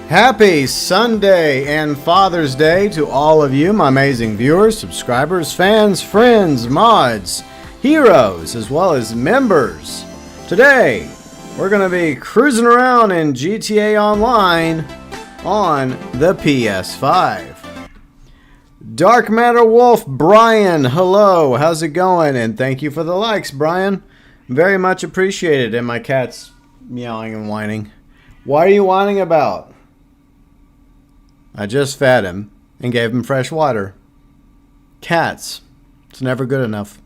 Happy Sunday and Father's Day to all of you, my amazing viewers, subscribers, fans, friends, mods, heroes, as well as members. Today, we're going to be cruising around in GTA Online on the PS5. Dark Matter Wolf Brian, hello, how's it going? And thank you for the likes, Brian. Very much appreciated. And my cat's meowing and whining. What are you whining about? I just fed him and gave him fresh water. Cats. It's never good enough.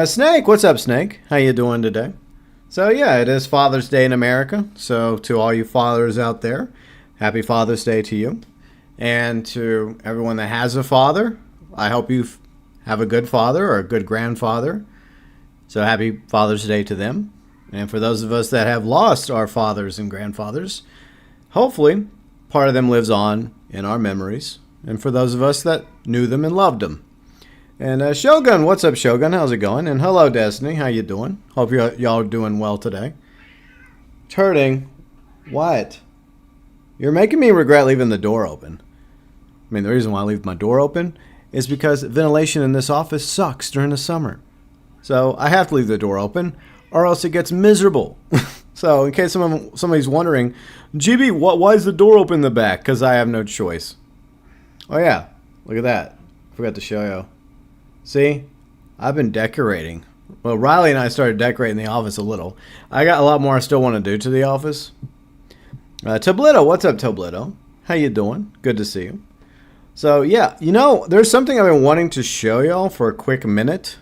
Snake, what's up, Snake? How you doing today? So yeah, it is Father's Day in America. So to all you fathers out there, happy Father's Day to you. And to everyone that has a father, I hope you have a good father or a good grandfather. So happy Father's Day to them. And for those of us that have lost our fathers and grandfathers, hopefully part of them lives on in our memories. And for those of us that knew them and loved them. And Shogun, what's up, Shogun? How's it going? And hello, Destiny. How you doing? Hope y'all are doing well today. Turning. What? You're making me regret leaving the door open. I mean, the reason why I leave my door open is because ventilation in this office sucks during the summer. So I have to leave the door open or else it gets miserable. So in case somebody's wondering, GB, why is the door open in the back? Because I have no choice. Oh yeah, look at that. Forgot to show you. See, I've been decorating. Well, Riley and I started decorating the office a little. I got a lot more I still want to do to the office. Toblito, what's up, Toblito? How you doing? Good to see you. So yeah, you know, there's something I've been wanting to show y'all for a quick minute.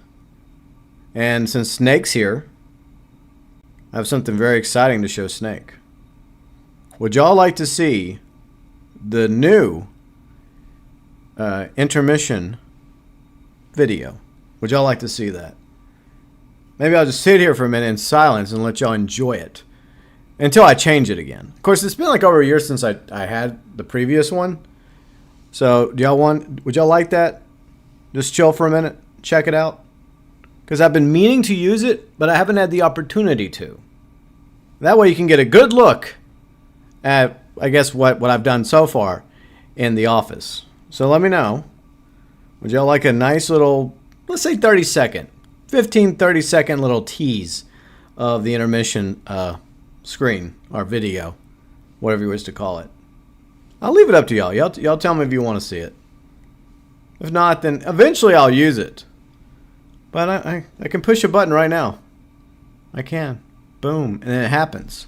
And since Snake's here, I have something very exciting to show Snake. Would y'all like to see the new intermission video? Would y'all like to see that? Maybe I'll just sit here for a minute in silence and let y'all enjoy it until I change it again. Of course, it's been like over a year since I had the previous one. So would y'all like that? Just chill for a minute, check it out. Because I've been meaning to use it, but I haven't had the opportunity to. That way you can get a good look at, I guess, what I've done so far in the office. So let me know. Would y'all like a nice little, let's say 30 second little tease of the intermission screen or video, whatever you wish to call it. I'll leave it up to y'all. Y'all tell me if you want to see it. If not, then eventually I'll use it. But I can push a button right now. I can. Boom. And it happens.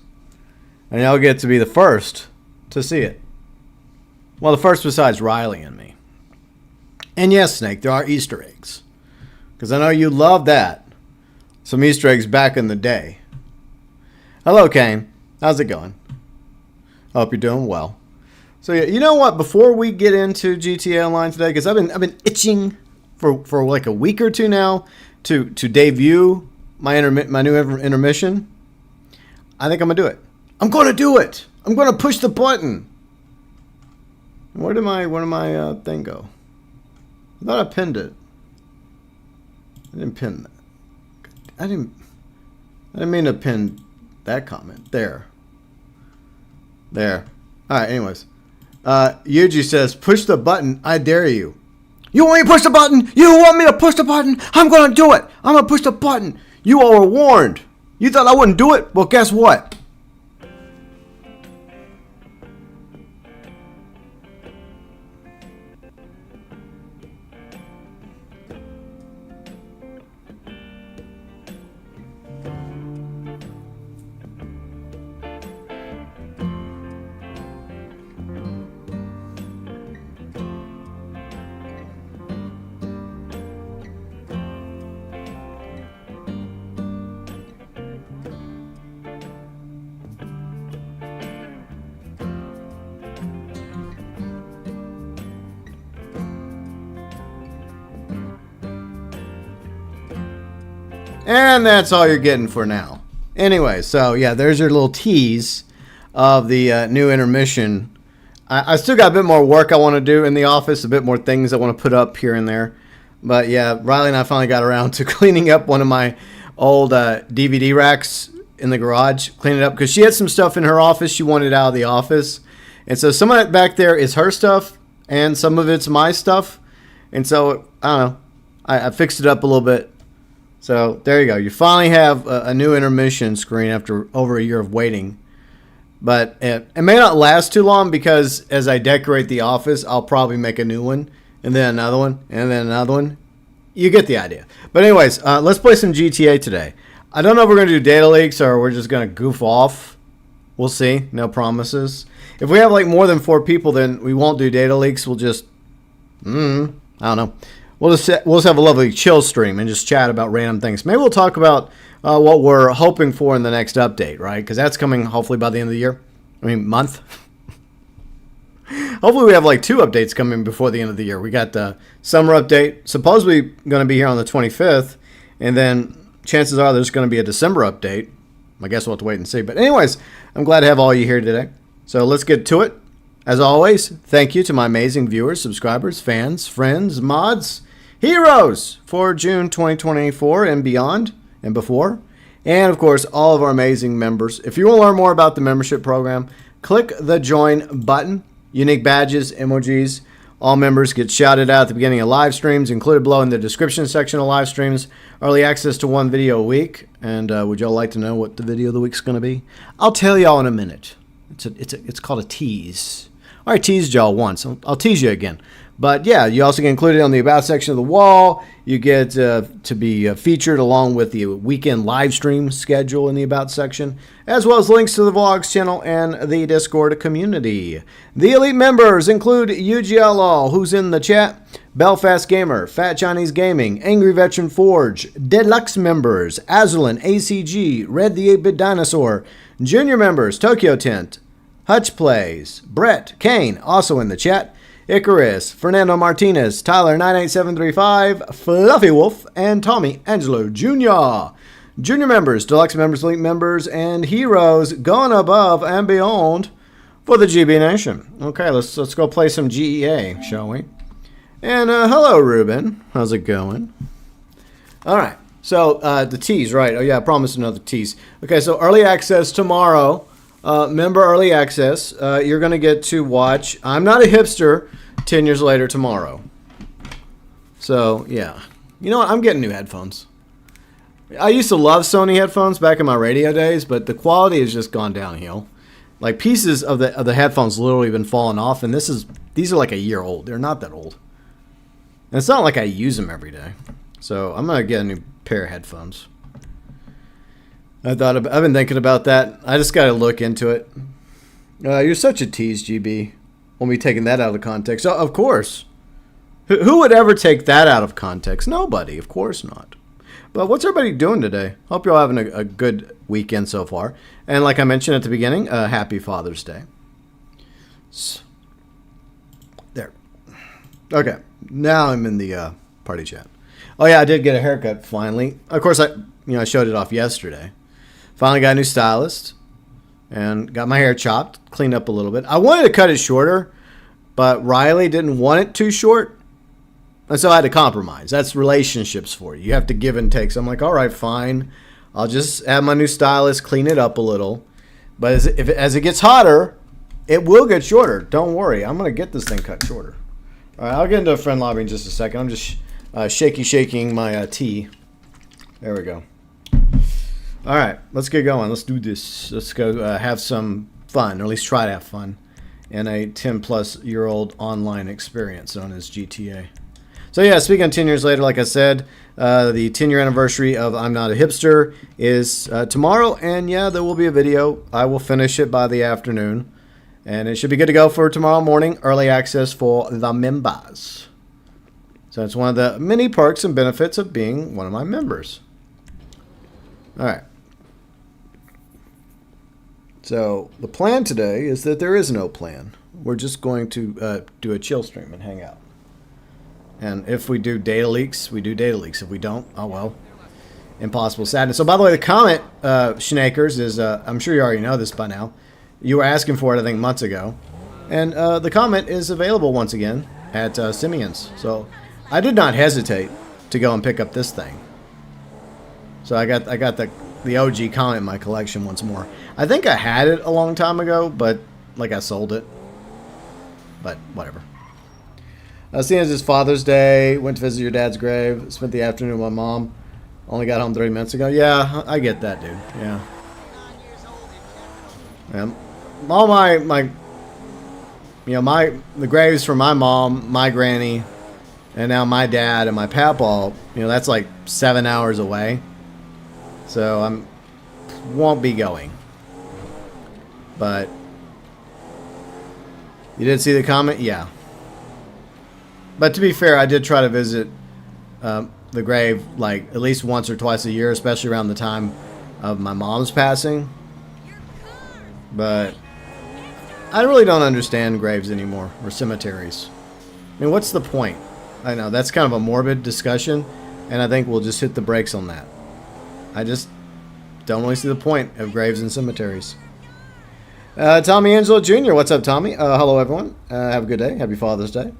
And y'all get to be the first to see it. Well, the first besides Riley and me. And yes, Snake, there are Easter eggs. Because I know you love that. Some Easter eggs back in the day. Hello, Kane. How's it going? Hope you're doing well. So, yeah, you know what? Before we get into GTA Online today, because I've been itching for like a week or two now to debut my new intermission. I think I'm gonna do it. I'm gonna do it. I'm gonna push the button. Where did my thing go? I thought I pinned it. I didn't pin that. I didn't mean to pin that comment. There. All right. Anyways, Yuji says, "Push the button. I dare you." You want me to push the button? You want me to push the button? I'm going to do it. I'm going to push the button. You all were warned. You thought I wouldn't do it? Well, guess what? And that's all you're getting for now. Anyway, so yeah, there's your little tease of the new intermission. I still got a bit more work I want to do in the office, a bit more things I want to put up here and there. But yeah, Riley and I finally got around to cleaning up one of my old DVD racks in the garage, cleaning it up because she had some stuff in her office she wanted out of the office. And so some of it back there is her stuff, and some of it's my stuff. And so, I don't know, I fixed it up a little bit. So there you go. You finally have a new intermission screen after over a year of waiting. But it may not last too long because as I decorate the office, I'll probably make a new one, and then another one, and then another one. You get the idea. But anyways, let's play some GTA today. I don't know if we're going to do data leaks or we're just going to goof off. We'll see. No promises. If we have like more than 4 people, then we won't do data leaks. We'll just, I don't know. We'll just have a lovely chill stream and just chat about random things. Maybe we'll talk about what we're hoping for in the next update, right? Because that's coming hopefully by the end of the year. I mean, month. Hopefully we have like 2 updates coming before the end of the year. We got the summer update. Supposedly going to be here on the 25th. And then chances are there's going to be a December update. I guess we'll have to wait and see. But anyways, I'm glad to have all you here today. So let's get to it. As always, thank you to my amazing viewers, subscribers, fans, friends, mods, heroes for June 2024 and beyond and before. And of course, all of our amazing members. If you want to learn more about the membership program, click the join button. Unique badges, emojis. All members get shouted out at the beginning of live streams, included below in the description section of live streams. Early access to 1 video a week. And would y'all like to know what the video of the week's going to be? I'll tell y'all in a minute. It's called a tease. All right, teased y'all once. I'll tease you again. But yeah, you also get included on the About section of the wall. You get to be featured along with the weekend live stream schedule in the About section, as well as links to the Vlogs channel and the Discord community. The elite members include UGLO, who's in the chat, Belfast Gamer, Fat Chinese Gaming, Angry Veteran Forge, Deluxe Members, Azralynn, ACG, Red the 8-Bit Dinosaur, Junior Members, TokyoTent, Huttch Plays, Brett, Kane, also in the chat, Icarus, Fernando Martinez, Tyler 98735, Fluffy Wolf, and Tommy Angelo Jr. Junior members, deluxe members, elite members, and heroes going above and beyond for the GB Nation. Okay, let's go play some GEA, shall we? And hello, Ruben. How's it going? All right. So the tease, right? Oh yeah, I promised another tease. Okay, so early access tomorrow. Member early access, you're going to get to watch I'm Not a Hipster 10 years later tomorrow. So, yeah. You know what? I'm getting new headphones. I used to love Sony headphones back in my radio days, but the quality has just gone downhill. Like, pieces of the headphones literally been falling off, and these are like a year old. They're not that old. And it's not like I use them every day. So, I'm going to get a new pair of headphones. I've been thinking about that. I just got to look into it. You're such a tease, GB. Won't be taking that out of context. Oh, of course. Who would ever take that out of context? Nobody. Of course not. But what's everybody doing today? Hope you're all having a good weekend so far. And like I mentioned at the beginning, happy Father's Day. There. Okay. Now I'm in the party chat. Oh, yeah, I did get a haircut finally. Of course, I showed it off yesterday. Finally got a new stylist and got my hair chopped, cleaned up a little bit. I wanted to cut it shorter, but Riley didn't want it too short. And so I had to compromise. That's relationships for you. You have to give and take. So I'm like, all right, fine. I'll just have my new stylist clean it up a little. But as it gets hotter, it will get shorter. Don't worry. I'm going to get this thing cut shorter. All right, I'll get into a friend lobby in just a second. I'm just shaking my tea. There we go. All right, let's get going. Let's do this. Let's go have some fun, or at least try to have fun, in a 10-plus-year-old online experience known as GTA. So yeah, speaking of 10 years later, like I said, the 10-year anniversary of I'm Not a Hipster is tomorrow, and yeah, there will be a video. I will finish it by the afternoon, and it should be good to go for tomorrow morning, early access for the members. So it's one of the many perks and benefits of being one of my members. All right. So the plan today is that there is no plan. We're just going to do a chill stream and hang out. And if we do data leaks, we do data leaks. If we don't, oh well. Impossible sadness. So by the way, the comment, Schnakers, is, I'm sure you already know this by now. You were asking for it, I think, months ago. And the comment is available once again at Simeon's. So I did not hesitate to go and pick up this thing. So I got the OG comment in my collection once more. I think I had it a long time ago, but like I sold it. but whatever. Seeing as it's Father's Day, went to visit your dad's grave, spent the afternoon with my mom. Only got home 30 minutes ago. Yeah, I get that, dude. Yeah. All the graves for my mom, my granny, and now my dad and my papaw, that's like 7 hours away. So won't be going. But you did see the comment? Yeah. But to be fair, I did try to visit the grave like at least once or twice a year, especially around the time of my mom's passing. But I really don't understand graves anymore, or cemeteries. I mean, what's the point? I know that's kind of a morbid discussion, and I think we'll just hit the brakes on that. I just don't really see the point of graves and cemeteries. Tommy Angelo Jr., what's up, Tommy? Hello, everyone. Have a good day. Happy Father's Day.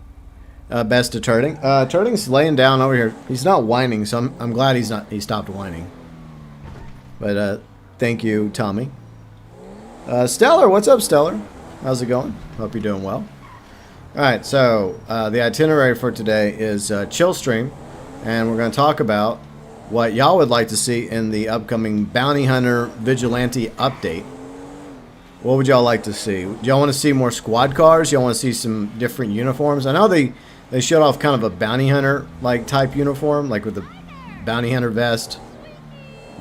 Best to Turding. Turding's laying down over here. He's not whining, so I'm glad he stopped whining. But thank you, Tommy. Stellar, what's up, Stellar? How's it going? Hope you're doing well. Alright, so the itinerary for today is chill stream, and we're going to talk about what y'all would like to see in the upcoming Bounty Hunter Vigilante update. What would y'all like to see? Do y'all want to see more squad cars? Y'all want to see some different uniforms? I know they showed off kind of a bounty hunter like type uniform, like with the bounty hunter vest.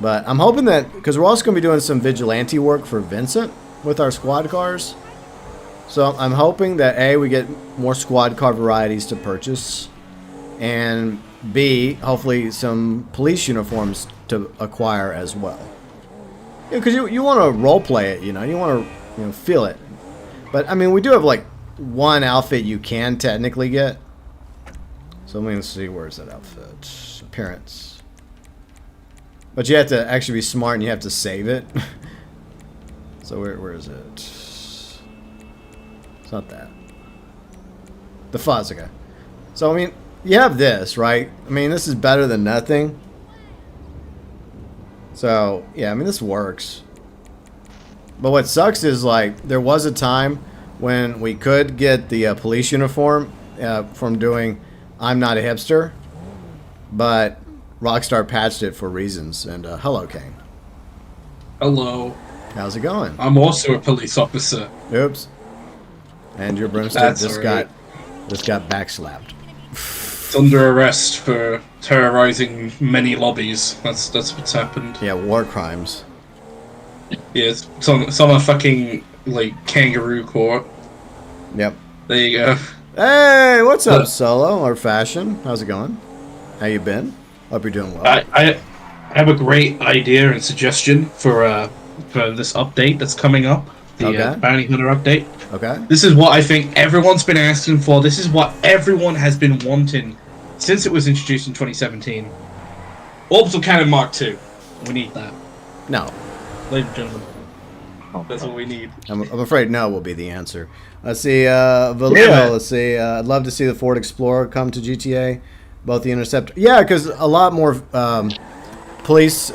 But I'm hoping that, because we're also going to be doing some vigilante work for Vincent with our squad cars. So I'm hoping that A, we get more squad car varieties to purchase, and B, hopefully some police uniforms to acquire as well. Because you want to role play it, you want to feel it. But I mean, we do have like one outfit you can technically get. So let me see, where's that outfit? Appearance. But you have to actually be smart and you have to save it. So where is it? It's not that. The fuzz, okay. So I mean, you have this, right? I mean, this is better than nothing. So yeah, I mean, this works. But what sucks is like there was a time when we could get the police uniform from doing I'm Not a Hipster, but Rockstar patched it for reasons. And hello, Kane. Hello. How's it going? I'm also a police officer. Oops. And your broomstick just got backslapped. It's under arrest for terrorizing many lobbies. That's what's happened. Yeah, war crimes. Yeah, it's on a fucking like kangaroo court. Yep. There you go. Hey, what's up, Solo or Fashion? How's it going? How you been? Hope you're doing well. I have a great idea and suggestion for this update that's coming up. The Bounty Hunter update. Okay. This is what I think everyone's been asking for. This is what everyone has been wanting since it was introduced in 2017. Orbital Cannon Mark II. We need that. No. Ladies and gentlemen. That's what we need. I'm afraid no will be the answer. Let's see, Valeo, let's see. I'd love to see the Ford Explorer come to GTA. Both the Interceptor. Yeah, because a lot more police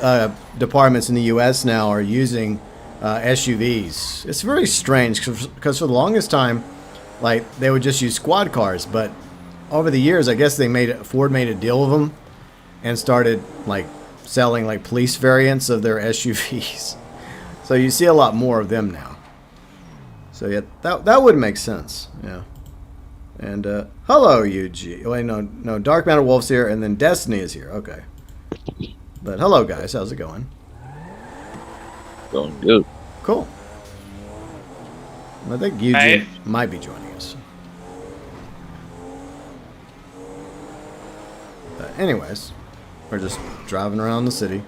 departments in the U.S. now are using SUVs. It's very strange because for the longest time, like, they would just use squad cars. But over the years, I guess Ford made a deal with them and started, like, selling, like, police variants of their SUVs. So you see a lot more of them now. So yeah, that would make sense. Yeah. And hello, UG. Wait, no. Dark Matter Wolf's here, and then Destiny is here. Okay. But hello, guys. How's it going? Going good. Cool. I think Eugene might be joining us. But anyways, we're just driving around the city.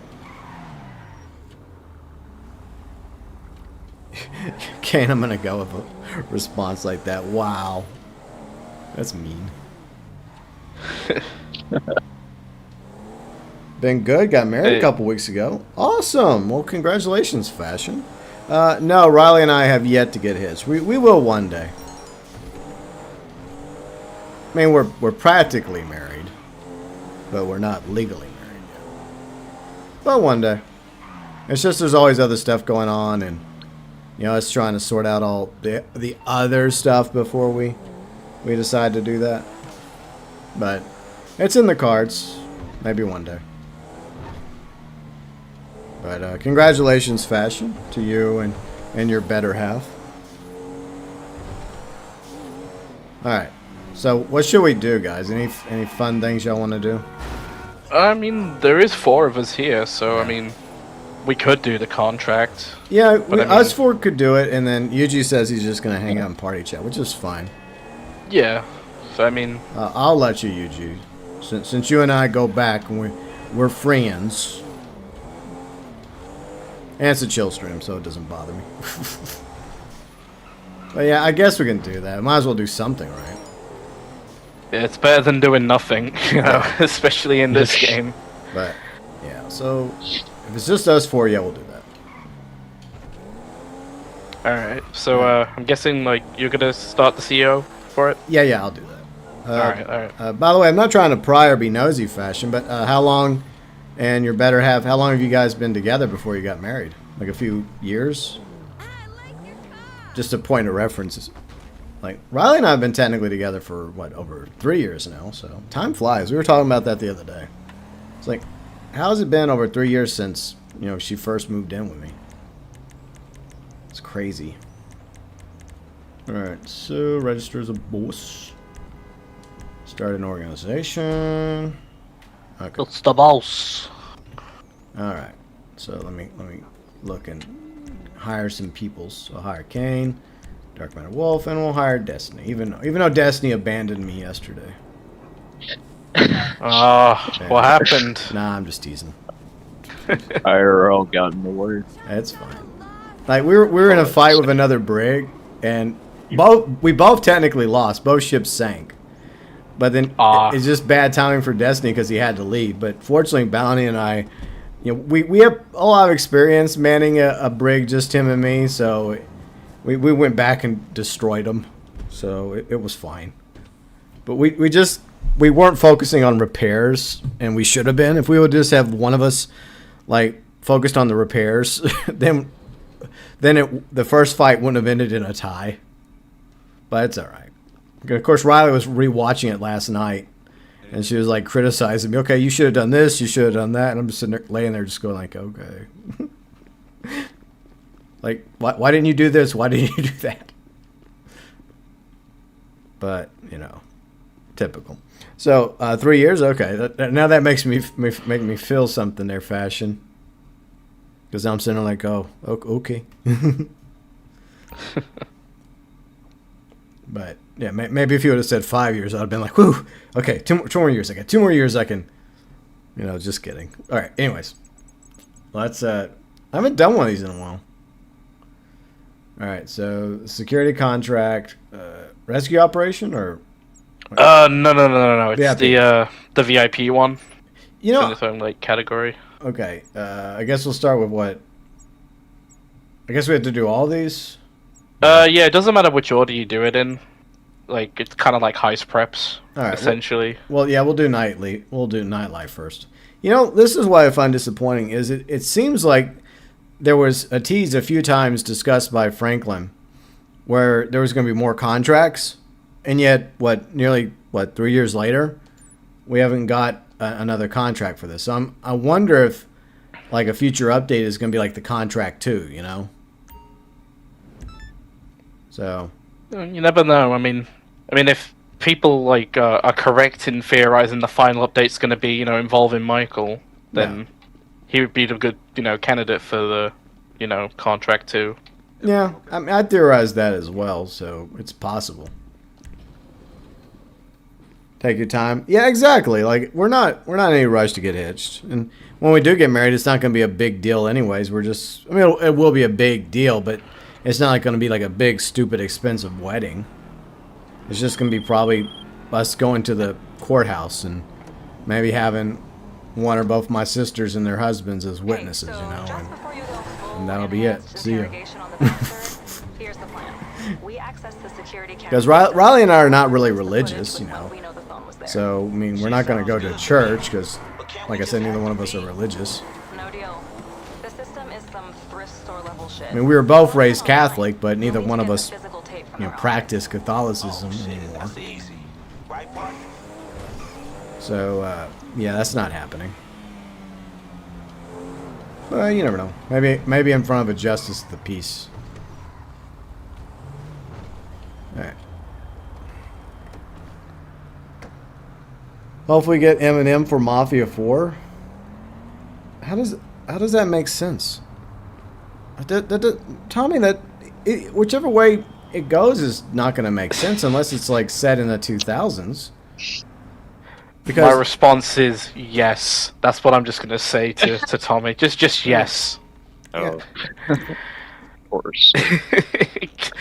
Kane, I'm gonna go with a response like that. Wow. That's mean. Been good. Got married a couple weeks ago. Awesome. Well, congratulations, Fashion. No, Riley and I have yet to get his. We will one day. I mean, we're practically married, but we're not legally married yet. But one day. It's just there's always other stuff going on, and us trying to sort out all the other stuff before we we decide to do that. But it's in the cards. Maybe one day. But congratulations, Fashion, to you and your better half. Alright. So what should we do, guys? Any fun things y'all want to do? I mean, there is 4 of us here, so I mean, we could do the contract. Yeah, but us 4 could do it, and then Yuji says he's just going to hang out and party chat, which is fine. Yeah, so I mean... I'll let you, Yuji. Since you and I go back, and we're friends. And it's a chill stream, so it doesn't bother me. But yeah, I guess we can do that. Might as well do something, right? Yeah, it's better than doing nothing, you know, especially in this game. But, yeah, so... If it's just us 4, yeah, we'll do that. Alright, so I'm guessing, like, you're gonna start the CEO for it? Yeah, I'll do that. Alright. By the way, I'm not trying to pry or be nosy, Fashion, but how long, and your better half, how long have you guys been together before you got married? Like a few years? Just a point of reference. Like, Riley and I have been technically together for, what, over 3 years now, so time flies. We were talking about that the other day. It's like, how's it been over 3 years since, you know, she first moved in with me? It's crazy. Alright, so register as a boss. Start an organization. Okay. It's the boss. Alright. So let me look and hire some peoples. So I'll hire Kane, Dark Matter Wolf, and we'll hire Destiny. Even though Destiny abandoned me yesterday. What happened? Nah, I'm just teasing. IRL got in the way. It's fine. Like we were in a fight with another brig, and we both technically lost. Both ships sank. But then it's just bad timing for Destiny because he had to leave. But fortunately, Bounty and I, you know, we have a lot of experience manning a brig, just him and me. So we went back and destroyed him. So it was fine. But we weren't focusing on repairs, and we should have been. If we would just have one of us like focused on the repairs, then the first fight wouldn't have ended in a tie. But it's all right. Of course, Riley was rewatching it last night, and she was like criticizing me. Okay, you should have done this. You should have done that. And I'm just sitting there, laying there, just going like, okay, like why didn't you do this? Why didn't you do that? But you know, typical. So 3 years, okay. Now that makes me make me feel something there, Fashion. Because I'm sitting there like, oh, okay. But yeah, maybe if you would have said 5 years, I'd have been like, whew, okay, two more years. I got 2 more years. I can, you know, just kidding. All right. Anyways, let's. I haven't done one of these in a while. All right. So security contract, rescue operation, or. No. It's the VIP one. You know, it's in its own like category. Okay. I guess we'll start with what. I guess we have to do all these. Yeah, it doesn't matter which order you do it in. Like it's kind of like heist preps, essentially. Well, yeah, we'll do nightly. We'll do nightlife first. You know, this is why I find disappointing. Is it seems like there was a tease a few times discussed by Franklin, where there was going to be more contracts, and yet nearly 3 years later, we haven't got another contract for this. So I wonder if like a future update is going to be like the contract 2, you know. So you never know. I mean, if people like are correct in theorizing the final update's going to be, you know, involving Michael, then he would be the good, you know, candidate for the, you know, contract 2. Yeah, I mean, I theorized that as well, so it's possible. Take your time. Yeah, exactly. Like we're not in any rush to get hitched, and when we do get married, it's not going to be a big deal, anyways. We're just, I mean, it will be a big deal, but it's not like going to be like a big, stupid, expensive wedding. It's just going to be probably us going to the courthouse and maybe having one or both my sisters and their husbands as witnesses, you know, and that'll be it. See ya. Because Riley and I are not really religious, you know. So, I mean, we're not going to go to church because, like I said, neither one of us are religious. I mean, we were both raised Catholic, but neither one of us practice Catholicism anymore. So yeah, that's not happening. Well, you never know. Maybe in front of a justice of the peace. All right. Hopefully, get Eminem for Mafia 4. How does that make sense? Tell me that whichever way it goes is not going to make sense unless it's like set in the 2000s. Because my response is yes. That's what I'm just going to say to Tommy. Just yes. Oh, of course.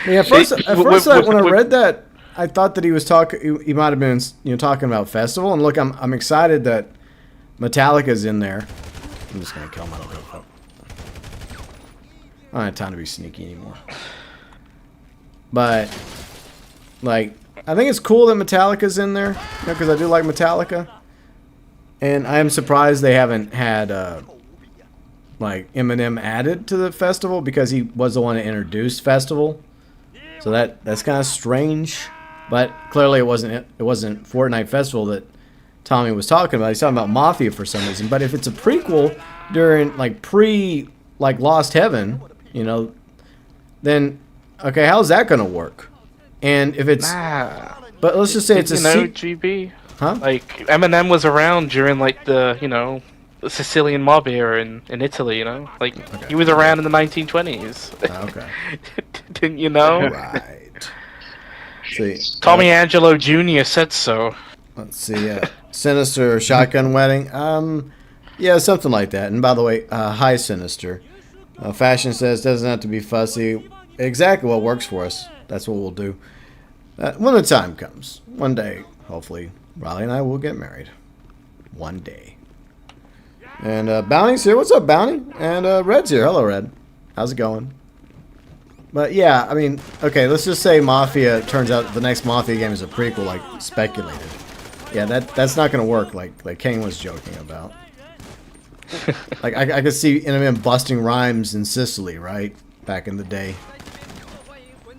Yeah, at first when I read that, I thought that he was talking. He might have been, talking about festival. And look, I'm excited that Metallica's in there. I'm just gonna kill him. I don't have time to be sneaky anymore. But like, I think it's cool that Metallica's in there, because I do like Metallica. And I am surprised they haven't had like Eminem added to the festival, because he was the one that introduced festival. So that's kind of strange. But clearly it wasn't Fortnite Festival that Tommy was talking about. He's talking about Mafia for some reason. But if it's a prequel during like Lost Heaven, then okay, how's that gonna work? And if it's but let's just say it's a GB, huh? Like Eminem was around during like the the Sicilian mob era in Italy, like Okay. he was around in the 1920s. Okay. Didn't you know? Right. See, Tommy Angelo Jr. said so. let's see. Sinister Shotgun Wedding. Yeah, something like that. And by the way, hi Sinister. Fashion says doesn't have to be fussy. Exactly what works for us. That's what we'll do. When the time comes. One day, hopefully, Riley and I will get married. One day. And Bounty's here. What's up, Bounty? And Red's here. Hello, Red. How's it going? But yeah, I mean, okay, let's just say Mafia turns out the next Mafia game is a prequel, like speculated. Yeah, that's not gonna work, like Kane was joking about. Like I could see Eminem busting rhymes in Sicily, right, back in the day.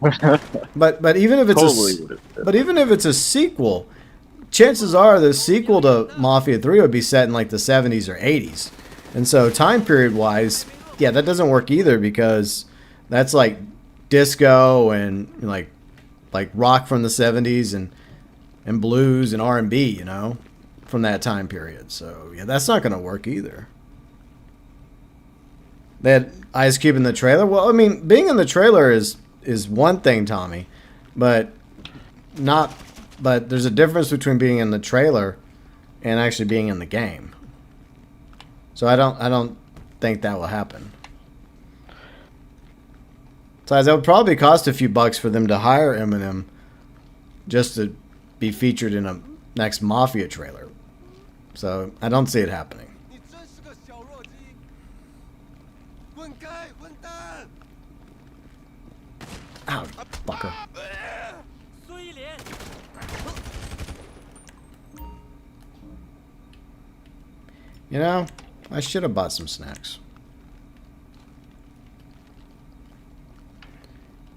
But even if it's a sequel, chances are the sequel to Mafia 3 would be set in like the 70s or 80s, and so time period wise, yeah, that doesn't work either, because that's like disco and like rock from the 70s and blues and R&B, from that time period. So yeah, that's not going to work either. They had Ice Cube in the trailer. Well, I mean, being in the trailer is one thing, Tommy, but there's a difference between being in the trailer and actually being in the game. So I don't think that will happen. Besides, that would probably cost a few bucks for them to hire Eminem just to be featured in a next Mafia trailer. So I don't see it happening. Ow, fucker. I should have bought some snacks.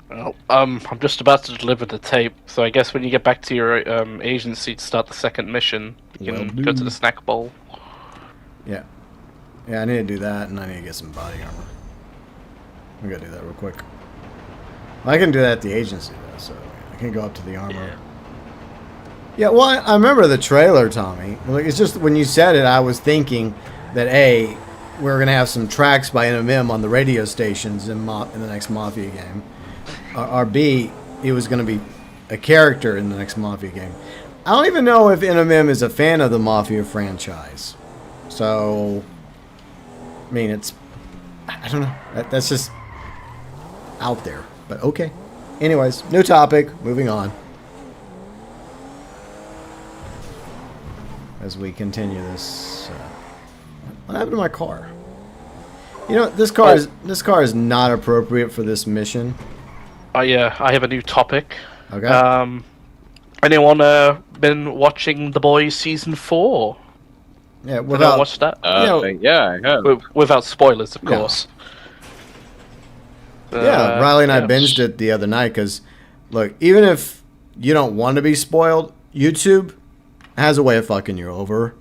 Well, I'm just about to deliver the tape, so I guess when you get back to your agency to start the second mission, you can go to the snack bowl. Yeah. Yeah, I need to do that, and I need to get some body armor. I'm gonna do that real quick. I can do that at the agency, though, so I can go up to the armor. Yeah, well, I remember the trailer, Tommy. Like, it's just, when you said it, I was thinking that, A, we're gonna have some tracks by Eminem on the radio stations in the next Mafia game. Or B, he was going to be a character in the next Mafia game. I don't even know if Eminem is a fan of the Mafia franchise. So, I mean, I don't know. That's just out there. But okay. Anyways, new topic. Moving on. As we continue this. What happened to my car? This car is not appropriate for this mission. I have a new topic. Okay. Anyone been watching The Boys season 4? Yeah, Without watched that? Yeah, I have. Without spoilers, of course. Yeah, Riley and I binged it the other night because look, even if you don't want to be spoiled, YouTube has a way of fucking you over.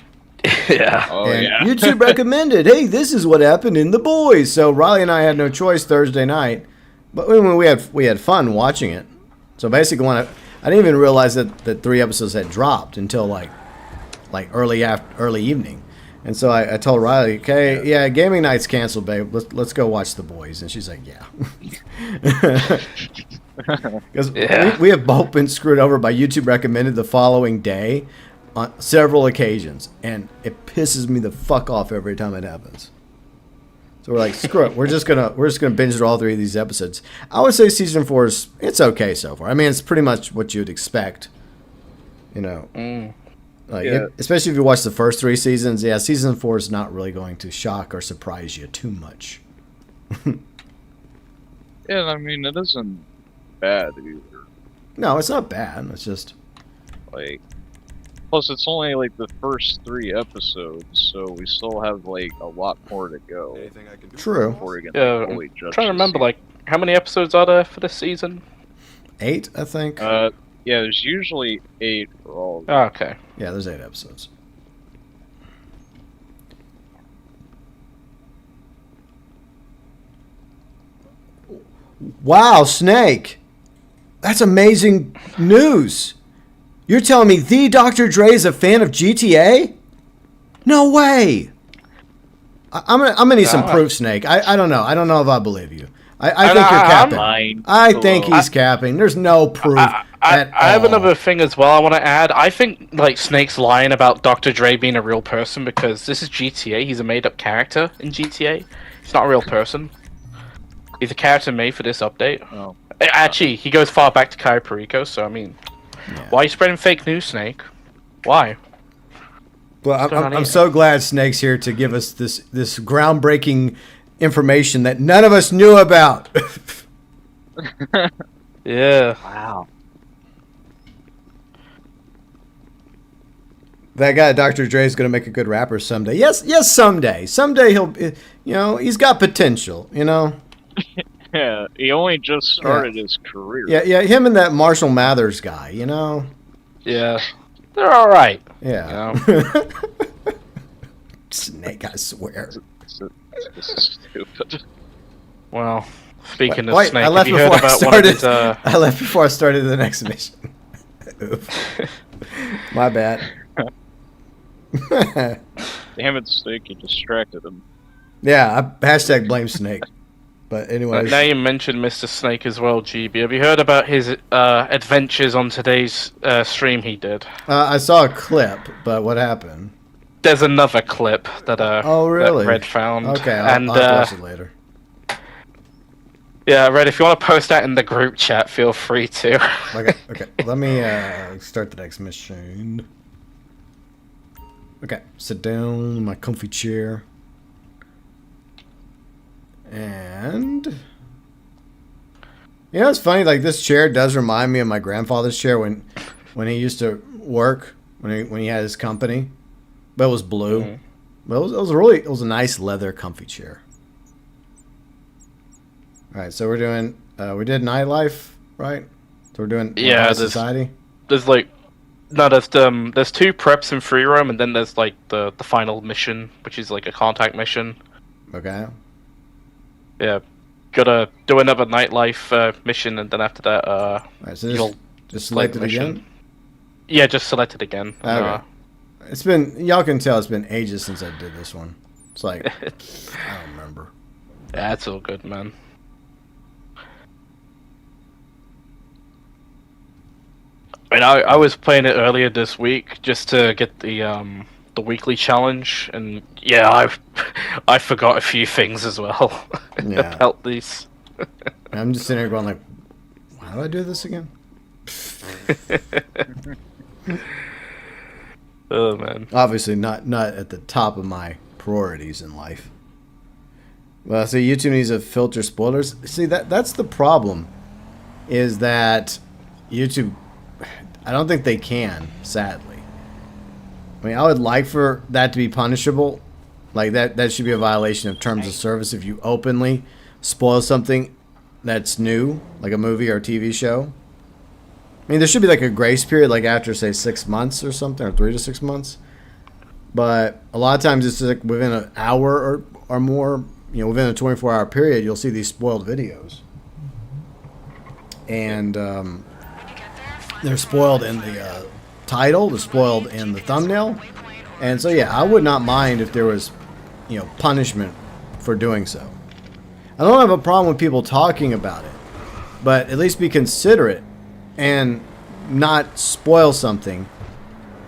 Yeah. Oh, And yeah. YouTube recommended, hey, this is what happened in The Boys. So Riley and I had no choice Thursday night, but we had fun watching it. So basically, I didn't even realize that 3 episodes had dropped until like early evening. And so I told Riley, okay, yeah, gaming night's canceled, babe. Let's go watch The Boys. And she's like, yeah. Because we have both been screwed over by YouTube recommended the following day on several occasions. And it pisses me the fuck off every time it happens. So we're like, screw it. We're just gonna binge through all 3 of these episodes. I would say season 4 it's okay so far. I mean, it's pretty much what you'd expect. You know. Especially if you watch the first 3 seasons, yeah, season 4 is not really going to shock or surprise you too much. Yeah, I mean, it isn't bad either. No, it's not bad. It's just Like, plus it's only like the first 3 episodes, so we still have like a lot more to go. Anything I can do? true. Before we can Yeah, fully I'm judge trying to the remember, season. like, how many episodes are there for this season? 8, I think. Yeah, there's usually 8 for all of them. Oh, okay. Yeah, there's 8 episodes. Wow, Snake. That's amazing news. You're telling me the Dr. Dre is a fan of GTA? No way. I'm gonna need some proof, Snake. I don't know. I don't know if I believe you. I think you're capping. I think he's capping. There's no proof. I have another thing as well I want to add. I think like Snake's lying about Dr. Dre being a real person because this is GTA. He's a made-up character in GTA. He's not a real person. He's a character made for this update. Oh. Actually, he goes far back to Cayo Perico, so I mean, why are you spreading fake news, Snake? Why? Well, I'm so glad Snake's here to give us this groundbreaking information that none of us knew about. Yeah. Wow. That guy, Dr. Dre, is going to make a good rapper someday. Yes, someday. Someday he'll, he's got potential, Yeah, he only just started his career. Yeah, him and that Marshall Mathers guy, Yeah. They're alright. Yeah. You know? Snake, I swear. This is stupid. Well, speaking of Wait, Snake, I left have you heard before I about one of started. his, I left before I started the next mission. Oof. My bad. Damn it, Snake, you distracted him. Yeah, hashtag blame Snake. But anyways. now you mentioned Mr. Snake as well, GB. Have you heard about his adventures on today's stream he did? I saw a clip, but what happened? There's another clip that oh, really? that Red found. Okay, I'll watch it later. Yeah, Red, if you want to post that in the group chat, feel free to. Okay. Let me start the next mission. Okay, sit down in my comfy chair. And it's funny, like this chair does remind me of my grandfather's chair when he used to work, when he had his company. But it was blue. Mm-hmm. But it was a nice leather comfy chair. Alright, so we're doing we did nightlife, right? So we're doing society. There's like there's 2 preps in free roam, and then there's like the final mission, which is like a contact mission. Okay. Yeah, gotta do another nightlife mission, and then after that, right, so just select it again. Yeah, just select it again. Okay. It's been, y'all can tell it's been ages since I did this one. It's like I don't remember. Yeah, it's all good, man. I mean, I was playing it earlier this week just to get the weekly challenge, and yeah, I forgot a few things as well about these. I'm just sitting here going like, why do I do this again? Oh man. Obviously not at the top of my priorities in life. Well, so YouTube needs to filter spoilers. See, that's the problem, is that YouTube, I don't think they can, sadly. I mean, I would like for that to be punishable. Like that should be a violation of terms of service if you openly spoil something that's new, like a movie or a TV show. I mean, there should be like a grace period, like after say 6 months or something, or 3 to 6 months. But a lot of times it's like within an hour or more, you know, within a 24-hour period, you'll see these spoiled videos. And they're spoiled in the title, they're spoiled in the thumbnail. And so, yeah, I would not mind if there was, you know, punishment for doing so. I don't have a problem with people talking about it, but at least be considerate and not spoil something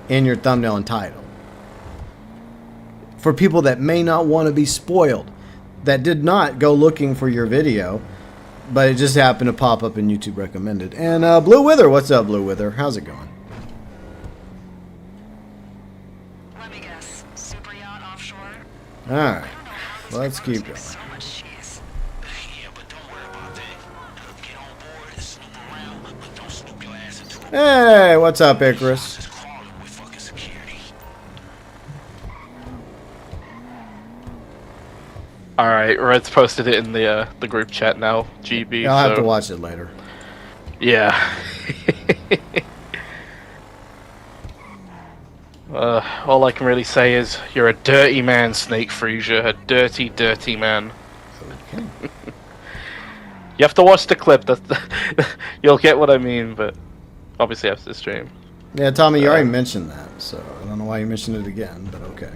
in your thumbnail and title. For people that may not want to be spoiled, that did not go looking for your video, but it just happened to pop up in YouTube recommended. And Blue Wither, what's up, Blue Wither? How's it going? Let me guess. Super yacht offshore? Alright, let's keep going. So much cheese. Yeah, but don't worry about that. Get on board and snoop around, but don't snoop your ass into a Hey, what's up, Icarus? just crawling with fucking security. Alright, Red's posted it in the group chat now, GB. I'll have so to watch it later. yeah. All I can really say is you're a dirty man, Snake Friesia. A dirty, dirty man. Okay. You have to watch the clip. You'll get what I mean, but obviously after the stream. Yeah, Tommy, you already mentioned that, so I don't know why you mentioned it again, but okay.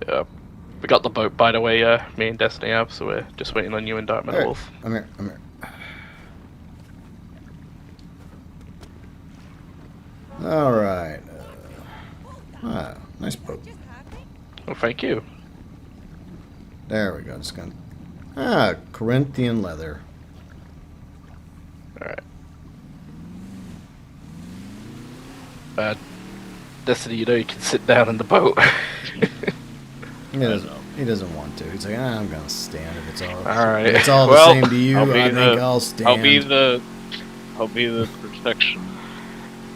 Yeah. We got the boat, by the way, me and Destiny have, so we're just waiting on you and Dark Metal Alright, Wolf. I'm here, I'm here. Alright. Nice boat. Well, thank you. There we go, just gonna... Corinthian leather. Alright. Destiny, you know you can sit down in the boat. He doesn't want to. He's like, I'm gonna stand if it's all. Alright. If it's all Well, the same to you. I'll be I think the- I'll stand. I'll be the protection.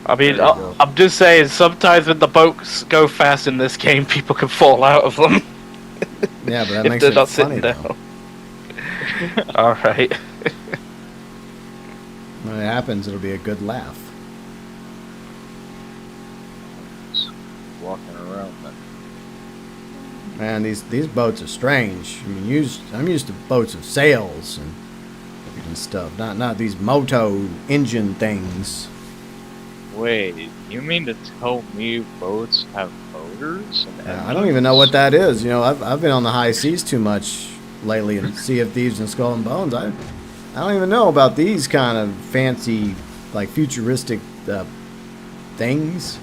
I mean, There you go. I'm just saying, sometimes when the boats go fast in this game, people can fall out of them. Yeah, but that if makes they're it not funny sitting though. down. Alright. When it happens, it'll be a good laugh. Just walking around then. Man, these boats are strange. I mean, I'm used to boats with sails and stuff, not these moto engine things. Wait, you mean to tell me boats have motors? And I don't even know what that is. You know, I've been on the high seas too much lately and Sea of Thieves and Skull and Bones. I don't even know about these kind of fancy, like futuristic things.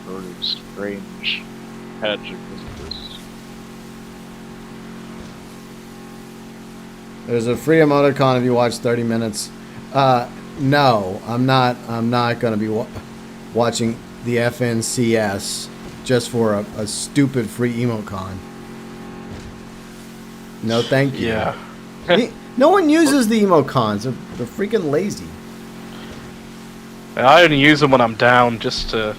Sort of strange magic is this? There's a free emoticon if you watch 30 minutes. No, I'm not going to be watching the FNCS just for a stupid free emoticon. No, thank you. Yeah. No one uses the emoticons. They're freaking lazy. I only use them when I'm down, just to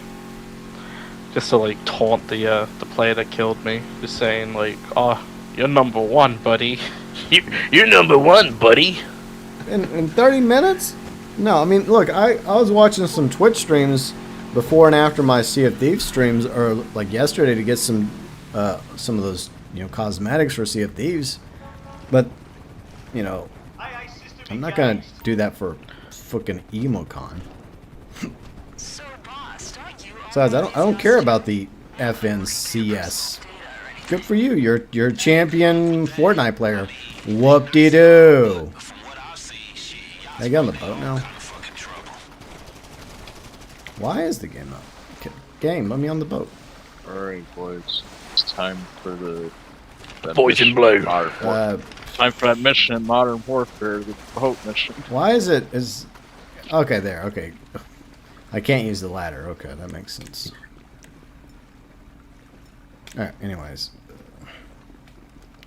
like taunt the player that killed me. Just saying like, oh, you're number one, buddy. You're number one, buddy. In 30 minutes? No, I mean, look, I was watching some Twitch streams before and after my Sea of Thieves streams, or like yesterday, to get some of those, you know, cosmetics for Sea of Thieves. But, you know, I'm not gonna do that for fucking emocon. So, boss, aren't you Besides, I don't care about the FNCS. Good for you. You're a champion Fortnite player. Whoop-de-doo. I get on the boat now. Why is the game up? Game, let me on the boat. Alright, boys. It's time for that Boys in mission blue. Modern Warfare. Time for that mission in Modern Warfare, the boat mission. Why is okay there, okay. I can't use the ladder. Okay, that makes sense. Alright, anyways.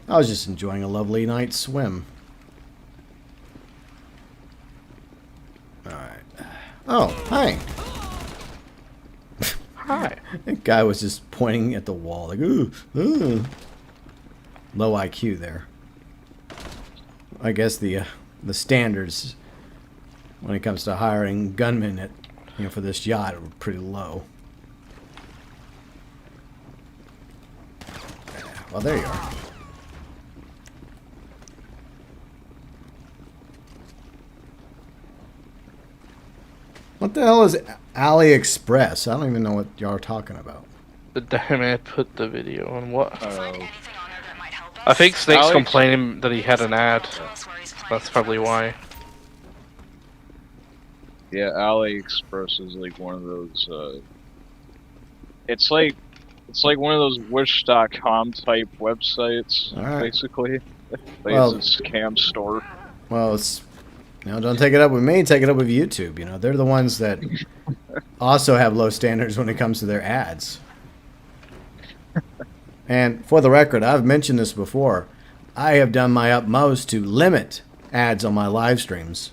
I was just enjoying a lovely night's swim. Alright. Oh, hi. Hi. That guy was just pointing at the wall like, ooh, ooh. Low IQ there. I guess the standards when it comes to hiring gunmen at, for this yacht are pretty low. Well, there you are. What the hell is AliExpress? I don't even know what y'all are talking about. The damn it put the video on what? Find anything on there that might help us? I think Snake's Alex- complaining that he had an ad. Tell us where he's playing That's his probably movies. why. Yeah, AliExpress is like one of those. It's like one of those Wish.com type websites, Alright. basically. Well- It's a scam store. Well, it's don't take it up with me. Take it up with YouTube. They're the ones that also have low standards when it comes to their ads. And for the record, I've mentioned this before. I have done my utmost to limit ads on my live streams.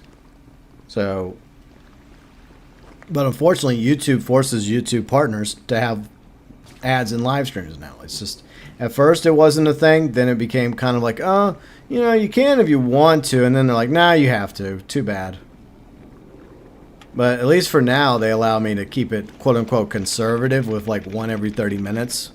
So, but unfortunately, YouTube forces YouTube partners to have ads in live streams now. It's just, at first it wasn't a thing. Then it became kind of like, oh, you can if you want to. And then they're like, nah, you have to. Too bad. But at least for now, they allow me to keep it quote unquote conservative with like one every 30 minutes.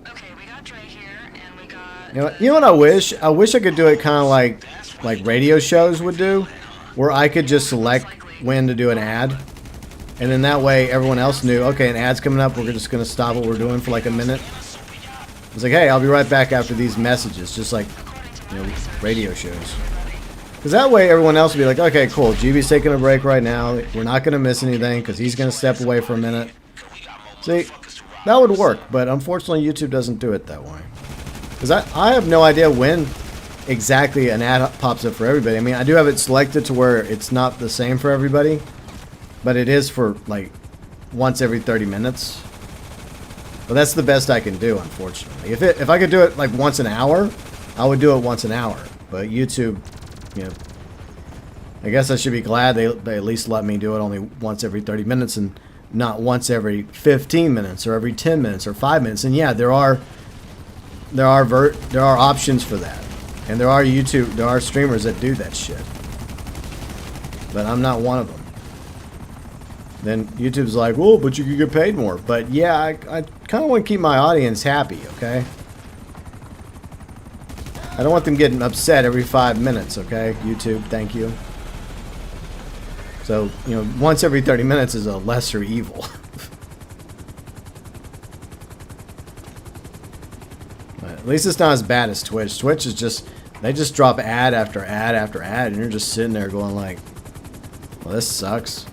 Okay, we got Dre here, and we got. You know what I wish? I wish I could do it kind of like radio shows would do, where I could just select when to do an ad. And then that way everyone else knew, okay, an ad's coming up, we're just going to stop what we're doing for like a minute. It's like, hey, I'll be right back after these messages, just like, radio shows. Because that way everyone else will be like, okay, cool, GB's taking a break right now. We're not going to miss anything because he's going to step away for a minute. See, that would work, but unfortunately YouTube doesn't do it that way. Because I have no idea when exactly an ad pops up for everybody. I mean, I do have it selected to where it's not the same for everybody. But it is for, like, once every 30 minutes. But that's the best I can do, unfortunately. If I could do it, like, once an hour, I would do it once an hour. But YouTube, I guess I should be glad they at least let me do it only once every 30 minutes and not once every 15 minutes or every 10 minutes or 5 minutes. And yeah, there are options for that. And there are streamers that do that shit. But I'm not one of them. Then YouTube's like, well, but you could get paid more. But yeah, I kind of want to keep my audience happy, okay? I don't want them getting upset every 5 minutes, okay? YouTube, thank you. So, once every 30 minutes is a lesser evil. But at least it's not as bad as Twitch. Twitch is just, they just drop ad after ad after ad, and you're just sitting there going like, well, this sucks.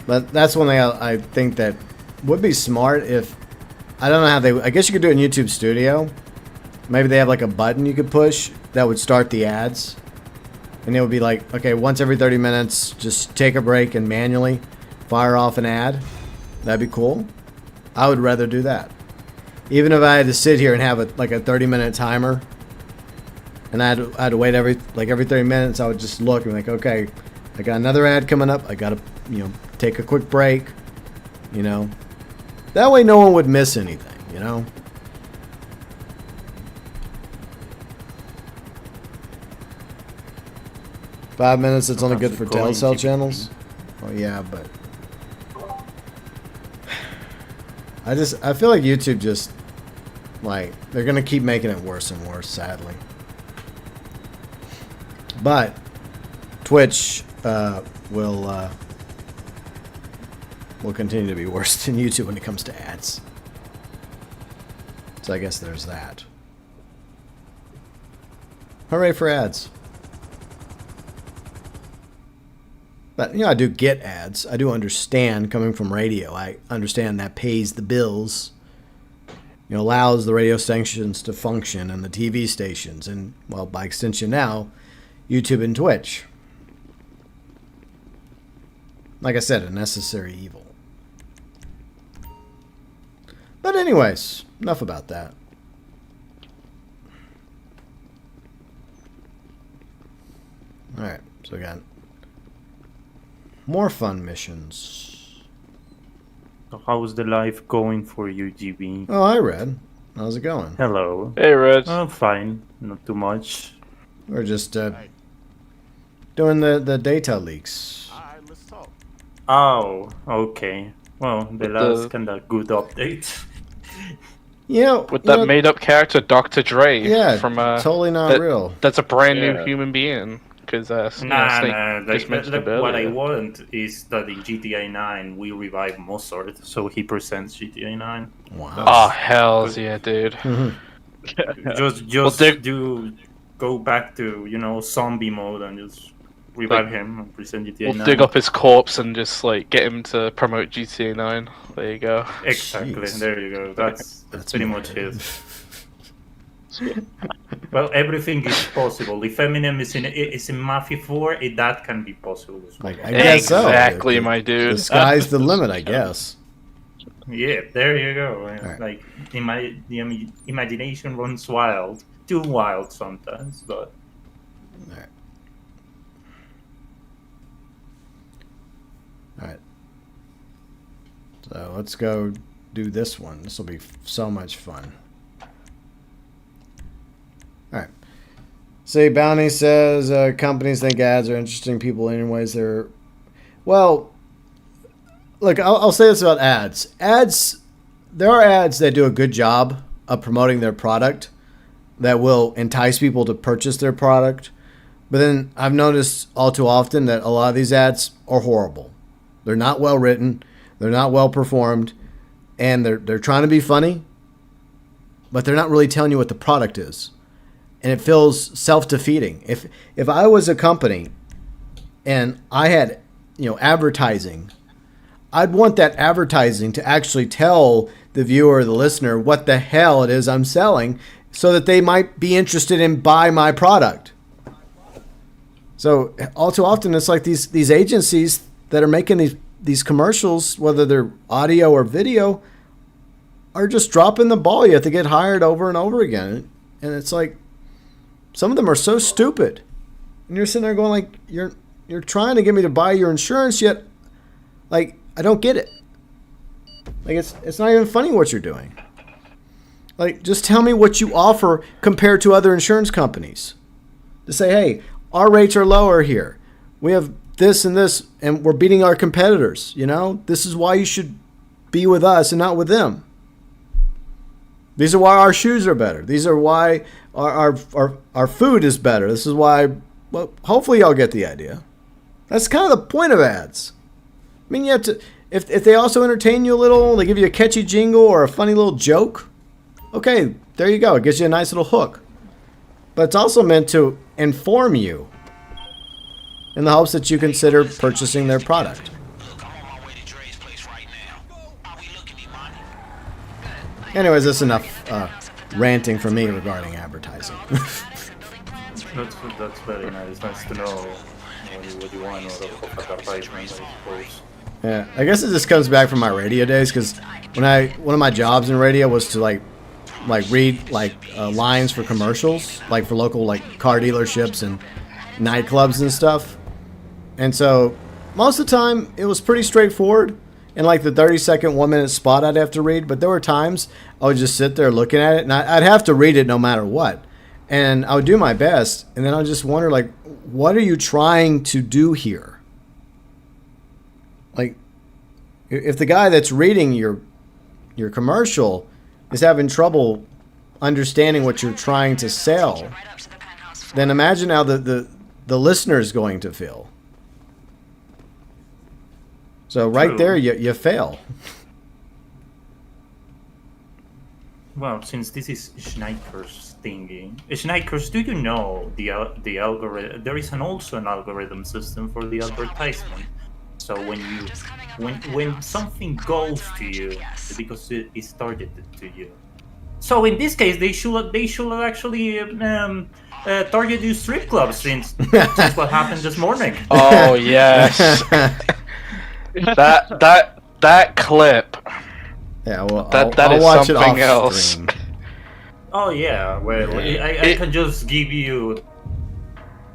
But that's one thing I think that would be smart if, I don't know how I guess you could do it in YouTube Studio. Maybe they have like a button you could push that would start the ads. And it would be like, okay, once every 30 minutes, just take a break and manually fire off an ad. That'd be cool. I would rather do that. Even if I had to sit here and have a 30-minute timer. And I had to wait every 30 minutes, I would just look and be like, okay, I got another ad coming up. I got to, take a quick break, That way no one would miss anything, 5 minutes, it's only good for telcel channels. Oh yeah, but I feel like YouTube just, they're going to keep making it worse and worse, sadly. But Twitch will continue to be worse than YouTube when it comes to ads. So I guess there's that. Hooray for ads. But, I do get ads. I do understand coming from radio. I understand that pays the bills. Allows the radio stations to function and the TV stations. And, well, by extension now, YouTube and Twitch. Like I said, a necessary evil. But anyways, enough about that. Alright, so we got more fun missions. So how's the life going for you, GB? Oh, I read. How's it going? Hello. Hey, Reg. Oh, fine. Not too much. We're just doing the data leaks. Alright, let's talk. Oh, okay. Well, the With last the- kinda good update. With that made-up character, Dr. Dre. Yeah, from totally not that- real. That's a brand new Yeah. human being. Because Nah, Snake just mentioned it what I earlier. want is that in GTA 9 we revive Mozart, so he presents GTA 9. Wow. Oh, hells yeah, dude. Just they- do go back to, zombie mode and just revive him and present GTA We'll 9. dig up his corpse and just like get him to promote GTA 9. There you go. Exactly, Jeez. there you go. That's pretty much weird. it. Well, everything is possible. If Eminem is in Mafia 4, that can be possible as well. Like, I guess so. Exactly, my dude. The sky's the limit, I guess. Yeah, there you go. Alright. Like, the imagination runs wild. Too wild sometimes, but... Alright. So let's go do this one. This will be so much fun. Alright. See, Bounty says companies think ads are interesting. People, anyways, they're... Well, look, I'll say this about ads. Ads, there are ads that do a good job of promoting their product that will entice people to purchase their product. But then I've noticed all too often that a lot of these ads are horrible. They're not well written. They're not well performed. And they're trying to be funny, but they're not really telling you what the product is. And it feels self-defeating. If I was a company and I had, advertising, I'd want that advertising to actually tell the viewer or the listener what the hell it is I'm selling so that they might be interested in buy my product. So all too often it's like these agencies that are making these commercials, whether they're audio or video, are just dropping the ball. You have to get hired over and over again. And it's like, some of them are so stupid. And you're sitting there going like, you're trying to get me to buy your insurance, yet like I don't get it. Like it's not even funny what you're doing. Like, just tell me what you offer compared to other insurance companies. To say, hey, our rates are lower here. We have this and this, and we're beating our competitors. This is why you should be with us and not with them. These are why our shoes are better. These are why our food is better. This is why. Well, hopefully y'all get the idea. That's kind of the point of ads. I mean, you have to. If they also entertain you a little, they give you a catchy jingle or a funny little joke. Okay, there you go. It gives you a nice little hook. But it's also meant to inform you in the hopes that you consider purchasing their product. Look, I'm on my way to Dre's place right now. Are we looking at money? Anyways, that's enough ranting from me regarding advertising. That's very nice. Nice to know what you want out of advertisement, I suppose. Yeah, I guess it just comes back from my radio days, because one of my jobs in radio was to like read lines for commercials, like for local car dealerships and nightclubs and stuff. And so most of the time it was pretty straightforward. In like the 30-second, 1-minute spot I'd have to read, but there were times I would just sit there looking at it, and I'd have to read it no matter what. And I would do my best, and then I would just wonder, like, what are you trying to do here? Like, if the guy that's reading your commercial is having trouble understanding what you're trying to sell, then imagine how the listener is going to feel. So right True. there, you fail. Well, since this is Schneider's thingy, Schneider's, do you know the algorithm? There is also an algorithm system for the advertisement. So when something goes to you, because it is targeted to you. So in this case, they should actually target you strip clubs, since what happened this morning. Oh yes. that clip. Yeah, well, That I'll is watch it something off else. stream. Oh yeah, well, I can just give you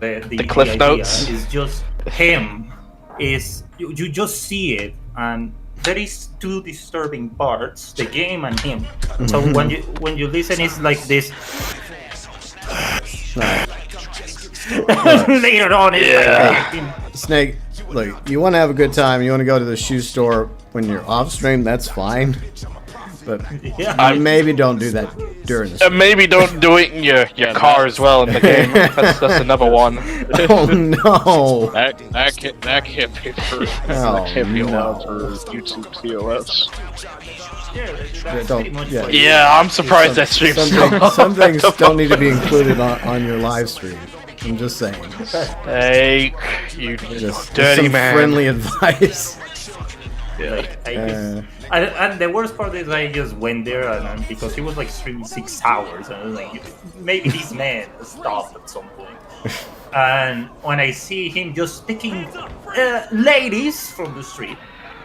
the cliff idea. notes. It's just him. You just see it, and there is two disturbing parts: the game and him. So when you listen, it's like this. Later on, it's like Snake, look, you want to have a good time, you want to go to the shoe store when you're off stream, that's fine. But maybe don't do that during the stream. Maybe don't do it in your car as well in the game. That's another one. Oh no! That can't be for that can't be allowed for YouTube TOS. Yeah, I'm surprised that stream's some things don't need to be included on your live stream. I'm just saying. Hey, you Just dirty some man. friendly advice. And the worst part is I just went there and because he was like streaming 6 hours and I was like, maybe this man stopped at some point. And when I see him just picking ladies from the street,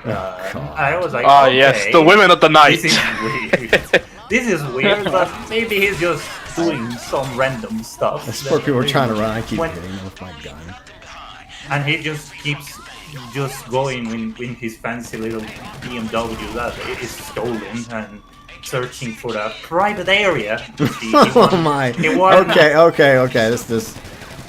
I was like, oh okay, yes, the women of the night. This is weird. This is weird, but maybe he's just doing some random stuff. That's where people were trying to run. I keep When- hitting them with my gun. And he just keeps just going in his fancy little BMW that is stolen and searching for a private area. Oh my! Okay.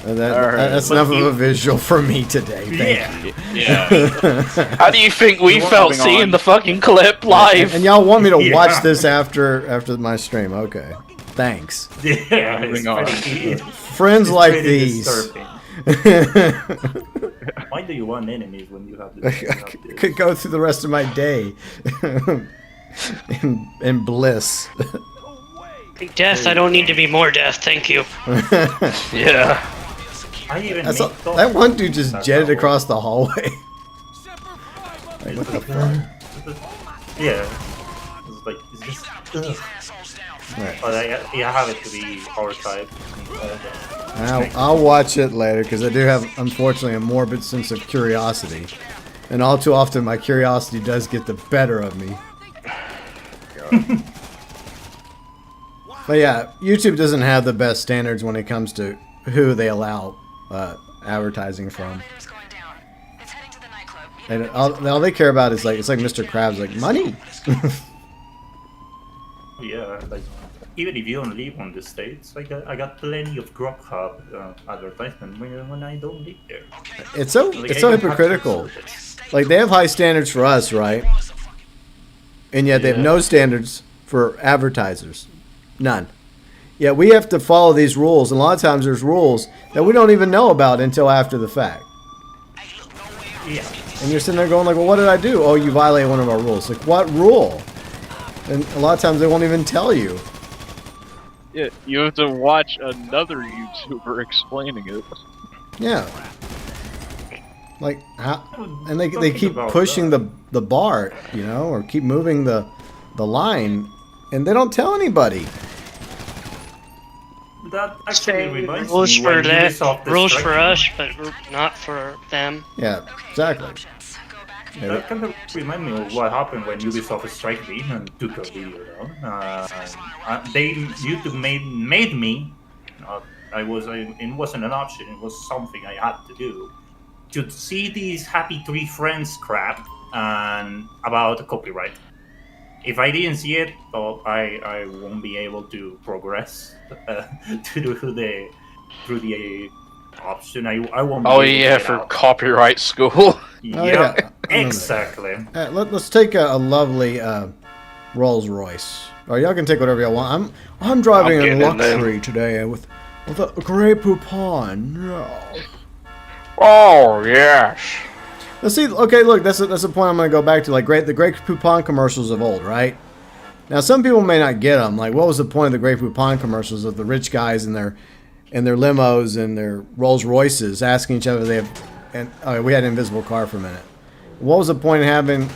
That's enough of a visual for me today. Thank you. Yeah. How do you think we felt moving seeing on. the fucking clip live? And y'all want me to Yeah. watch this after my stream? Okay, thanks. Yeah, Moving on. Friends like pretty these. disturbing. Why do you want enemies when you have I this? could go through the rest of my day in bliss. Death, I don't need to be more death, thank you. Yeah. I even That's make that one dude just jetted across the hallway. Like, what the fuck? Yeah. It's like, it's just. Ugh. Right. But I have it to be archived. I'll watch it later because I do have, unfortunately, a morbid sense of curiosity, and all too often my curiosity does get the better of me. But yeah, YouTube doesn't have the best standards when it comes to who they allow advertising from. Elevator's going down. It's heading to the nightclub. And all they care about is like, it's like Mr. Krabs, like money. Yeah, like even if you don't live on the States, I got plenty of Grubhub advertisement when I don't live there. It's so Like, it's I so don't have to hypocritical. search it. Like they have high standards for us, right? And yet they have Yeah. no standards for advertisers. None. Yeah, we have to follow these rules, and a lot of times there's rules that we don't even know about until after the fact. Yeah. And you're sitting there going like, well, what did I do? Oh, you violated one of our rules. Like, what rule? And a lot of times they won't even tell you. Yeah, you have to watch another YouTuber explaining it. Yeah. Like, how? And they Talking keep about pushing the bar, you know, or keep moving the line, and they don't tell anybody. That actually reminds Rules me for when that, Ubisoft rules for Strike- us, but not for them. Yeah, exactly. Options. Go back. Yeah, That kind of remind me of what happened when Ubisoft strike me and took a video down. YouTube made me. It wasn't an option. It was something I had to do. To see these Happy Tree Friends crap and about copyright. If I didn't see it, well, I won't be able to progress through the option. I won't. Be Oh able to yeah, get for out. copyright school. Oh, Yeah, yeah. exactly. Let's take a lovely Rolls Royce. Or y'all can take whatever y'all want. I'm driving I'm in getting in there. luxury today with a Grey Poupon. Yeah. Oh yes. Now see, okay, look, that's a point I'm going to go back to. Like, the Grey Poupon commercials of old, right? Now, some people may not get them. Like, what was the point of the Grey Poupon commercials of the rich guys and their limos and their Rolls Royces asking each other if they have? And we had an invisible car for a minute. What was the point of having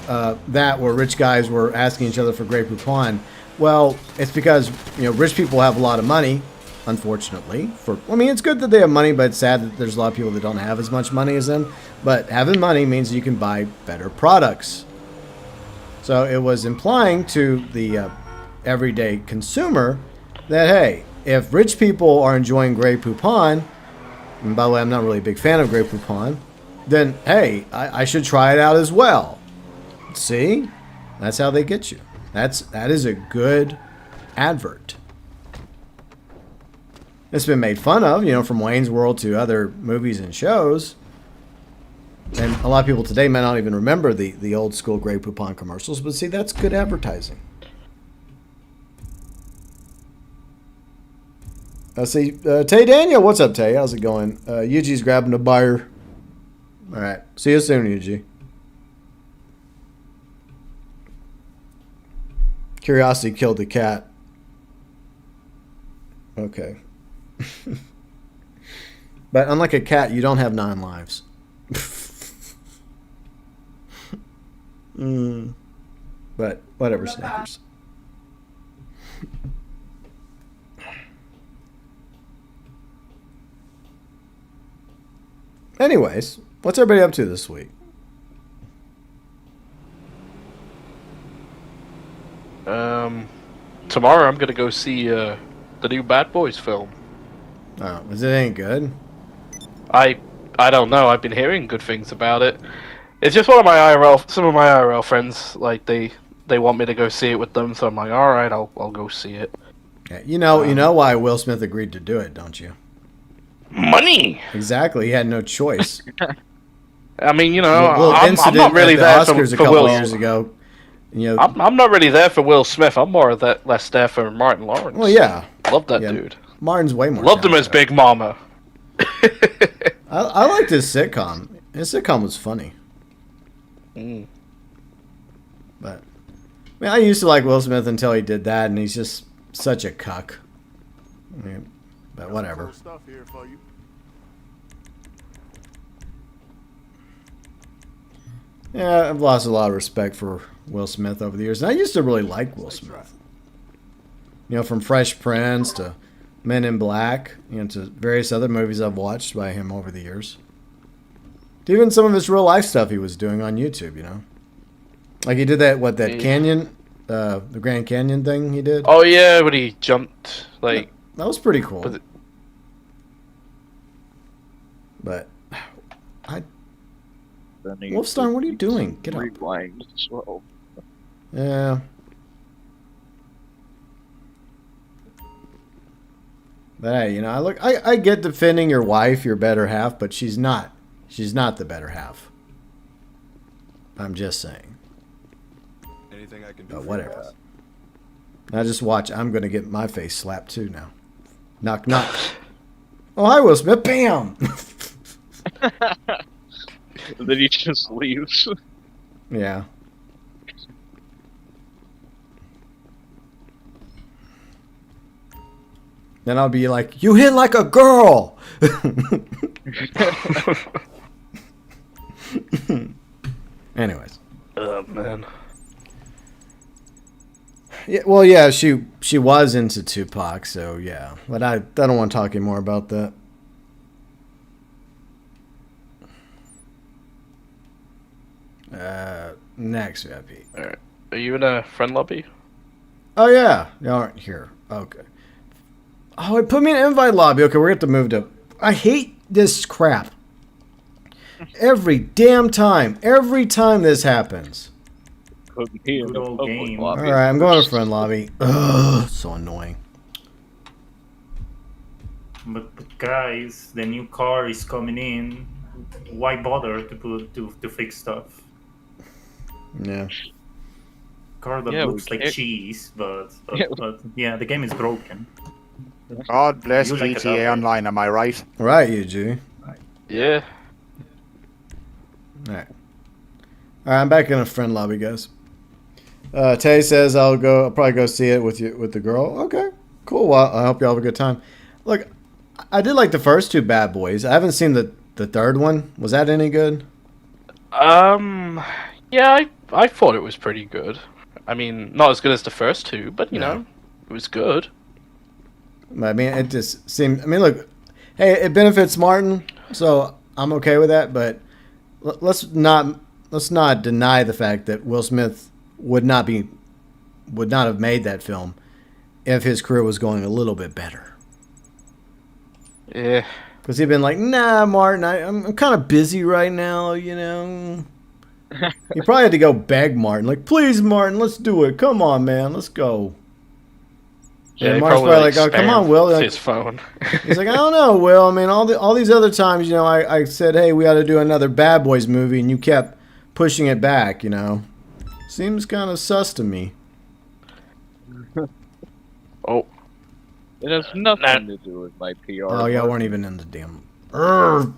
that where rich guys were asking each other for Grey Poupon? Well, it's because rich people have a lot of money. Unfortunately, it's good that they have money, but it's sad that there's a lot of people that don't have as much money as them. But having money means you can buy better products. So it was implying to the everyday consumer that, hey, if rich people are enjoying Grey Poupon, and by the way, I'm not really a big fan of Grey Poupon, then, hey, I should try it out as well. See? That's how they get you. That is a good advert. It's been made fun of, you know, from Wayne's World to other movies and shows. And a lot of people today may not even remember the old school Grey Poupon commercials, but see, that's good advertising. Let's see, Tay Daniel, what's up, Tay? How's it going? Yuji's grabbing a buyer. All right, see you soon, Yuji. Curiosity killed the cat. Okay. But unlike a cat, you don't have 9 lives. But whatever, Snickers. Anyways, what's everybody up to this week? Tomorrow I'm gonna go see the new Bad Boys film. Oh, is it any good? I don't know. I've been hearing good things about it. It's just some of my IRL friends, like they want me to go see it with them, so I'm like, all right, I'll go see it. Yeah, you know why Will Smith agreed to do it, don't you? Money. Exactly, he had no choice. I mean, you know, I'm not really there Oscars for a couple Will. years ago. You know, I'm not really there for Will Smith. I'm more less there for Martin Lawrence. well, yeah, Love that dude. Martin's way more. Loved him as talented. Big Mama. I liked his sitcom. His sitcom was funny. But I mean, I used to like Will Smith until he did that, and he's just such a cuck. I mean, but whatever. Stuff here for you. Yeah, I've lost a lot of respect for Will Smith over the years, and I used to really like Will Smith. You know, from Fresh Prince to Men in Black, you know, to various other movies I've watched by him over the years. To even some of his real life stuff he was doing on YouTube, you know. Like he did that canyon, the Grand Canyon thing he did. Oh yeah, when he jumped, like that was pretty cool. But Wolfstar, what are you doing? Get up. Rewind as well. Yeah. But hey, you know, I get defending your wife, your better half, but she's not the better half. I'm just saying. Anything I can do But for whatever. Now just watch. I'm gonna get my face slapped too now. Knock knock. Oh, hi Will Smith. Bam. Then he just leaves. Yeah. Then I'll be like, you hit like a girl. Anyways. oh man. Yeah, well, yeah, she was into Tupac, so yeah. But I don't want to talk anymore about that. Next VIP. Alright. Are you in a friend lobby? Oh yeah, you aren't here. Okay. Oh, it put me in an invite lobby. Okay, we're gonna have to move to. I hate this crap. Every damn time. Every time this happens. Put me in Good the old public game. lobby. All right, I'm going to friend lobby. Ugh, so annoying. But guys, the new car is coming in. Why bother to fix stuff? Yeah. Car that Yeah, we looks like can't- cheese, but Yeah. yeah, the game is broken. God bless You like it that GTA way. Online, am I right? Right, UG. Yeah. All right. All right, I'm back in a friend lobby, guys. Tay says I'll probably go see it with the girl. Okay, cool. Well, I hope you all have a good time. Look, I did like the first two Bad Boys. I haven't seen the third one. Was that any good? Yeah, I thought it was pretty good. I mean, not as good as the first two, but you know, it was good. I mean, it just seemed. I mean, look, hey, it benefits Martin, so I'm okay with that. But let's not deny the fact that Will Smith would not have made that film if his career was going a little bit better. Yeah. Because he'd been like, nah, Martin, I'm kind of busy right now, you know. He probably had to go beg Martin, like, please, Martin, let's do it. Come on, man, let's go. Yeah, And he Martin's probably like, oh, come spammed on, Will. Like, his phone. he's like, I don't know, Will. I mean, all these other times, I said, hey, we ought to do another Bad Boys movie, and you kept pushing it back, Seems kind of sus to me. Oh. It has nothing to do with my PR. Oh, yeah, I Mark. weren't even in the damn...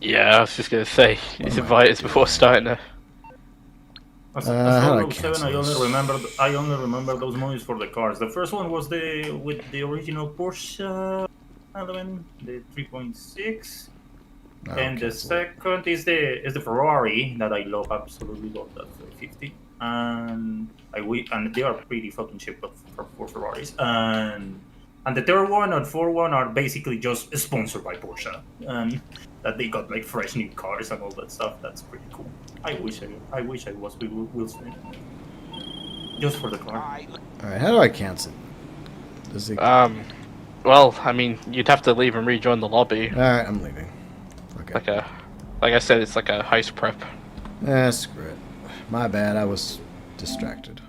Yeah, I was just gonna say, he's invited before starting to... As how do I 007, cancel I this? only remember those movies for the cars. The first one was with the original Porsche 11, the 3.6. No, And the cancel it. second is the Ferrari that I love, absolutely love that 350. And they are pretty fucking cheap for Ferraris. And the third one and fourth one are basically just sponsored by Porsche. That they got like fresh new cars and all that stuff. That's pretty cool. I wish I was with Will Smith. Just for the car. Alright, how do I cancel? Does it... Well, I mean, you'd have to leave and rejoin the lobby. Alright, I'm leaving. Okay. Like I said, it's like a heist prep. Screw it. My bad, I was distracted.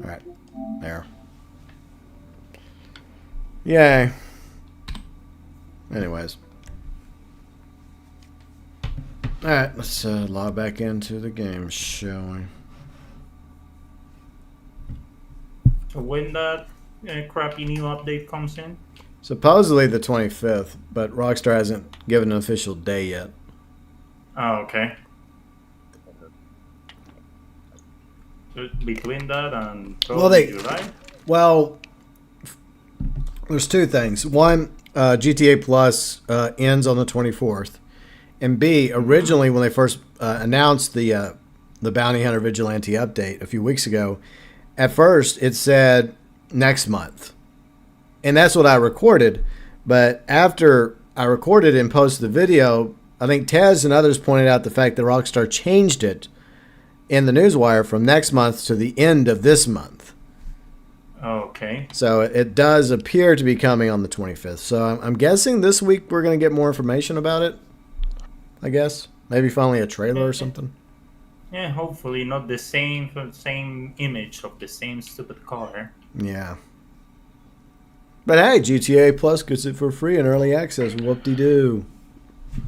Alright, there. Yay. Anyways. Alright, let's log back into the game, shall we? So when that crappy new update comes in? Supposedly the 25th, but Rockstar hasn't given an official day yet. Oh, okay. So between that and July? Well, there's two things. One, GTA Plus ends on the 24th, and B, originally when they first announced the Bounty Hunter Vigilante update a few weeks ago, at first it said next month, and that's what I recorded. But after I recorded and posted the video, I think Tez and others pointed out the fact that Rockstar changed it in the newswire from next month to the end of this month. Okay. So it does appear to be coming on the 25th. So I'm guessing this week we're going to get more information about it. I guess. Maybe finally a trailer or something. Yeah, hopefully not the same image of the same stupid car. Yeah. But hey, GTA Plus gets it for free in early access. Whoop-de-doo.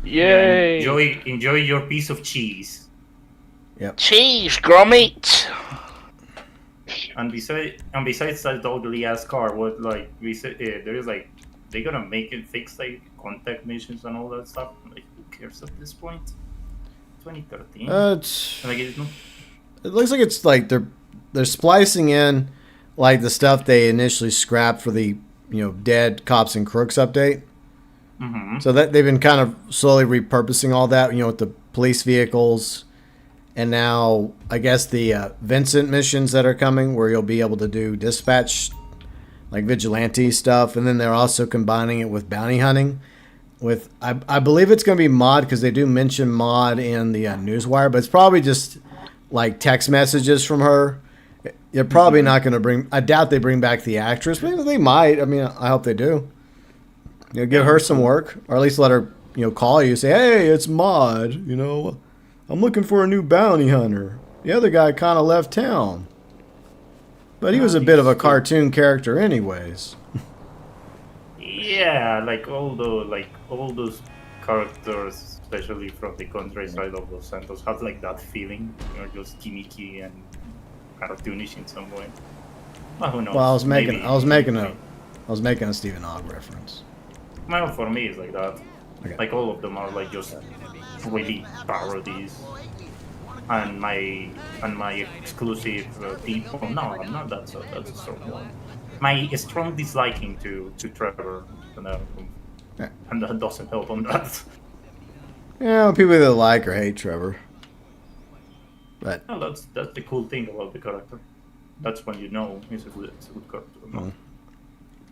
Yay! Enjoy your piece of cheese. Yep. Cheese, Gromit! And besides that ugly ass car, what like we said, there is like they're gonna make it fix like contact missions and all that stuff. Like who cares at this point? 2013. It looks like it's like they're splicing in like the stuff they initially scrapped for the dead cops and crooks update. Mm-hmm. So that they've been kind of slowly repurposing all that, with the police vehicles. And now, I guess the Vincent missions that are coming, where you'll be able to do dispatch, like vigilante stuff, and then they're also combining it with bounty hunting. With I believe it's going to be mod, because they do mention mod in the newswire, but it's probably just like text messages from her. They're probably not going to bring. I doubt they bring back the actress. Maybe they might. I mean, I hope they do. Give her some work, or at least let her call you, say, hey, it's mod. I'm looking for a new bounty hunter. The other guy kind of left town. But he was a bit of a cartoon character anyways. Yeah, like all those characters, especially from the countryside of Los Santos, have like that feeling. Just gimmicky and cartoonish in some way. Well, who knows? Well, I was making Maybe. a Stephen Ogg reference. Well, for me, it's like that. Okay. Like all of them are like just really parodies. And my exclusive people. No, I'm not that. So that's a strong one. My strong disliking to Trevor, and that doesn't help on that. Yeah, people either like or hate Trevor. But Well, that's the cool thing about the character. That's when you know it's a good character. No?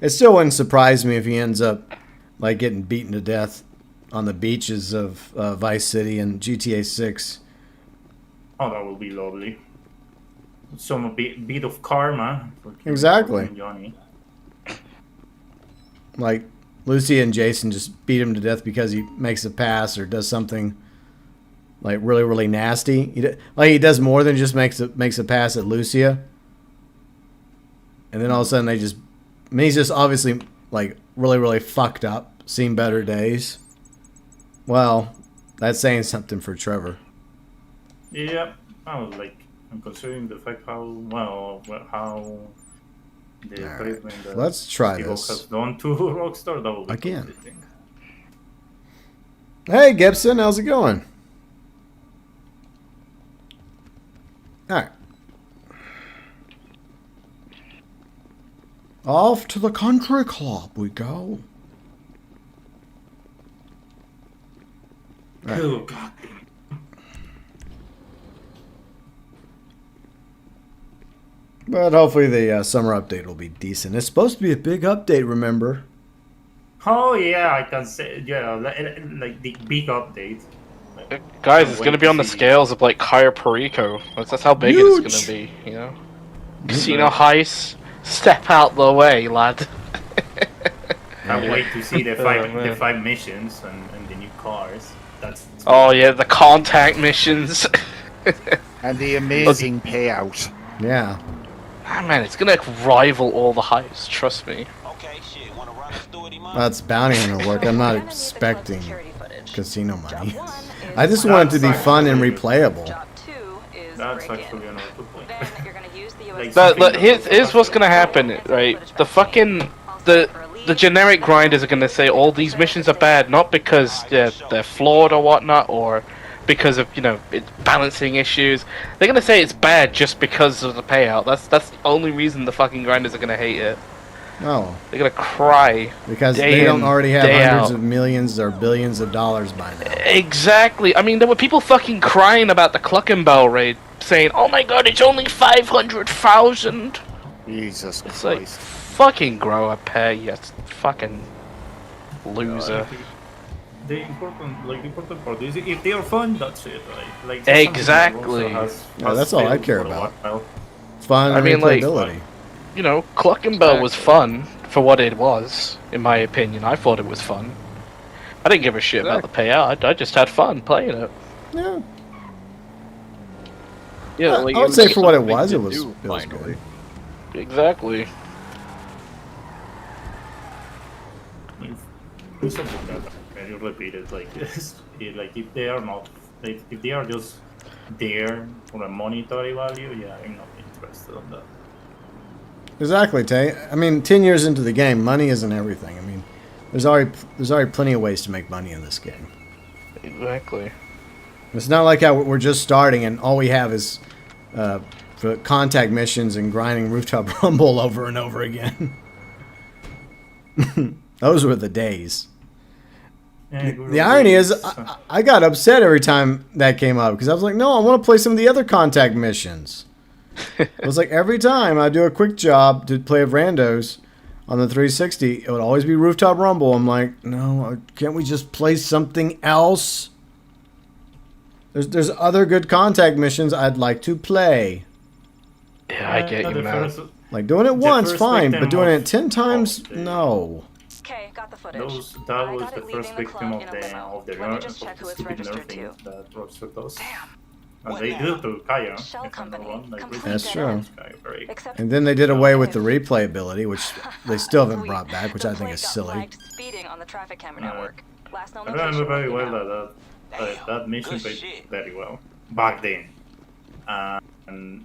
it still wouldn't surprise me if he ends up like getting beaten to death on the beaches of Vice City and GTA 6. Oh, that would be lovely. Some bit of karma. Exactly. For Johnny. Like Lucy and Jason just beat him to death because he makes a pass or does something, like really nasty. Like he does more than just makes a pass at Lucia, and then all of a sudden they just. I mean, he's just obviously like really fucked up, seen better days. Well, that's saying something for Trevor. Yeah, I'm considering the fact how the treatment that Let's try Steve this has done to Rockstar. That will be again. good, I think. Hey Gibson, how's it going? All right. Off to the country club we go. Right. Oh God. But hopefully the summer update will be decent. It's supposed to be a big update, remember? Oh yeah, I can say like the big update. Guys, it's gonna be on the scales of like Cayo Perico. That's how big Huge. it's gonna be, you know? Casino heist, step out the way, lad. Can't wait to see the five missions and the new cars. Oh yeah, the contact missions. And the amazing payout. Yeah. Ah man, it's gonna rival all the heists, trust me. Okay, shit. Wanna run us through it, man? That's bounty hunter work. I'm not expecting casino money. I just want it to be fun and replayable. That's actually another good point. But here's what's gonna happen, right? The fucking the generic grinders are gonna say all these missions are bad, not because they're flawed or whatnot, or because of balancing issues. They're gonna say it's bad just because of the payout. That's the only reason the fucking grinders are gonna hate it. Oh. They're gonna cry Because day they don't in, already have day hundreds out. of millions or billions of dollars by now. Exactly. I mean, there were people fucking crying about the Cluckenbell raid, saying, "Oh my god, it's only 500,000." Jesus It's Christ. like, fucking grow a pair, you fucking loser. The important part is if they are fun, that's it, right? Like Exactly. Yeah, that's all I care about. Fun I and mean, like, replayability. Cluckenbell was fun for what it was, in my opinion. I thought it was fun. I didn't give a shit about the payout. I just had fun playing it. Yeah. Yeah, I would say for what it was good. Finally. Exactly. Do something that very repeated like this. Like if they are not, like, if they are just there for a monetary value, yeah, I'm not interested in that. Exactly, Tay. I mean, 10 years into the game, money isn't everything. I mean, there's already plenty of ways to make money in this game. Exactly. It's not like how we're just starting and all we have is for contact missions and grinding rooftop rumble over and over again. Those were the days. Yeah, The irony is, I got upset every time that came up because I was like, no, I want to play some of the other contact missions. It was like every time I do a quick job to play randos on the 360, it would always be rooftop rumble. I'm like, no, can't we just play something else? There's other good contact missions I'd like to play. Yeah, I get you, man. Like doing it once, fine, but doing it 10 times, no. Okay, got the footage. That was the first victim of the stupid nerfing that Rockstar does. And they did it to Kaya. That's true. And then they did away with the replayability, which they still haven't brought back, which I think is silly. Speeding on the traffic camera network. Last known I remember location very will be well now. that mission played very well back then, and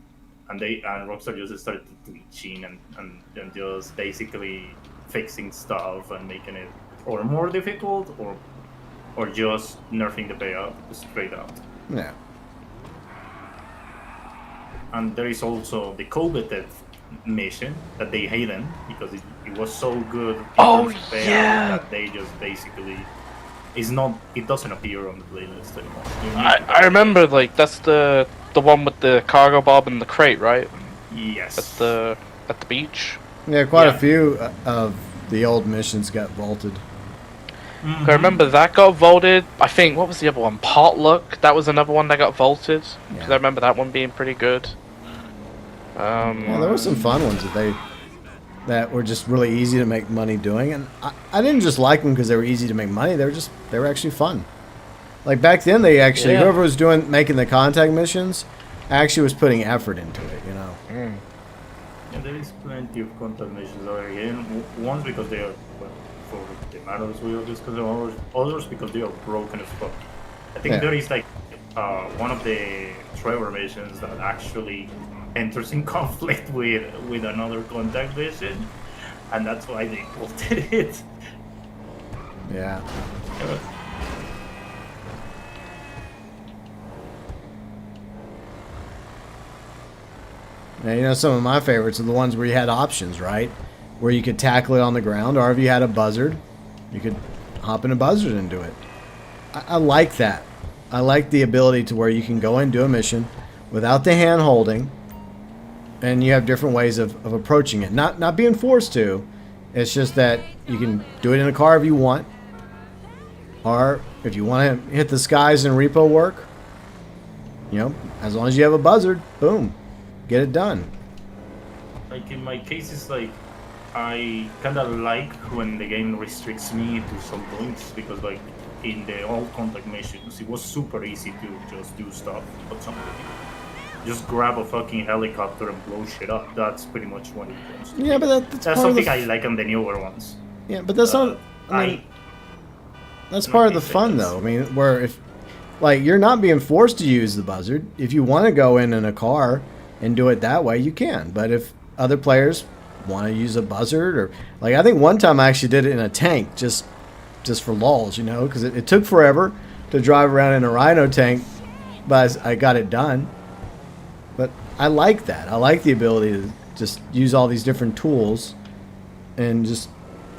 Rockstar just started glitching and just basically fixing stuff and making it or more difficult or just nerfing the payout straight out. Yeah. And there is also the coveted mission that they hated because it was so good in terms of payout that they just basically it doesn't appear on the playlist anymore. I remember, like, that's the one with the cargo bob and the crate, right? Yes. At the beach. Yeah, quite a few of the old missions got vaulted. I remember that got vaulted. I think, what was the other one? Potluck. That was another one that got vaulted. Because I remember that one being pretty good. Well, there were some fun ones that were just really easy to make money doing, and I didn't just like them because they were easy to make money. They were actually fun. Like back then, they actually Yeah. whoever was making the contact missions actually was putting effort into it. You know. And there is plenty of contact missions over here. Ones because they are, well, for the matters we are discussing, others because they are broken as fuck. I think Yeah. there is like one of the Trevor missions that actually enters in conflict with another contact mission, and that's why they bolted it. Yeah. And, you know, some of my favorites are the ones where you had options, right? Where you could tackle it on the ground, or if you had a buzzard, you could hop in a buzzard and do it. I like that. I like the ability to where you can go and do a mission without the hand holding, and you have different ways of approaching it. Not being forced to. It's just that you can do it in a car if you want, or if you want to hit the skies and repo work, you know, as long as you have a buzzard, boom, get it done. Like in my case, it's like I kind of like when the game restricts me to some points because, like, in the old contact missions, it was super easy to just do stuff, but something. Just grab a fucking helicopter and blow shit up. That's pretty much what it comes to. Yeah, but that's part something of the I like on the newer ones. Yeah, but that's not. I mean, that's part of the fun, though. I mean, where if, like, you're not being forced to use the buzzard. If you want to go in a car and do it that way, you can. But if other players want to use a buzzard, or like, I think one time I actually did it in a tank, just for lulz, you know, because it took forever to drive around in a rhino tank, but I got it done. But I like that. I like the ability to just use all these different tools, and just,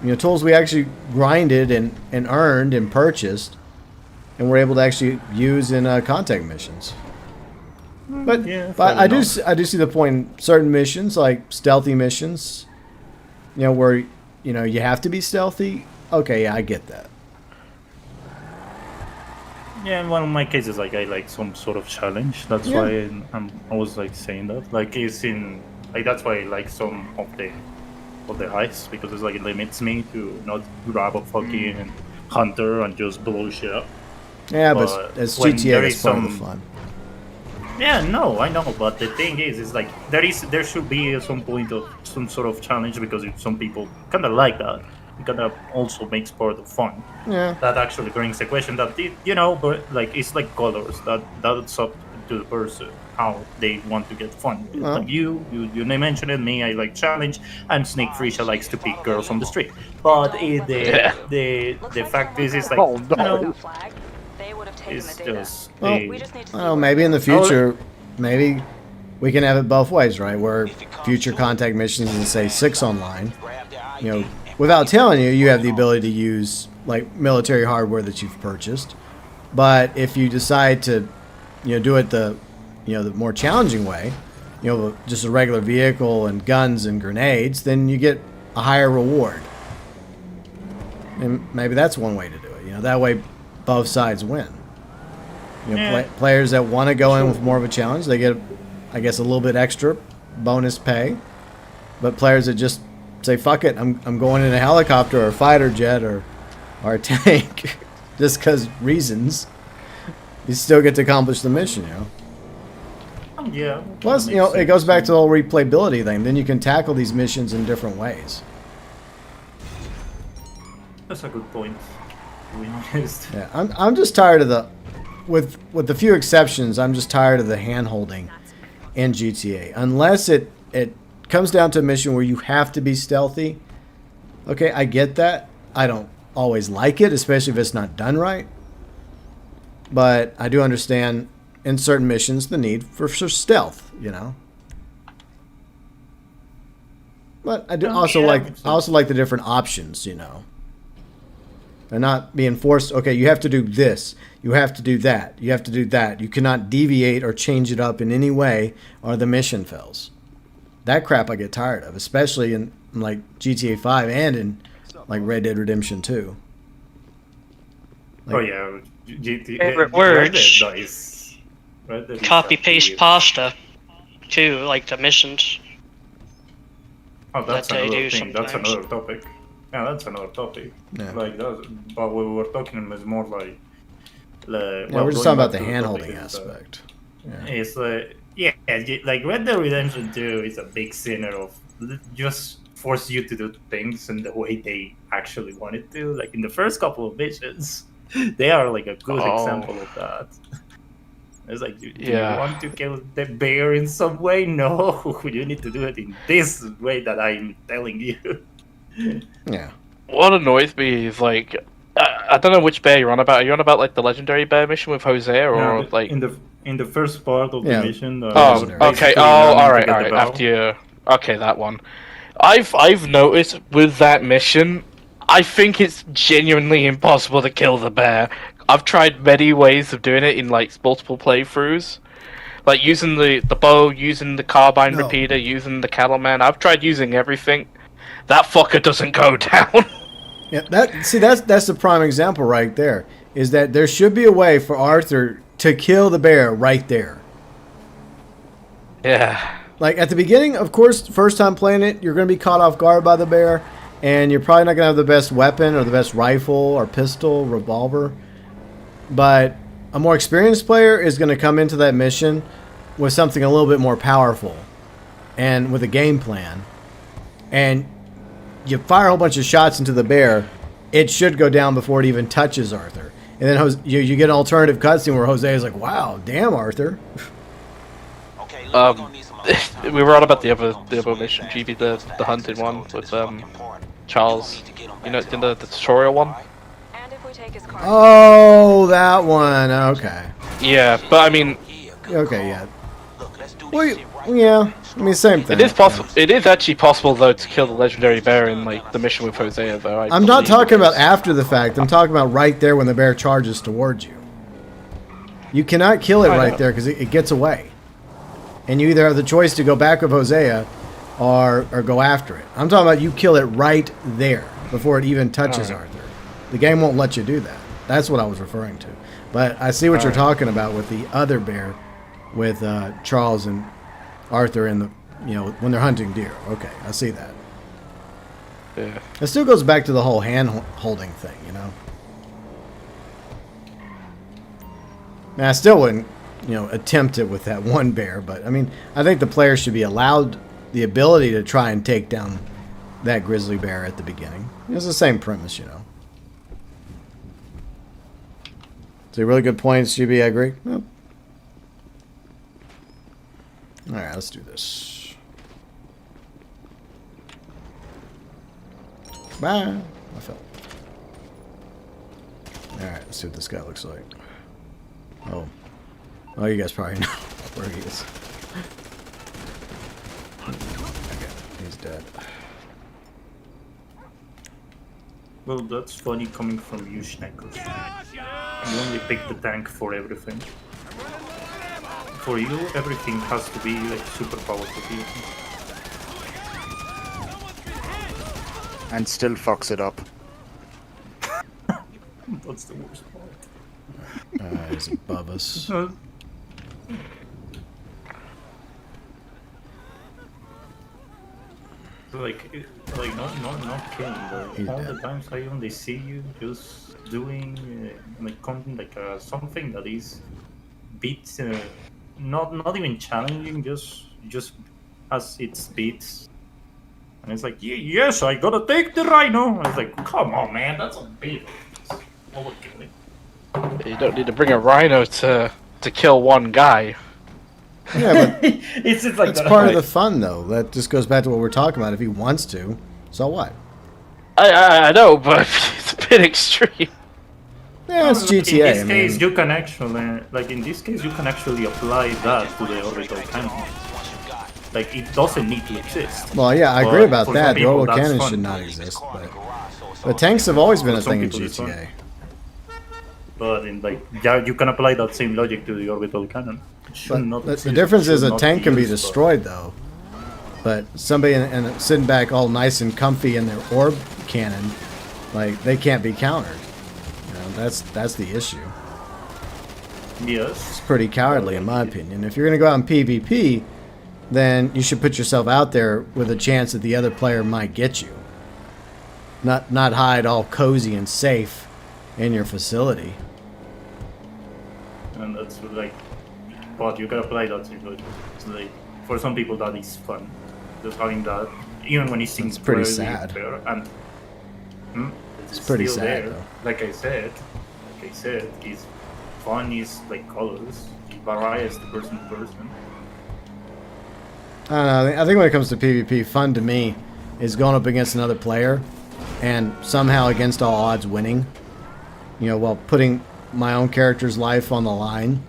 you know, tools we actually grinded and earned and purchased, and we're able to actually use in contact missions. But Yeah, but I do fair see the point in certain missions, like stealthy missions, you know, where, you know, you have to be stealthy. Okay, yeah, I get that. Yeah, in one of my cases, like, I like some sort of challenge. That's Yeah. why I was like saying that. Like, it's in like that's why I like some of the heists, because it's like it limits me to not grab a fucking hunter and just blow shit up. Yeah, but as when GTA, there it's is part of the some- fun. Yeah, no, I know, but the thing is like there should be some point of some sort of challenge, because if some people kind of like that, it kind of also makes part of fun. Yeah. That actually brings the question that you know, but like it's like colors that's up to the person how they want to get fun. Well. Like you mentioned it, me, I like challenge, and Snake Friesia likes to pick girls on the street. But the fact is like, you know, it's just Well, a- Well, maybe in the future, maybe we can have it both ways, right? Where future contact missions and say 6 online, you know, without telling you, you have the ability to use like military hardware that you've purchased. But if you decide to, you know, do it the more challenging way, you know, just a regular vehicle and guns and grenades, then you get a higher reward. And maybe that's one way to do it. You know, that way both sides win. You know, Yeah. players that want to go in with more of a challenge, they get, I guess, a little bit extra bonus pay. But players that just say, "Fuck it, I'm going in a helicopter or a fighter jet or a tank," just because reasons, you still get to accomplish the mission. You know. yeah. Plus, you know, it goes back to the whole replayability thing. Then you can tackle these missions in different ways. That's a good point. To be honest. Yeah, I'm just tired of the, with the few exceptions, I'm just tired of the hand holding in GTA. Unless it comes down to a mission where you have to be stealthy. Okay, I get that. I don't always like it, especially if it's not done right. But I do understand in certain missions the need for stealth, you know. But I do also like the different options, you know. And not being forced, okay, you have to do this, you have to do that, you have to do that. You cannot deviate or change it up in any way or the mission fails. That crap I get tired of, especially in like GTA 5 and in like Red Dead Redemption 2. Like, Oh yeah, GTA. Favorite Red words. Dead is Copy paste actually- pasta, too, like the missions. Oh, that's that they another do thing. That's sometimes. another topic. Yeah, that's another topic. Yeah. Like that, but we were talking is more like We're just talking about the hand-holding aspect. It's like Red Dead Redemption 2 is a big sinner of just force you to do things in the way they actually wanted to. Like in the first couple of missions, they are like a good example of that. It's like, do you want to kill the bear in some way? No, you need to do it in this way that I'm telling you. Yeah. What annoys me is like, I don't know which bear you're on about. Are you on about like the legendary bear mission with Hosea, or like in the first part of the mission? Okay. All right. After you, okay, that one. I've noticed with that mission, I think it's genuinely impossible to kill the bear. I've tried many ways of doing it in like multiple playthroughs, like using the bow, using the carbine repeater, using the cattleman. I've tried using everything. That fucker doesn't go down. Yeah, that's the prime example right there. Is that there should be a way for Arthur to kill the bear right there. Yeah. Like at the beginning, of course, first time playing it, you're going to be caught off guard by the bear, and you're probably not going to have the best weapon or the best rifle or pistol, revolver. But a more experienced player is going to come into that mission with something a little bit more powerful and with a game plan. And you fire a whole bunch of shots into the bear, it should go down before it even touches Arthur. And then you get an alternative cutscene where Jose is like, wow, damn, Arthur. We were on about the other mission, GB, the hunting one with Charles. You know, the tutorial one. Oh, that one. Okay. Yeah, but I mean. Okay, yeah. Well, yeah. I mean, same thing. It is possible. It is actually possible though to kill the legendary bear in like the mission with Hosea. Though I'm not talking about after the fact. I'm talking about right there when the bear charges towards you. You cannot kill it right there because it gets away, and you either have the choice to go back with Hosea, or go after it. I'm talking about you kill it right there before it even touches Arthur. The game won't let you do that. That's what I was referring to. But I see what you're talking about with the other bear, with Charles and Arthur in the, when they're hunting deer. Okay, I see that. Yeah. It still goes back to the whole hand-holding thing, I still wouldn't, attempt it with that one bear, but I mean, I think the player should be allowed the ability to try and take down that grizzly bear at the beginning. It's the same premise, So really good points, GB, I agree. Yep. Alright, let's do this. Bye. I fell. Alright, let's see what this guy looks like. Oh, you guys probably know where he is. Okay, he's dead. Well, that's funny coming from you, Schneckers. You only pick the tank for everything. For you, everything has to be like super powerful. And still fucks it up. That's the worst part. He's above us. Like not kidding. All the times I only see you just doing something that is beats, not even challenging, just has its beats, and it's like, yes, I gotta take the rhino. And it's like, come on, man, that's a beat. You don't need to bring a rhino to kill one guy. Yeah, but it's just like it's part of the fun, though. That just goes back to what we're talking about. If he wants to, so what? I know, but it's a bit extreme. Yeah, it's GTA. In this case, you can actually, apply that to the orbital cannon. Like, it doesn't need to exist. Well, yeah, I agree about that. The orbital cannon should not exist, but tanks have always been a thing in GTA. But you can apply that same logic to the orbital cannon. But the difference is a tank can be destroyed, though. But somebody sitting back all nice and comfy in their orb cannon, they can't be countered. That's the issue. Yes. It's pretty cowardly, in my opinion. If you're going to go out in PvP, then you should put yourself out there with a chance that the other player might get you. Not hide all cozy and safe in your facility. and that's like, but you gotta play that too. It's like for some people that is fun, just having that, even when he sings. It's pretty really sad. fair, and It's pretty still sad, there. though. Like I said, his fun is like colors. It varies the person to person. I don't know. I think when it comes to PvP, fun to me is going up against another player and somehow against all odds winning. You know, while putting my own character's life on the line.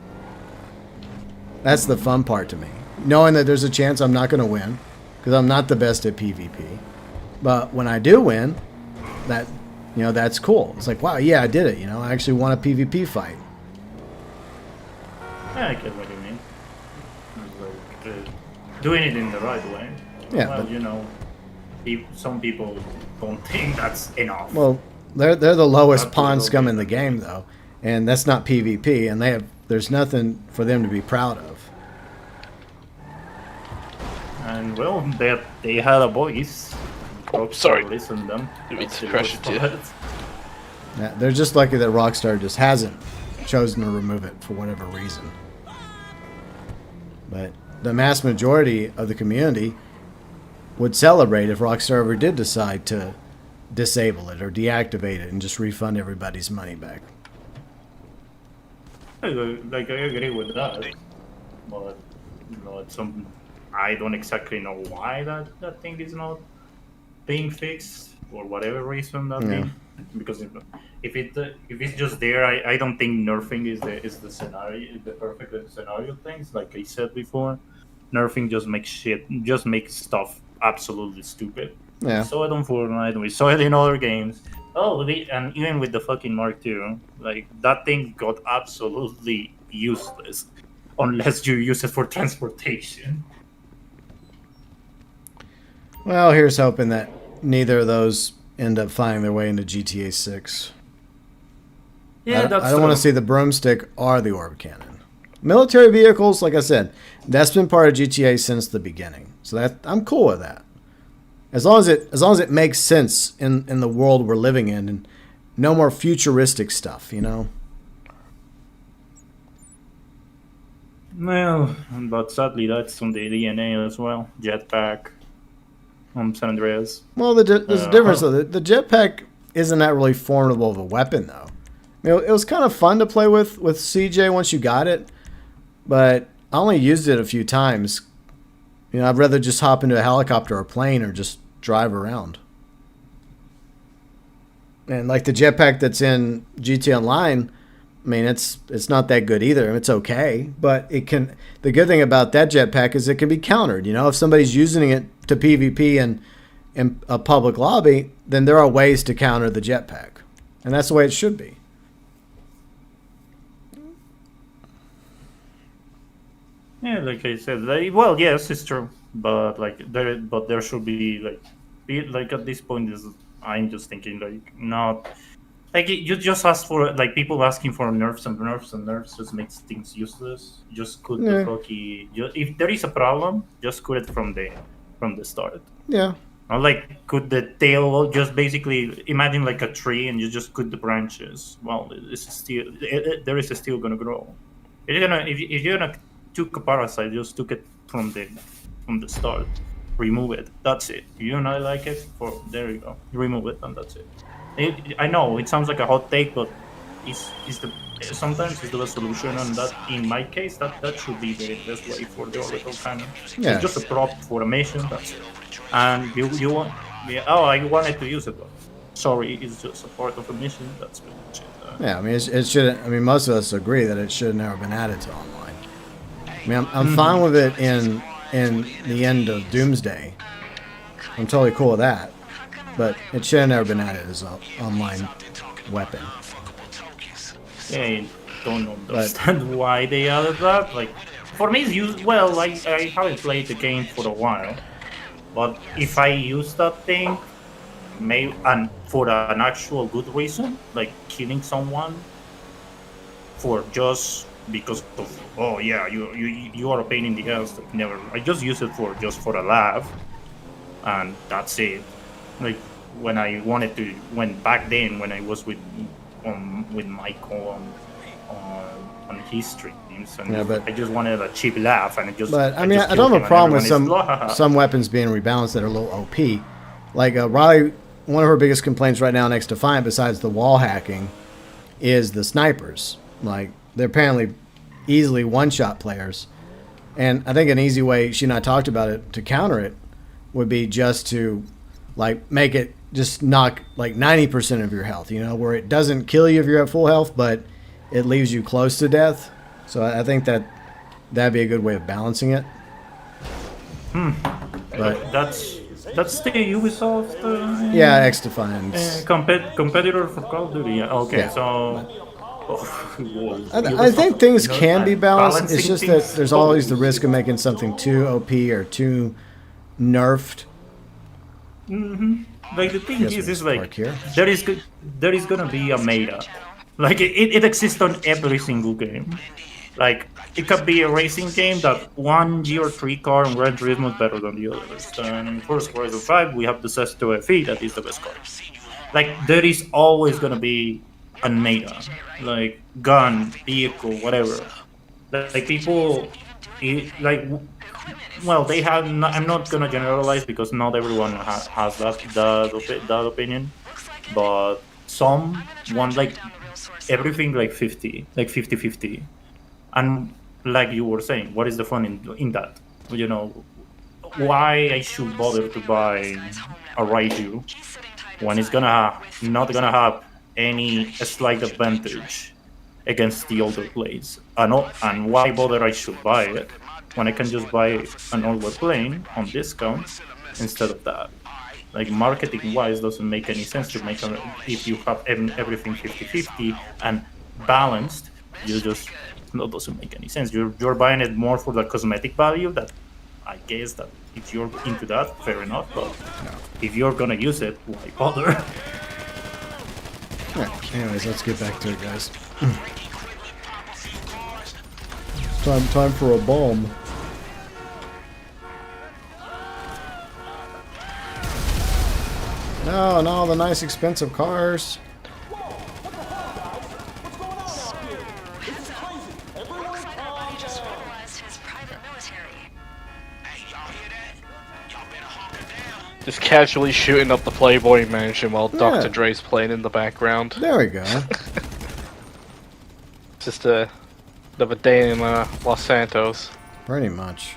That's the fun part to me. Knowing that there's a chance I'm not going to win because I'm not the best at PvP. But when I do win, that, you know, that's cool. It's like, wow, yeah, I did it. You know, I actually won a PvP fight. Yeah, I get what you mean. It's like, doing it in the right way. Yeah, well, but, you know, some people don't think that's enough. well, they're the lowest Not pawn to scum go in the game, though, and that's not PvP, and there's nothing for them to be proud of. And well, they had a voice. sorry. Listen to them. Didn't mean to That's crash the it, worst yeah. part. Yeah, they're just lucky that Rockstar just hasn't chosen to remove it for whatever reason. But the mass majority of the community would celebrate if Rockstar ever did decide to disable it or deactivate it and just refund everybody's money back. Like I agree with that, but you know, I don't exactly know why that thing is not being fixed for whatever reason that thing. Because if it's just there, I don't think nerfing is the scenario, the perfect scenario things. Like I said before, nerfing just makes stuff absolutely stupid. Yeah. We saw it on Fortnite, we saw it in other games. And even with the fucking Mark II, like that thing got absolutely useless unless you use it for transportation. Well, here's hoping that neither of those end up finding their way into GTA 6. Yeah, that's I don't want to see the broomstick or the orb cannon. Military vehicles, like I said, that's been part of GTA since the beginning. So I'm cool with that. As long as it makes sense in the world we're living in, and no more futuristic stuff, you know. Well, but sadly that's on the DNA as well. Jetpack on San Andreas. Well, there's a difference though. The jetpack isn't that really formidable of a weapon though. You know, it was kind of fun to play with CJ once you got it, but I only used it a few times. You know, I'd rather just hop into a helicopter or a plane or just drive around. And like the jetpack that's in GTA Online, I mean, it's not that good either. It's okay, but it can. The good thing about that jetpack is it can be countered. You know, if somebody's using it to PvP in a public lobby, then there are ways to counter the jetpack, and that's the way it should be. Yeah, like I said, well, yes, it's true, but there should be like at this point I'm just thinking like not like you just ask for like people asking for nerfs just makes things useless. Just cut the fucking if there is a problem, just cut it from the start. Yeah. Or like cut the tail, just basically imagine like a tree and you just cut the branches. Well, there is still gonna grow. If you're gonna took a parasite, just took it from the start, remove it. That's it. If you don't like it, there you go. Remove it and that's it. I know it sounds like a hot take, but sometimes it's the best solution, and that in my case that should be the best way for the orbital cannon. Yeah. It's just a prop for a mission. That's it. And you want? Oh, I wanted to use it, but sorry, it's just a part of a mission. That's pretty much it. Yeah, I mean, it shouldn't. I mean, most of us agree that it should have never been added to online. I mean, I'm fine with it in the end of Doomsday. I'm totally cool with that, but it should have never been added as an online weapon. Yeah, I don't understand why they added that. Like, for me, I haven't played the game for a while, but if I use that thing, and for an actual good reason, like killing someone, for just because of you are a pain in the ass. Like, never. I just use it for a laugh, and that's it. Like back then when I was with Michael on his streams, and Yeah, but- I just wanted a cheap laugh, and it just. But I mean, just I don't killed have him, a problem and with everyone is, some weapons being rebalanced that are a little OP. Like Riley, one of her biggest complaints right now next to Defiant, besides the wall hacking, is the snipers. Like they're apparently easily one-shot players, and I think an easy way she and I talked about it to counter it would be just to like make it just knock like 90% of your health. You know, where it doesn't kill you if you're at full health, but it leaves you close to death. So I think that'd be a good way of balancing it. But that's the Ubisoft. yeah, X-Defiance. Competitor for Call of Duty. Yeah, okay, Yeah, so. I think things can be balanced. It's balancing just that things. there's always the risk of making something too OP or too nerfed. Like the thing Yes, is Mr. like Park here. there is gonna be a meta. Like it exists on every single game. Like it could be a racing game that one GR3 car in Gran Turismo is better than the others. And in Forza Horizon 5 we have the Sesto FE that is the best car. Like there is always gonna be a meta. Like gun, vehicle, whatever. Like people like well, they have. I'm not gonna generalize because not everyone has that opinion, but some want like everything like 50-50, and like you were saying, what is the fun in that? You know, why I should bother to buy a Raiju when it's not gonna have any slight advantage against the older blades, and why bother I should buy it when I can just buy an older plane on discount instead of that. Like marketing wise doesn't make any sense to make if you have everything 50-50 and balanced, doesn't make any sense. You're buying it more for the cosmetic value. That I guess that if you're into that, fair enough, but if you're gonna use it, why bother? Right. Anyways, let's get back to it, guys. Time for a bomb. No, the nice expensive cars. Just casually shooting up the Playboy Mansion while Yeah. Dr. Dre's playing in the background. There we go. Just another day in Los Santos. Pretty much.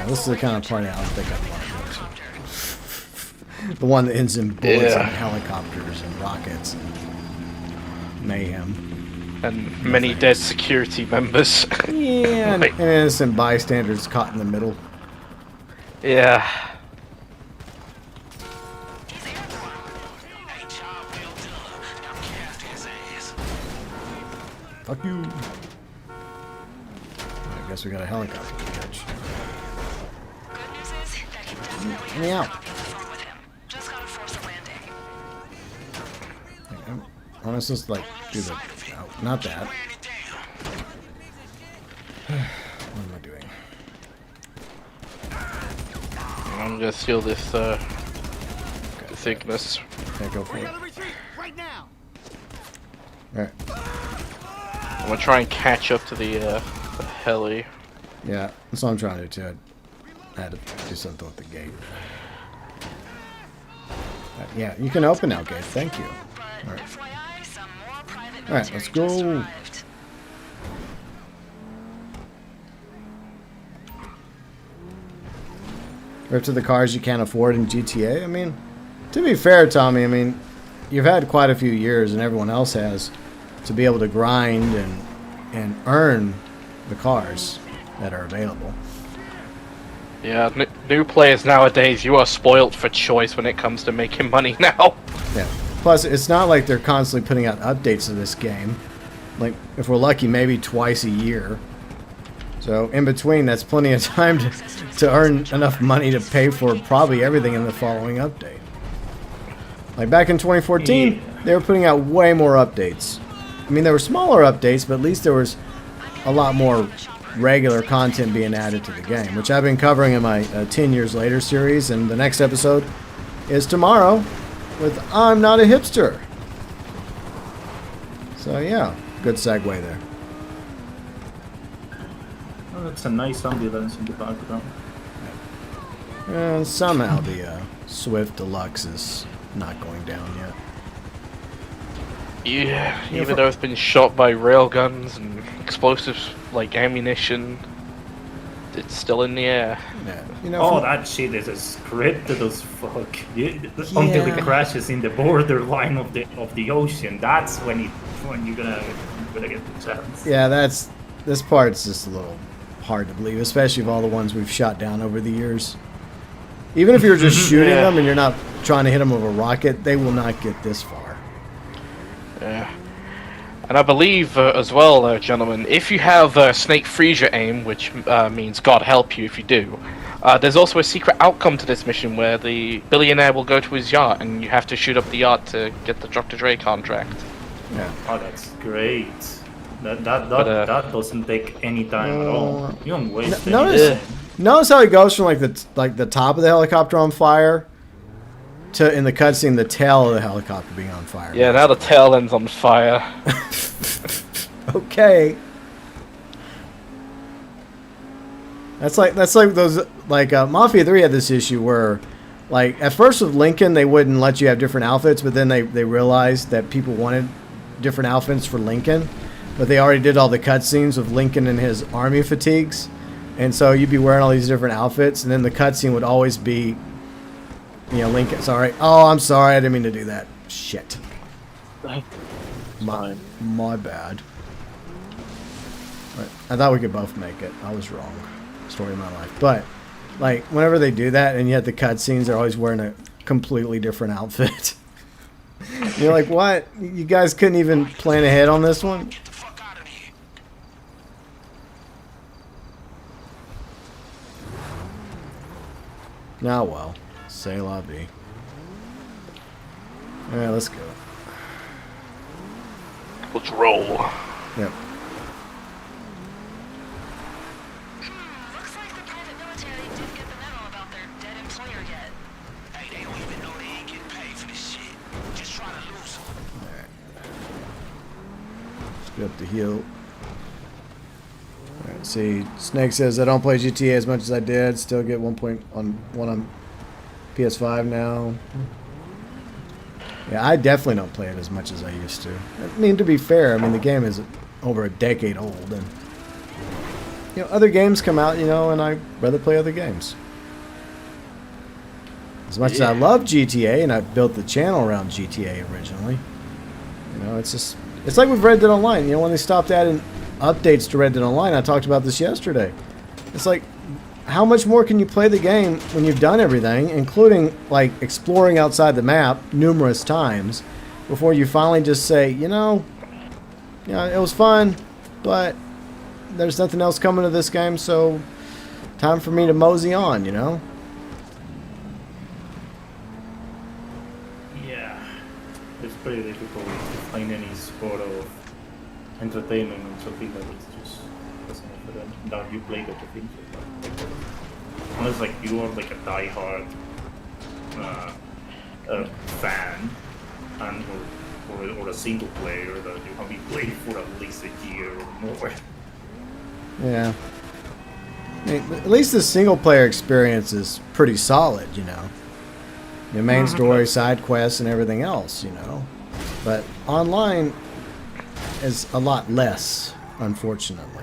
This is the kind of party I don't think I'd want to go to. The one that ends in bullets and helicopters and rockets and mayhem. And many dead security members. Yeah, and innocent bystanders caught in the middle. Yeah. Fuck you. I guess we got a helicopter to catch. Let me out. I want to just like do the... Oh, not that. What am I doing? I'm gonna steal this thickness. Can't go for it. Alright. I'm gonna try and catch up to the heli. Yeah, that's what I'm trying to do too. I had to do something with the gate. Yeah, you can open now, gate. Thank you. Alright. Alright, let's go. Or to the cars you can't afford in GTA. I mean, to be fair, Tommy, I mean, you've had quite a few years, and everyone else has, to be able to grind and earn the cars that are available. Yeah, new players nowadays, you are spoilt for choice when it comes to making money now. Yeah. Plus, it's not like they're constantly putting out updates to this game. Like, if we're lucky, maybe twice a year. So in between, that's plenty of time to earn enough money to pay for probably everything in the following update. Like back in 2014, they were putting out way more updates. I mean, there were smaller updates, but at least there was a lot more regular content being added to the game, which I've been covering in my 10 Years Later series, and the next episode is tomorrow with I'm Not a Hipster. So yeah, good segue there. Oh, that's a nice ambulance in the background. And somehow the Swift Deluxe is not going down yet. Yeah, even though it's been shot by railguns and explosives like ammunition, it's still in the air. Yeah, oh, that shit is as scripted as fuck. Until it crashes in the borderline of the ocean. That's when you're gonna get the chance. Yeah, this part's just a little hard to believe, especially with all the ones we've shot down over the years. Even if you're just shooting them and you're not trying to hit them with a rocket, they will not get this far. Yeah. And I believe as well, gentlemen, if you have Snake Friesia aim, which means God help you if you do, there's also a secret outcome to this mission where the billionaire will go to his yacht and you have to shoot up the yacht to get the Dr. Dre contract. Yeah. Oh, that's great. That doesn't take any time at all. You don't waste anything. Notice how he goes from like the top of the helicopter on fire to, in the cutscene, the tail of the helicopter being on fire. Yeah, now the tail end's on fire. Okay. That's like those Mafia 3 had this issue where, like, at first with Lincoln they wouldn't let you have different outfits, but then they realized that people wanted different outfits for Lincoln, but they already did all the cutscenes with Lincoln in his army fatigues, and so you'd be wearing all these different outfits, and then the cutscene would always be, Lincoln. Sorry. Oh, I'm sorry. I didn't mean to do that. Shit. My bad. Right. I thought we could both make it. I was wrong. Story of my life. But, like, whenever they do that and you have the cutscenes, they're always wearing a completely different outfit. You're like, what? You guys couldn't even plan ahead on this one? Now, well. C'est la vie. Alright, let's go. Let's roll. Yep. Looks like the private military didn't get the memo about their dead employer yet. Hey, they don't even know they ain't getting paid for this shit. Just trying to lose them. Alright. Let's go up the hill. Alright, see, Snake says, I don't play GTA as much as I did. Still get 1 on PS5 now. Yeah, I definitely don't play it as much as I used to. I mean, to be fair, the game is over a decade old, and other games come out, and I'd rather play other games. As much as I love GTA, and I built the channel around GTA originally, it's like with Red Dead Online. When they stopped adding updates to Red Dead Online, I talked about this yesterday. It's like, how much more can you play the game when you've done everything, including like exploring outside the map numerous times, before you finally just say, it was fun, but there's nothing else coming to this game, so time for me to mosey on, Yeah. It's pretty difficult to find any sort of entertainment on something that is just doesn't offer them. Now you play the things unless like you are like a diehard fan and or a single player that you have been playing for at least a year or more. Yeah. At least the single player experience is pretty solid, The main story, side quests, and everything else, But online is a lot less, unfortunately.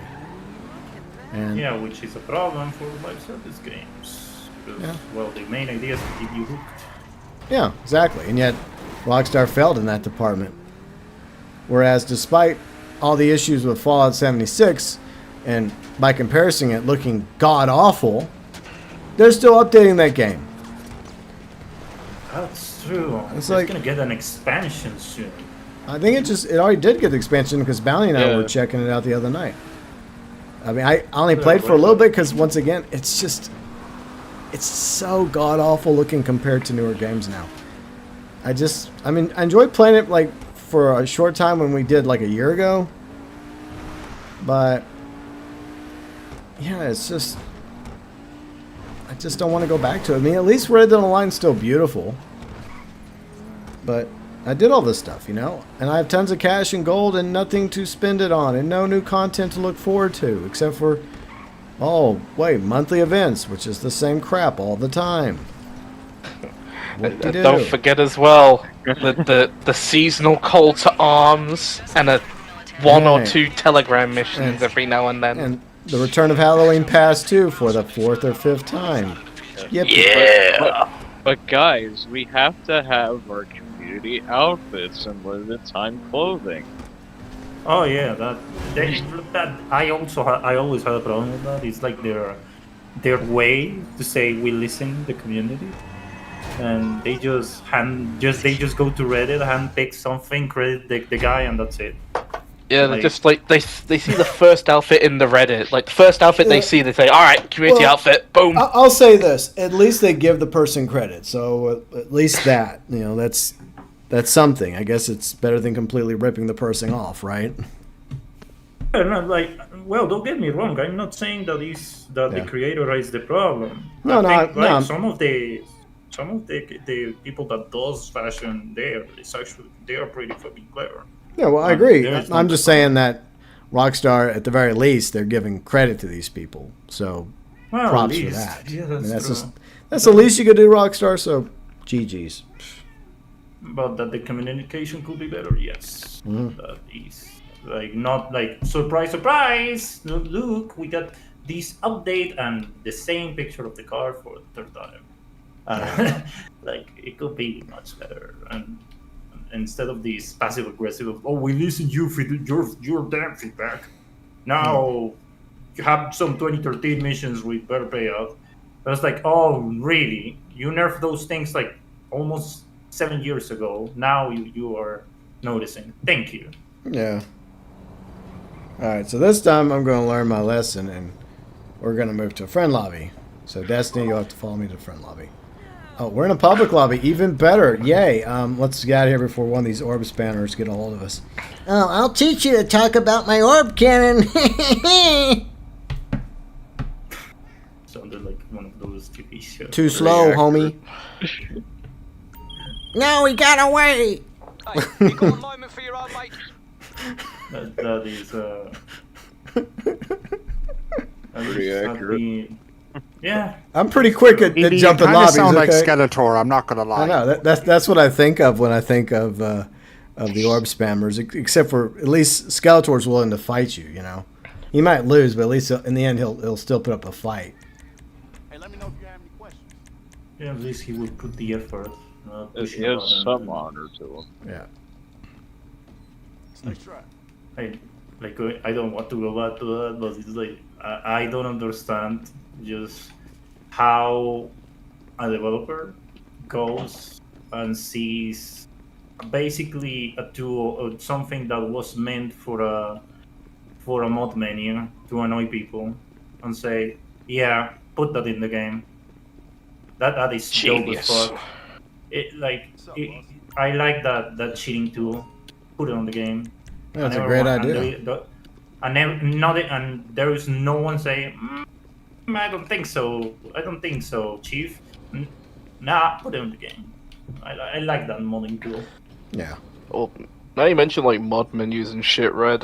And yeah, which is a problem for live service games. Because, well, the main idea is to keep you hooked. Yeah, exactly. And yet, Rockstar failed in that department. Whereas, despite all the issues with Fallout 76, and by comparison it looking god-awful, they're still updating that game. That's true. It's like gonna get an expansion soon. I think it already did get the expansion because Bounty and I were checking it out the other night. I mean, I only played for a little bit because, once again, it's so god-awful looking compared to newer games now. I enjoyed playing it, like, for a short time when we did, like, a year ago. But, yeah, it's just... I just don't want to go back to it. I mean, at least Red Dead Online's still beautiful. But I did all this stuff, you know? And I have tons of cash and gold and nothing to spend it on. And no new content to look forward to. Except for, oh, wait, monthly events, which is the same crap all the time. Don't forget as well, the seasonal call to arms and one or two telegram missions every now and then. And the return of Halloween Pass 2 for the 4th or 5th time. Yeah! But guys, we have to have our community outfits and limited time clothing. Oh yeah, that I always had a problem with that. It's like their way to say we listen to the community, and they just go to Reddit, handpick something, credit the guy, and that's it. Yeah, they're just like they see the first outfit in the Reddit, like the first outfit they see, they say, "All right, community outfit, boom." I'll say this: at least they give the person credit, so at least that, you know, that's something. I guess it's better than completely ripping the person off, right? Not like, well, don't get me wrong. I'm not saying that the creator is the problem. No. Some of the people that does fashion there, they are pretty fucking clever. Yeah, well, I agree. I'm just saying that Rockstar, at the very least, they're giving credit to these people. So, props for that. Yeah, that's the least you could do, Rockstar. So, GG's. But that the communication could be better, yes. That is not like surprise. Look, we got this update and the same picture of the car for the third time. Like, it could be much better. And instead of this passive aggressive, oh, we listen to you for your damn feedback. Now you have some 2013 missions with better payout. But it's like, oh, really? You nerfed those things like almost 7 years ago. Now you are noticing. Thank you. Yeah. All right. So this time I'm going to learn my lesson, and we're going to move to a friend lobby. So Destiny, you'll have to follow me to friend lobby. Oh, we're in a public lobby. Even better. Yay. Let's get out of here before one of these orb spanners get a hold of us. Oh, I'll teach you to talk about my orb cannon. Sounded like one of those TV shows. Too slow, homie. No, he got away. Hey, you got a moment for your own, mate? That is Pretty accurate. Yeah. I'm pretty quick at jumping lobbies. Sound like okay? Skeletor. I'm not gonna lie. I know that's what I think of when I think of the orb spammers. Except for at least Skeletor's willing to fight you. You know, he might lose, but at least in the end he'll still put up a fight. Hey, let me know if you have any questions. Yeah, at least he would put the effort. He has some honor to him. Yeah. Nice try. I don't want to go back to that, but it's like I don't understand just how a developer goes and sees basically a tool or something that was meant for a mod menu to annoy people and say, yeah, put that in the game. That is dope as fuck. I like that cheating tool. Put it on the game. That's a great idea. And there is no one saying, I don't think so. I don't think so, Chief. Nah, put it on the game. I like that modding tool. Yeah. Well, now you mentioned like mod menus and shit, Red.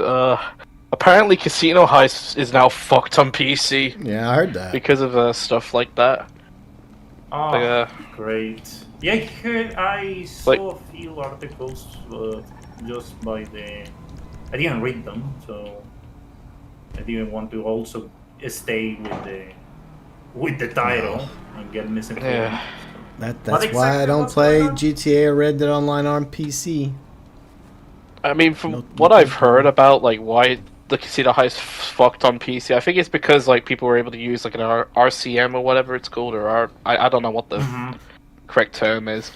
Apparently Casino Heist is now fucked on PC. Yeah, I heard that. Because of stuff like that. Oh, great. Yeah, I saw a few articles just by the... I didn't read them, so I didn't want to also stay with the title and get misinformed. Yeah. That's why I don't play GTA or Red Dead Online on PC. I mean, from what I've heard about like why the Casino Heist fucked on PC, I think it's because like people were able to use like an RCM or whatever it's called, or I don't know what the correct term is,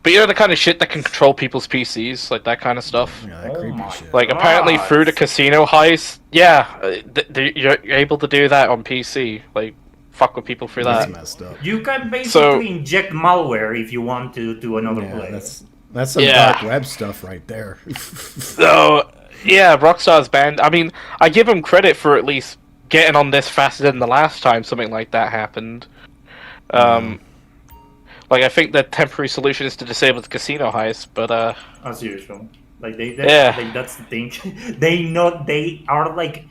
But you know the kind of shit that can control people's PCs, like that kind of stuff. Yeah, that creepy shit. Like apparently through the casino heist, you're able to do that on PC. Like fuck with people through That's that. messed up. You can basically inject malware if you want to do another play. That's some dark web stuff right there. So yeah, Rockstar's banned. I mean, I give them credit for at least getting on this faster than the last time something like that happened. Like I think the temporary solution is to disable the casino heist, but as usual, like like that's the thing. they are like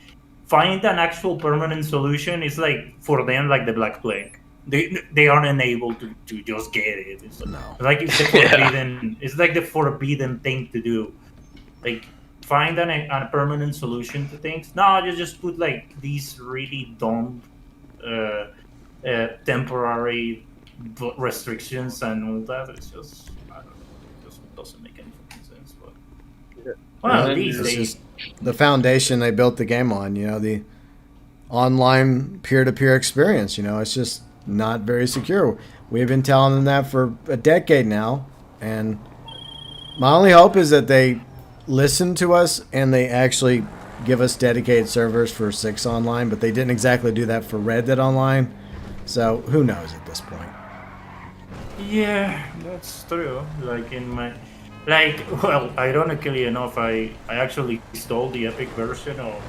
find an actual permanent solution is like for them like the Black Plague. They aren't able to just get it. It's like it's the forbidden. It's like the forbidden thing to do. Like find a permanent solution to things. No, you just put like these really dumb temporary restrictions and all that. It's just I don't know. It just doesn't make any fucking sense. But well, at least it's just the foundation they built the game on. You know, the online peer-to-peer experience. You know, it's just not very secure. We've been telling them that for a decade now, and my only hope is that they listen to us and they actually give us dedicated servers for 6 online, but they didn't exactly do that for Red Dead Online, so who knows at this point. Yeah, that's true. Like in my well, ironically enough, I actually installed the Epic version on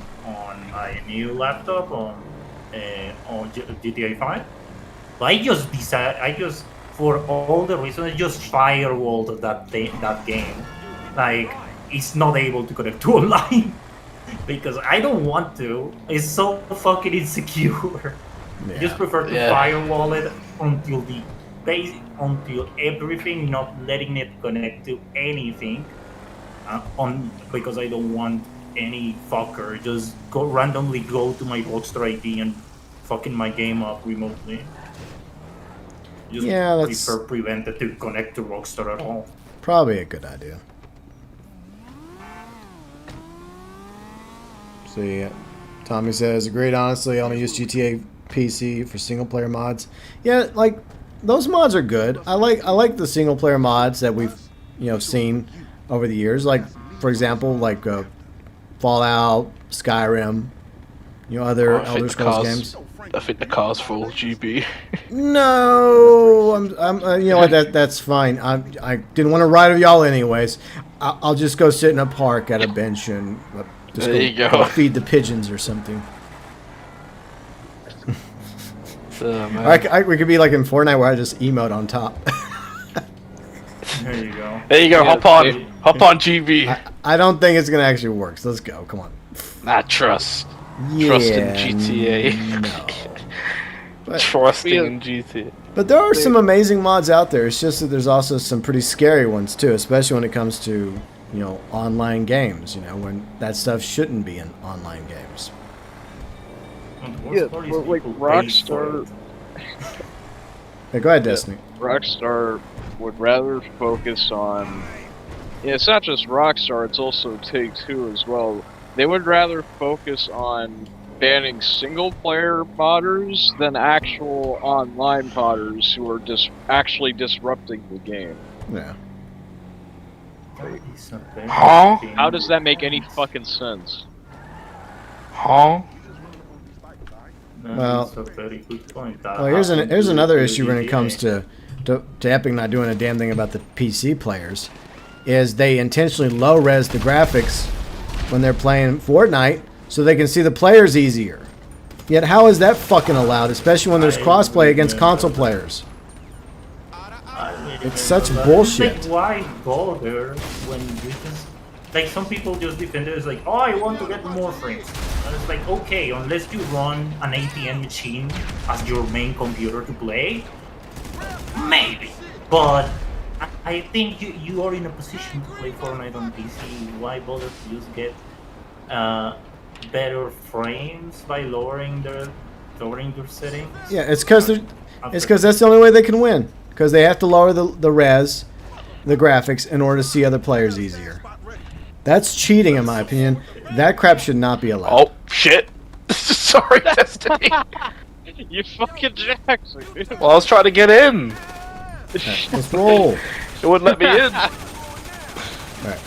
my new laptop on GTA 5. I just for all the reasons, just firewalled that game. Like, it's not able to connect to online because I don't want to. It's so fucking insecure. Yeah. I just prefer to firewall it until everything, not letting it connect to anything. Because I don't want any fucker just randomly go to my Rockstar ID and fucking my game up remotely. Just prefer prevent it to connect to Rockstar at all. Probably a good idea. See, Tommy says, agreed, honestly, I only use GTA PC for single player mods. Yeah, like, those mods are good. I like the single player mods that we've, seen over the years. Like, for example, like Fallout, Skyrim, other Elder Scrolls games. I think the car's full, GB. No, I'm you know what? That's fine. I didn't want to ride with y'all anyways. I'll just go sit in a park at a bench and just go feed the pigeons or something. We could be like in Fortnite where I just emote on top. There you go. There you go. Hop on, GB. I don't think it's gonna actually work. So let's go. Come on. Trust in GTA. No. Trusting in GTA. But there are some amazing mods out there. It's just that there's also some pretty scary ones too, especially when it comes to online games. When that stuff shouldn't be in online games. Yeah, but like Rockstar. Hey, go ahead, Destiny. Rockstar would rather focus on. Yeah, it's not just Rockstar; it's also Take-Two as well. They would rather focus on banning single-player modders than actual online modders who are actually disrupting the game. Yeah. Huh? How does that make any fucking sense? Huh? Well, here's another issue when it comes to Epic not doing a damn thing about the PC players, is they intentionally low-res the graphics when they're playing Fortnite so they can see the players easier. Yet how is that fucking allowed, especially when there's crossplay against console players? It's such bullshit. Like, why bother when you just... Like, some people just defend it as like, oh, I want to get more frames. And it's like, okay, unless you run an ATM machine as your main computer to play, maybe. But I think you are in a position to play Fortnite on PC. Why bother to just get better frames by lowering their settings? Yeah, it's because that's the only way they can win. Because they have to lower the res, the graphics, in order to see other players easier. That's cheating, in my opinion. That crap should not be allowed. Oh, shit. Sorry, Destiny. You fucking jacked me. Well, I was trying to get in. Let's roll. It wouldn't let me in. Alright.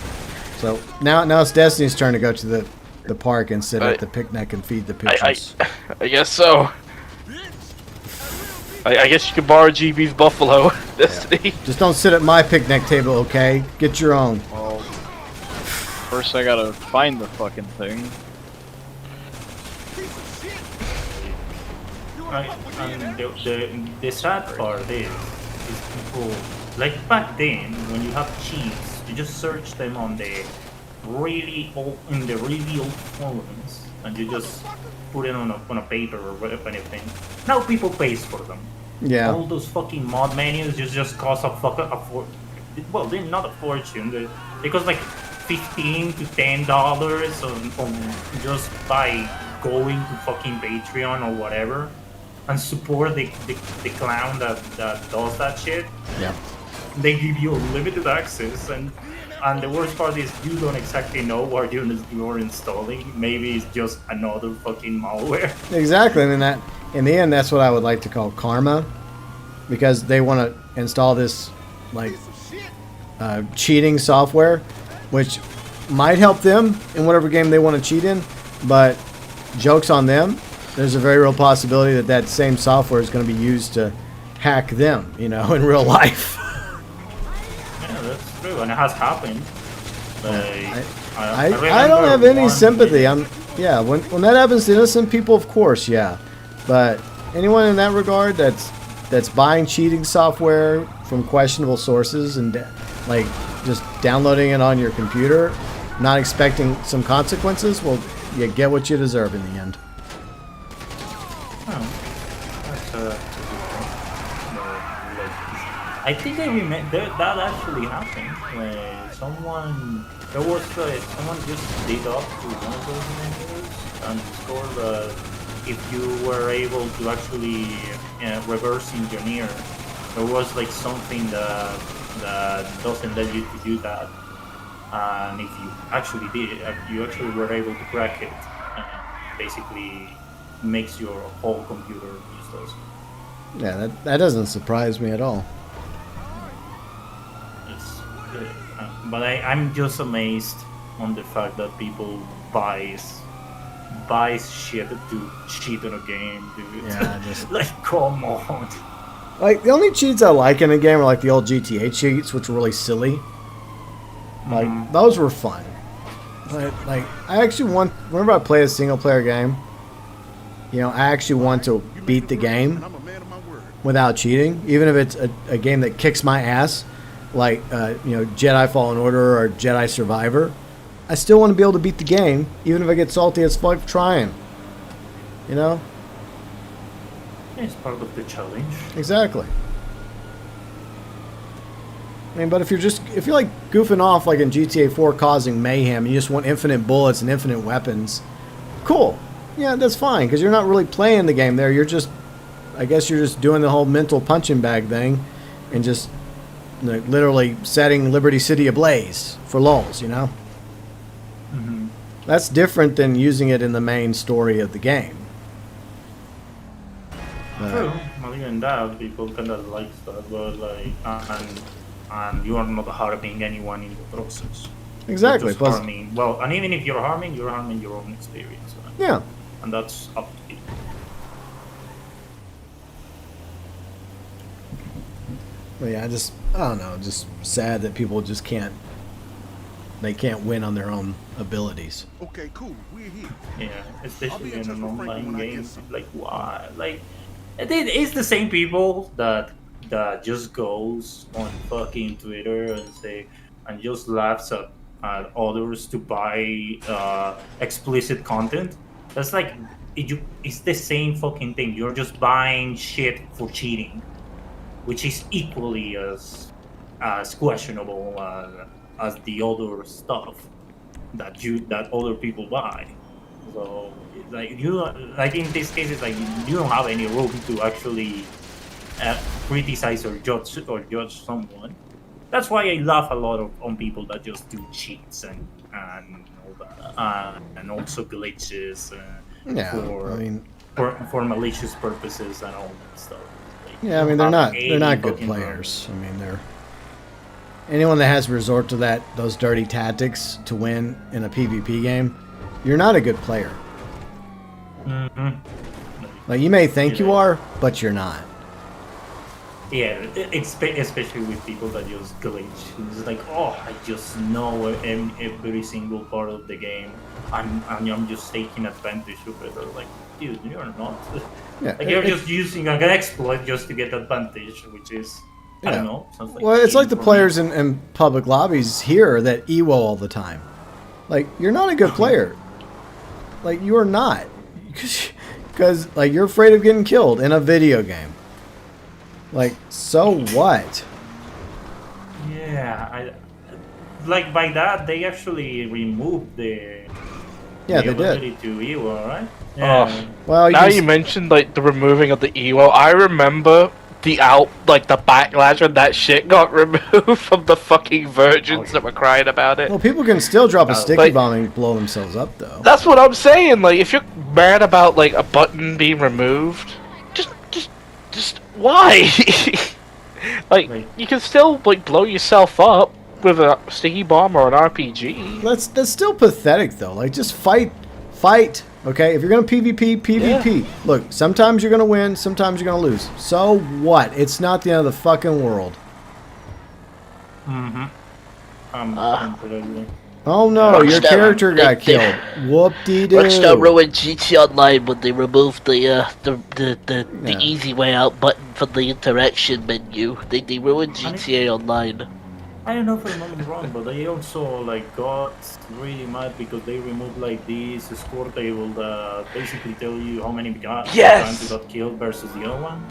So now it's Destiny's turn to go to the park and sit at the picnic and feed the pigeons. I guess so. I guess you could borrow GB's buffalo, Destiny. Just don't sit at my picnic table, okay? Get your own. Well, first I gotta find the fucking thing. The sad part is people, like back then, when you have cheats, you just search them on the really old forums, and you just put it on a paper or anything. Now people pays for them. Yeah. All those fucking mod menus just cost well, they're not a fortune. They cost like $15 to $10 on just by going to fucking Patreon or whatever and support the clown that does that shit. Yeah. They give you unlimited access, and the worst part is you don't exactly know what you're installing. Maybe it's just another fucking malware. Exactly. I mean, that in the end, that's what I would like to call karma, because they want to install this like cheating software, which might help them in whatever game they want to cheat in, but joke's on them. There's a very real possibility that same software is going to be used to hack them, in real life. Yeah, that's true, and it has happened. I don't have any sympathy. When that happens to innocent people, of course, yeah. But anyone in that regard that's buying cheating software from questionable sources and like just downloading it on your computer, not expecting some consequences, well, you get what you deserve in the end. That's a good thing. I think I remember that actually happened when someone just did up to one of those menus and discovered that if you were able to actually reverse engineer, there was like something that doesn't let you to do that, and if you actually did, you actually were able to crack it, basically makes your whole computer useless. Yeah, that doesn't surprise me at all. But I'm just amazed on the fact that people buys shit to cheat in a game, dude. Yeah, just like, come on. Like, the only cheats I like in a game are like the old GTA cheats, which were really silly. Like, those were fun. But, like, I actually want, whenever I play a single player game, I actually want to beat the game without cheating, even if it's a game that kicks my ass, like, Jedi Fallen Order or Jedi Survivor. I still want to be able to beat the game, even if I get salty as fuck trying. It's part of the challenge. Exactly. I mean, but if you're like goofing off like in GTA 4 causing mayhem, you just want infinite bullets and infinite weapons, cool. Yeah, that's fine, because you're not really playing the game there. I guess you're just doing the whole mental punching bag thing and just literally setting Liberty City ablaze for lulz, Mm-hmm. That's different than using it in the main story of the game. True. Well, even that, people kind of like that, but like, and you are not harming anyone in the process. Exactly. You're just harming. Well, and even if you're harming your own experience. Right? Yeah. And that's up to you. Well, yeah, I don't know, just sad that people just can't win on their own abilities. Okay, cool. We're here. Yeah, especially in an online game. Like, why? Like, it's the same people that just goes on fucking Twitter and just laughs at others to buy explicit content. That's like, it's the same fucking thing. You're just buying shit for cheating, which is equally as questionable as the other stuff that other people buy. So like in this case, it's like you don't have any room to actually criticize or judge someone. That's why I laugh a lot on people that just do cheats and all that, and also glitches for malicious purposes and all that stuff. Like, yeah, I mean they're not good players. I mean anyone that has to resort to those dirty tactics to win in a PvP game, you're not a good player. Like, you may think you are, but you're not. Yeah, especially with people that just glitch. It's like, oh, I just know every single part of the game, and I'm just taking advantage of it. Or like, dude, you're not. Yeah, like, you're just using an exploit just to get advantage, which is, I don't know. Well, it's like the players in public lobbies here that EWO all the time. Like, you're not a good player. Like, you are not. Because, like, you're afraid of getting killed in a video game. Like, so what? Yeah, like by that they actually removed the they ability did to EWO, right? Yeah. Yeah. Well, Now you mentioned like the removing of the EWO. I remember the backlash when that shit got removed from the fucking virgins that were crying about it. Well, people can still drop a sticky bomb and blow themselves up, though. That's what I'm saying. Like, if you're mad about like a button being removed, just why? Like, you can still like blow yourself up with a sticky bomb or an RPG. That's still pathetic, though. Like, just fight. Okay, if you're gonna PvP. Yeah. Look, sometimes you're gonna win, sometimes you're gonna lose. So what? It's not the end of the fucking world. Completely. Oh no, your character got killed. Whoop-de-doo. Rockstar ruined GT Online when they removed the easy way out button from the interaction menu. They ruined GTA Online. I don't know if I'm not wrong, but they also like got really mad because they removed like this score table that basically tell you how many times you got killed versus the other one.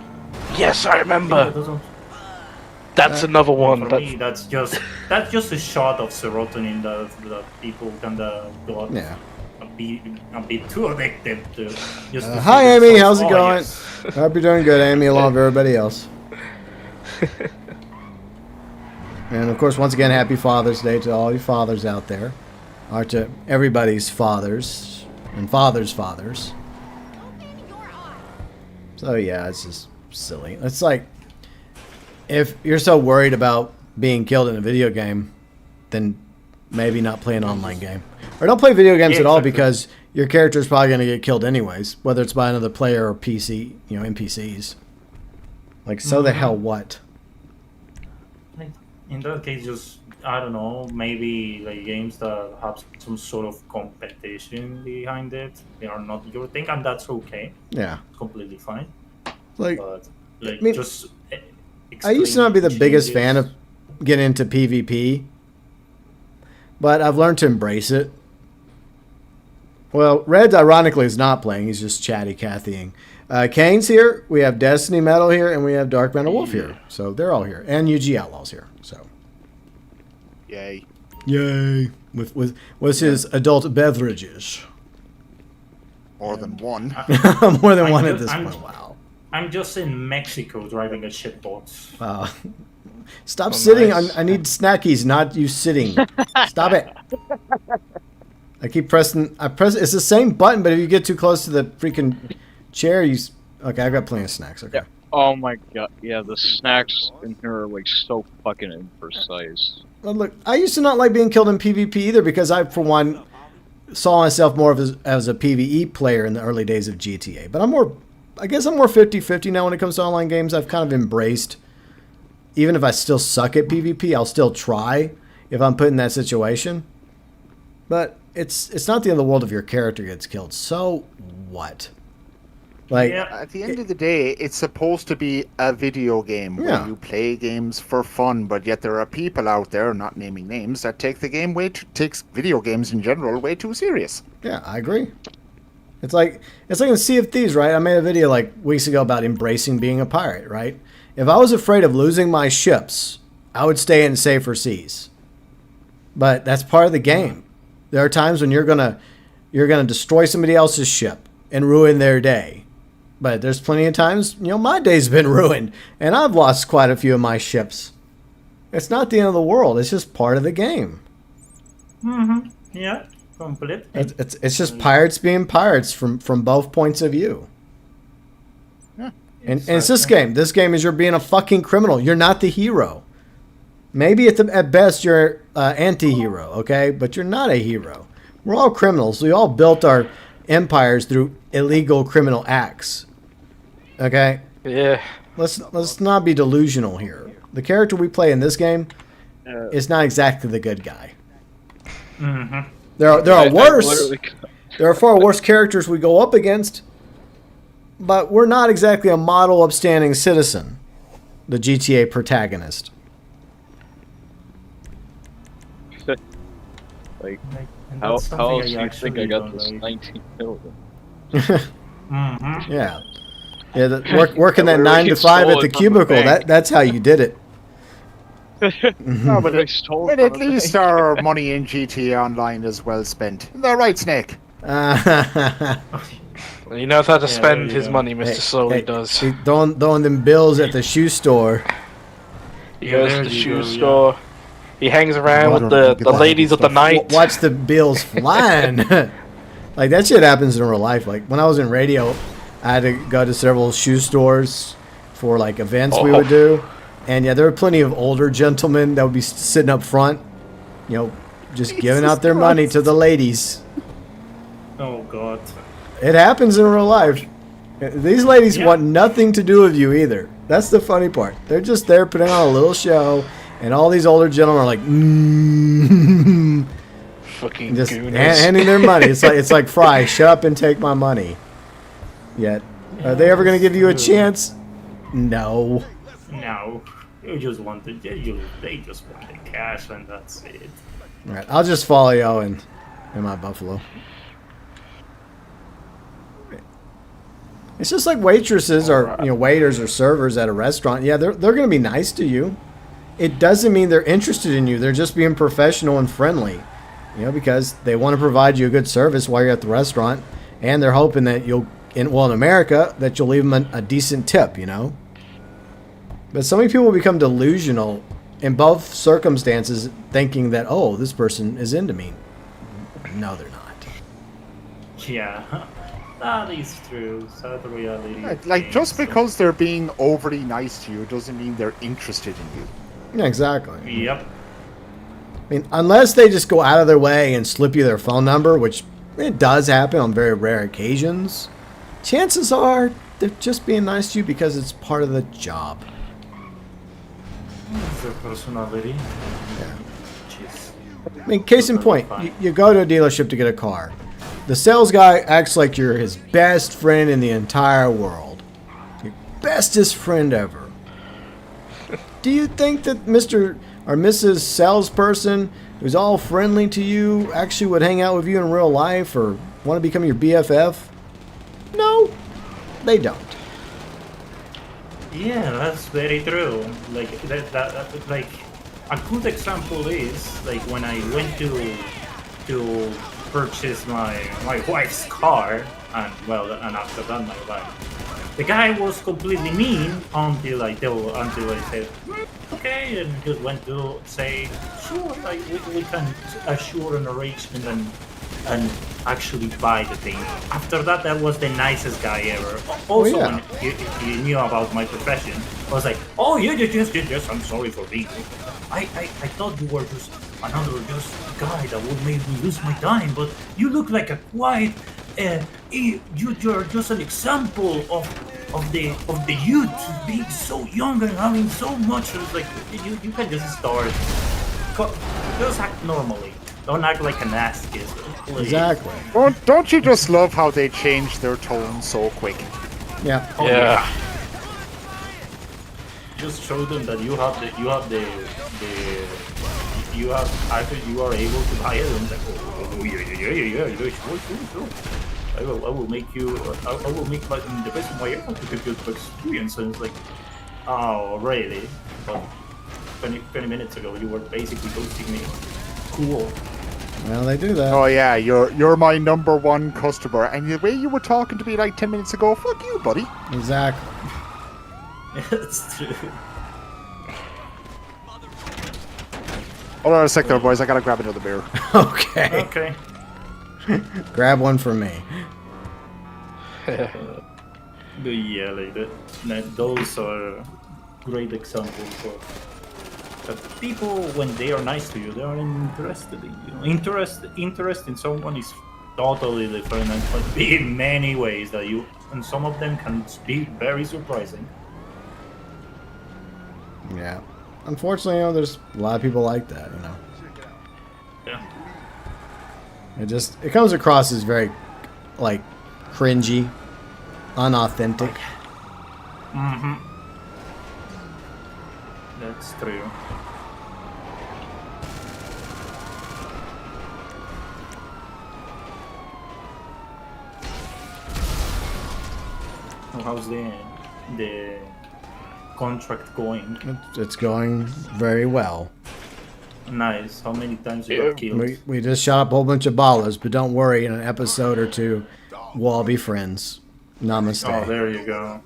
Yes, I remember. That's another one. For me, that's just a shot of serotonin that people kinda got a bit too addicted to. Just to hi, Amy. How's it going? Yes. Hope you're doing good, Amy, along with everybody else. And of course, once again, happy Father's Day to all you fathers out there, or to everybody's fathers and fathers' fathers. So yeah, it's just silly. It's like, if you're so worried about being killed in a video game, then maybe not play an online game. Or don't play video games at all, because your character is probably going to get killed anyways, whether it's by another player or PC, NPCs. Like, so the hell what? In that case, just, I don't know, maybe like games that have some sort of competition behind it, they are not your thing, and that's okay. Yeah. It's completely fine. Like, but, like, I mean, just... I used to not be the biggest fan of getting into PvP, but I've learned to embrace it. Well, Red, ironically, is not playing. He's just chatty Cathying. Kane's here. We have Destiny Metal here, and we have Dark Metal Wolf here. So they're all here. And UG Outlaw's here. So, yay. Yay. With his adult beverages. More than one. More than one at this point. Wow. I'm just in Mexico driving a shitbox. Wow. Stop sitting. Nice. I need snackies, not you sitting. Stop it. I keep pressing. It's the same button, but if you get too close to the freaking chair, okay, I've got plenty of snacks. Okay. Yeah. Oh my god. Yeah, the snacks in here are like so fucking imprecise. Well, look, I used to not like being killed in PvP either, because I, for one, saw myself more as a PvE player in the early days of GTA. But I guess I'm more 50-50 now when it comes to online games. I've kind of embraced, even if I still suck at PvP, I'll still try if I'm put in that situation. But it's not the end of the world if your character gets killed. So what? Like, at the end of the day, it's supposed to be a video game where you play games for fun, but yet there are people out there, not naming names, that take the game takes video games in general way too serious. Yeah, I agree. It's like in Sea of Thieves, right? I made a video like weeks ago about embracing being a pirate, right? If I was afraid of losing my ships, I would stay in safer seas. But that's part of the game. There are times when you're gonna destroy somebody else's ship and ruin their day. But there's plenty of times, my day's been ruined, and I've lost quite a few of my ships. It's not the end of the world. It's just part of the game. Yeah, complete. It's just pirates being pirates from both points of view. Yeah. And it's this game. This game is you're being a fucking criminal. You're not the hero. Maybe at best you're anti-hero, okay? But you're not a hero. We're all criminals. We all built our empires through illegal criminal acts. Okay? Yeah. Let's not be delusional here. The character we play in this game is not exactly the good guy. Mm-hmm. There are worse. There are far worse characters we go up against, but we're not exactly a model upstanding citizen. The GTA protagonist. Like, And how that's something else do you think actually I got don't this like. 19 million? Mm-hmm. Yeah. Working that Literally 9 to 5 stole at it the from the cubicle. bank. That's how you did it. No, but I stole But from at the least bank. our money in GTA Online is well spent. Isn't that right, Snake? He knows how to spend there you his go. money, Mr. Slowly does. He throwing them bills at the shoe store. He Yeah, goes there to the you shoe go, yeah. store. He hangs around with the ladies of the night. Watch the bills flying. Like, that shit happens in real life. Like, when I was in radio, I had to go to several shoe stores for, like, events we would do. And, yeah, there were plenty of older gentlemen that would be sitting up front, you know, just giving out their money to the ladies. Oh God. It happens in real life. These ladies want nothing to do with you either. That's the funny part. They're just there putting on a little show, and all these older gentlemen are like, Fucking just gooners. handing their money. It's like Fry, shut up and take my money. Yet, are they ever gonna give you a chance? No. No. They just want the cash and that's it. All right, I'll just follow you in my buffalo. It's just like waitresses or waiters or servers at a restaurant. Yeah, they're going to be nice to you. It doesn't mean they're interested in you. They're just being professional and friendly. Because they want to provide you a good service while you're at the restaurant, and they're hoping that in America, that you'll leave them a decent tip. But so many people become delusional in both circumstances, thinking that this person is into me. No, they're not. Yeah. That is true. Sad reality. Like, just because they're being overly nice to you doesn't mean they're interested in you. Yeah, exactly. Yep. I mean, unless they just go out of their way and slip you their phone number, which it does happen on very rare occasions, chances are they're just being nice to you because it's part of the job. It's their personality. Yeah. Jeez. I mean, case in point, you go to a dealership to get a car. The sales guy acts like you're his best friend in the entire world. Your bestest friend ever. Do you think that Mr. or Mrs. Salesperson, who's all friendly to you, actually would hang out with you in real life or want to become your BFF? No, they don't. Yeah, that's very true. Like like a good example is like when I went to purchase my wife's car, and after that my wife. The guy was completely mean until I said okay, and just went to say sure, like we can assure an arrangement and actually buy the thing. After that, that was the nicest guy ever. Also, when he knew about my profession, I was like, oh yes, I'm sorry for being. I thought you were just another guy that would make me lose my time, but you look like a quiet. You're just an example of the youth being so young and having so much. It's like you can just start. Just act normally. Don't act like an ass kiss. Please. Exactly. Don't you just love how they change their tone so quick? Yeah. Oh, yeah. Just show them that you are able to buy it, and like, yeah, sure. I will make you. I will make the best of my effort to give you the experience. And it's like, oh really? But 20 minutes ago, you were basically ghosting me. Cool. Well, they do that. Oh yeah, you're my number one customer, and the way you were talking to me like 10 minutes ago, fuck you, buddy. Exactly. It's true. Hold on a sec there, boys. I gotta grab another beer. Okay. Okay. Grab one for me. But yeah, like those are great examples of that people, when they are nice to you, they are interested in you. Interest in someone is totally different and can be in many ways that you, and some of them can be very surprising. Yeah. Unfortunately, you know, there's a lot of people like that, you know. Yeah. It comes across as very, like, cringy, unauthentic. Mm-hmm. That's true. How's the contract going? It's going very well. Nice. How many times you got killed? We just shot up a whole bunch of ballas, but don't worry, in an episode or two, we'll all be friends. Namaste. Oh, there you go.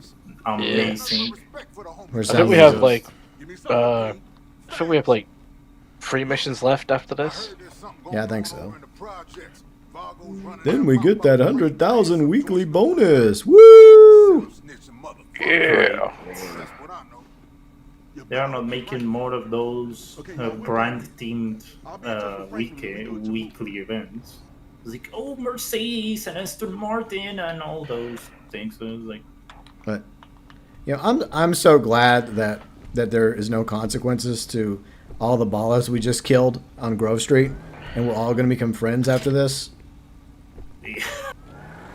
Amazing. I think we have like, I think we have like 3 missions left after this. Yeah, I think so. Then we get that 100,000 weekly bonus. Woo! Yeah. They are not making more of those brand-themed weekly events. It's like, oh, Mercedes and Aston Martin and all those things. So it's like, but you know, I'm so glad that there is no consequences to all the ballas we just killed on Grove Street, and we're all going to become friends after this.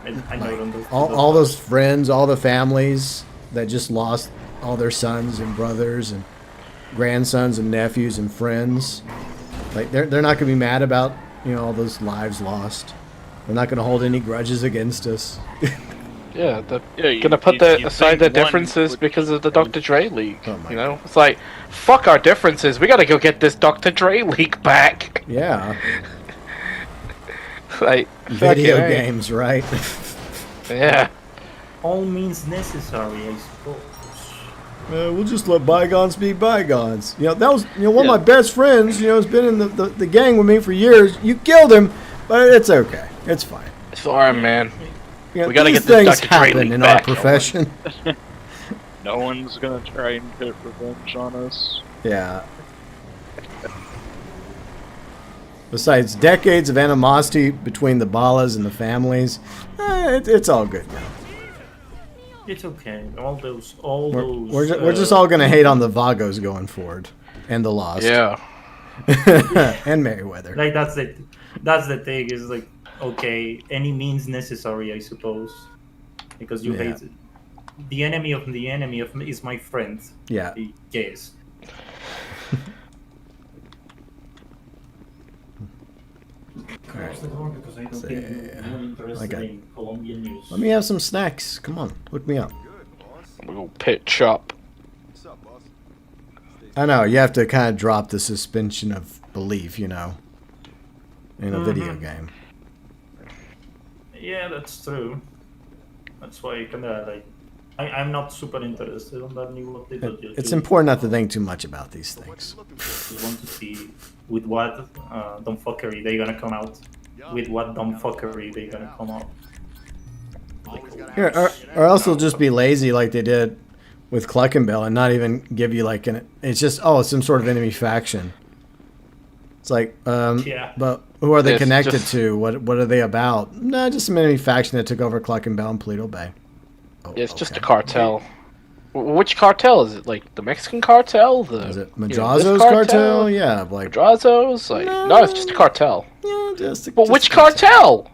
I know like, all those friends, all the families that just lost all their sons and brothers and grandsons and nephews and friends, like they're not going to be mad about, you know, all those lives lost. They're not going to hold any grudges against us. Yeah, they're gonna put aside their differences because of the Dr. Dre leak. Oh you know, it's like, fuck our differences. We gotta go get this Dr. Dre leak back. Yeah. Like video games, right? Yeah. All means necessary, I suppose. We'll just let bygones be bygones. You know, that was one of my best friends. You know, has been in the gang with me for years. You killed him, but it's okay. It's fine. It's alright, man. You know, we gotta these get this things Dr. Dre happen leak in back. our profession. No one's gonna try and get revenge on us. Yeah. Besides decades of animosity between the ballas and the families, it's all good now. It's okay. We're just all gonna hate on the Vagos going forward, and the Lost. Yeah. And Merryweather. Like that's the thing. Is like, okay, any means necessary, I suppose, because you hate it. The enemy of is my friend. Yeah. Yes. Let me have some snacks. Come on, hook me up. We're gonna pit chop. I know, you have to kind of drop the suspension of belief, you know, in a video game. Yeah, that's true. That's why I'm not super interested on that new update. It's important not to think too much about these things. Just want to see with what dumbfuckery they're gonna come out. With what dumbfuckery they're gonna come out. Here, or else they'll just be lazy like they did with Cluckenbell and not even give you like it's just, it's some sort of enemy faction. It's like, but who are they connected to? What are they about? No, just some enemy faction that took over Cluckenbell and Paleto Bay. Yeah, it's just a cartel. Which cartel is it? Like the Mexican cartel? Is it Madrazo's cartel? Yeah, like Madrazo's. Like no, it's just a cartel. Yeah, but which cartel?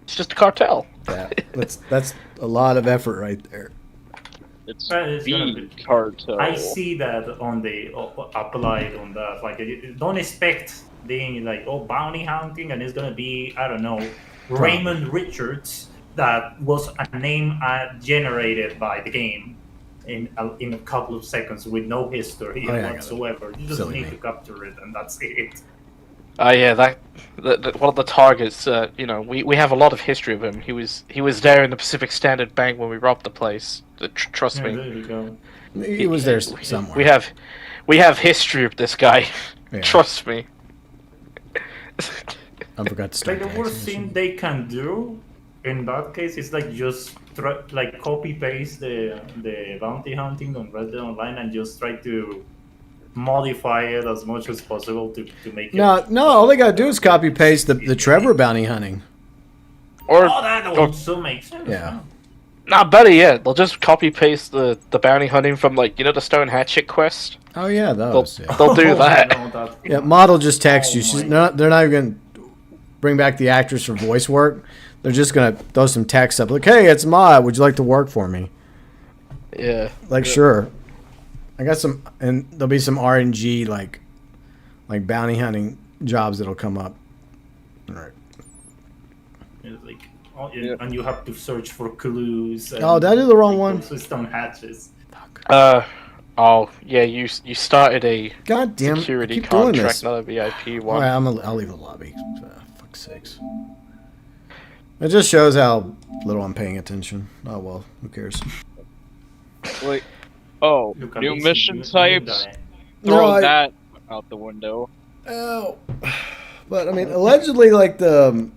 It's just a cartel. Yeah, that's a lot of effort right there. It's the cartel. I see that on the applied on that. Like, don't expect being like, bounty hunting, and it's gonna be, I don't know, Raymond Richards. That was a name generated by the game in a couple of seconds with no history whatsoever. You just need to capture it, and that's it. Yeah, that one of the targets. We have a lot of history of him. He was there in the Pacific Standard Bank when we robbed the place. Trust me. There you go. He was there somewhere. We have history of this guy. Yeah. Trust me. I forgot to start. Like the worst thing they can do in that case is like just copy paste the bounty hunting on Red Dead Online and just try to modify it as much as possible to make it. No, all they gotta do is copy paste the Trevor bounty hunting. Or that also makes sense. Yeah. Nah, better yet, they'll just copy paste the bounty hunting from like the Stone Hatchet quest. Oh yeah, those. They'll do that. Yeah, model just text you. They're not even gonna bring back the actress for voice work. They're just gonna throw some text up like, "Hey, it's Mod. Would you like to work for me?" Yeah. Like sure. I got some, and there'll be some RNG like bounty hunting jobs that'll come up. All right. It's like, and you have to search for clues. And Oh, did I do the wrong one? Stone hatches. Oh yeah, you started a goddamn security keep doing contract, this. not a VIP one. All right, I'll leave the lobby. Fuck's sakes. It just shows how little I'm paying attention. Oh well, who cares? Wait. Oh, new mission types? No, Throw that out the window. Oh. But I mean, allegedly, like from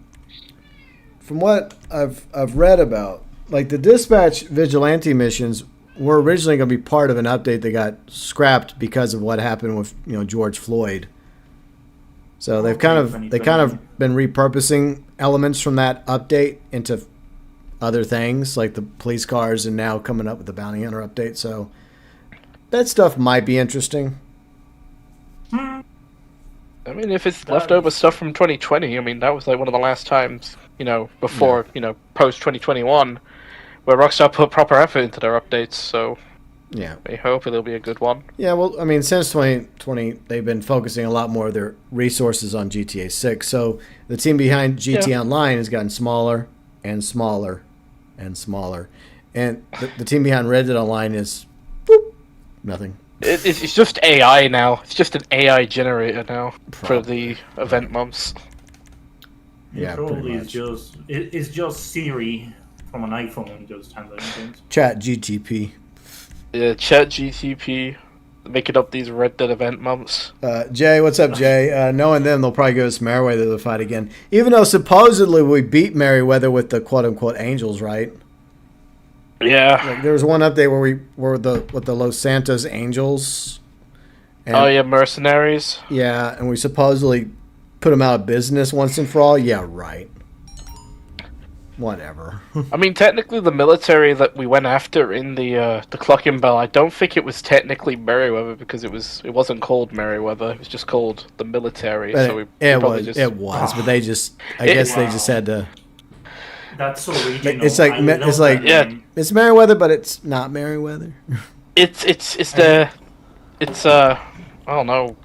what I've read about, like the dispatch vigilante missions were originally going to be part of an update that got scrapped because of what happened with George Floyd. So they've kind of been repurposing elements from that update into other things like the police cars, and now coming up with the bounty hunter update. So that stuff might be interesting. I mean, if it's leftover stuff from 2020, I mean, that was like one of the last times, before, post 2021, where Rockstar put proper effort into their updates. So yeah, I hope it'll be a good one. Yeah, well, I mean, since 2020, they've been focusing a lot more of their resources on GTA 6. So the team behind GTA Online has gotten smaller and smaller and smaller. And the team behind Red Dead Online is nothing. It's just AI now. It's just an AI generator now for the event months. Yeah, probably it's just Siri from an iPhone just handling things. Chat GTP. Yeah, Chat GTP making up these Red Dead event months. Jay, what's up, Jay? Knowing them, they'll probably give us Merriweather to fight again. Even though supposedly we beat Merriweather with the quote-unquote angels, right? Yeah. Like, there was one update where we were with the Los Santos Angels. And, oh, yeah, mercenaries. Yeah, and we supposedly put them out of business once and for all. Yeah, right. Whatever. I mean, technically, the military that we went after in the Clucking Bell, I don't think it was technically Merryweather because it wasn't called Merryweather. It was just called the military. But so it was, but they just, they just had to. That's original. It's it's Merryweather, but it's not Merryweather. I don't know.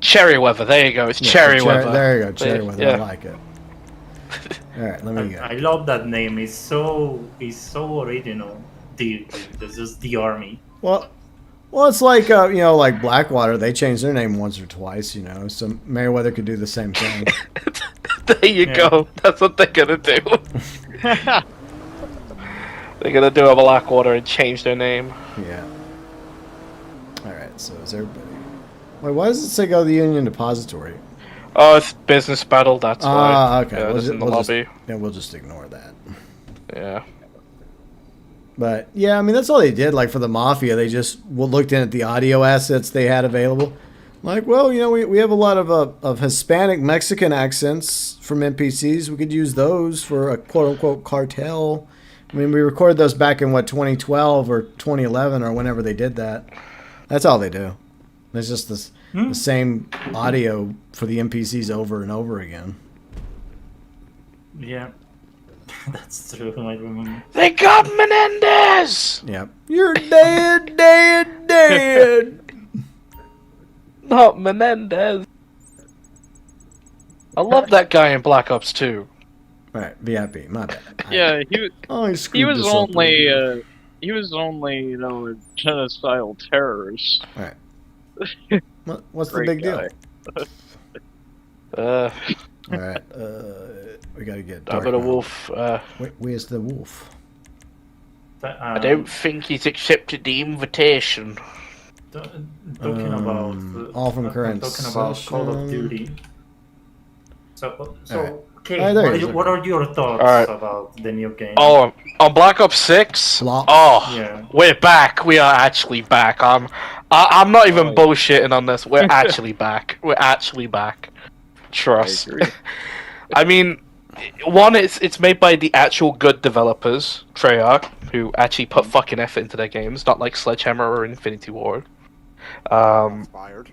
Cherry weather. There you go. It's cherry weather. There you go. Cherry weather. Yeah. I like it. All right, let me go. I love that name. It's so original. This is the army. Well, it's like like Blackwater. They changed their name once or twice. So Merryweather could do the same thing. There you go. That's what they're gonna do. They're gonna do a Blackwater and change their name. Yeah. All right. So is everybody? Wait, why does it say go to the Union Depository? Oh, it's business battle. That's why. Okay. Yeah, it's in the lobby. We'll just ignore that. Yeah. But yeah, I mean that's all they did. Like for the Mafia, they just looked in at the audio assets they had available. Like, well, we have a lot of Hispanic Mexican accents from NPCs. We could use those for a quote unquote cartel. I mean, we recorded those back in 2012 or 2011 or whenever they did that. That's all they do. It's just the same audio for the NPCs over and over again. Yeah, that's true. I remember. They got Menendez. Yep. You're dead, dead, dead. Not Menendez. I love that guy in Black Ops 2. Right, VIP. My bad. Yeah, he was only a genocidal terrorist. Right. What's the big deal? All right. We gotta get. I've got a wolf. Where's the wolf? I don't think he's accepted the invitation. Talking about all from current talking about Call of Duty. So right. Okay, there you go. what are your thoughts Alright. about the new game? Oh, on Black Ops 6? Flop. Oh, Yeah. we're back. We are actually back. I'm not even bullshitting on this. We're actually back. We're actually back. Trust. I mean, one, it's made by the actual good developers, Treyarch, who actually put fucking effort into their games, not like Sledgehammer or Infinity Ward. Inspired.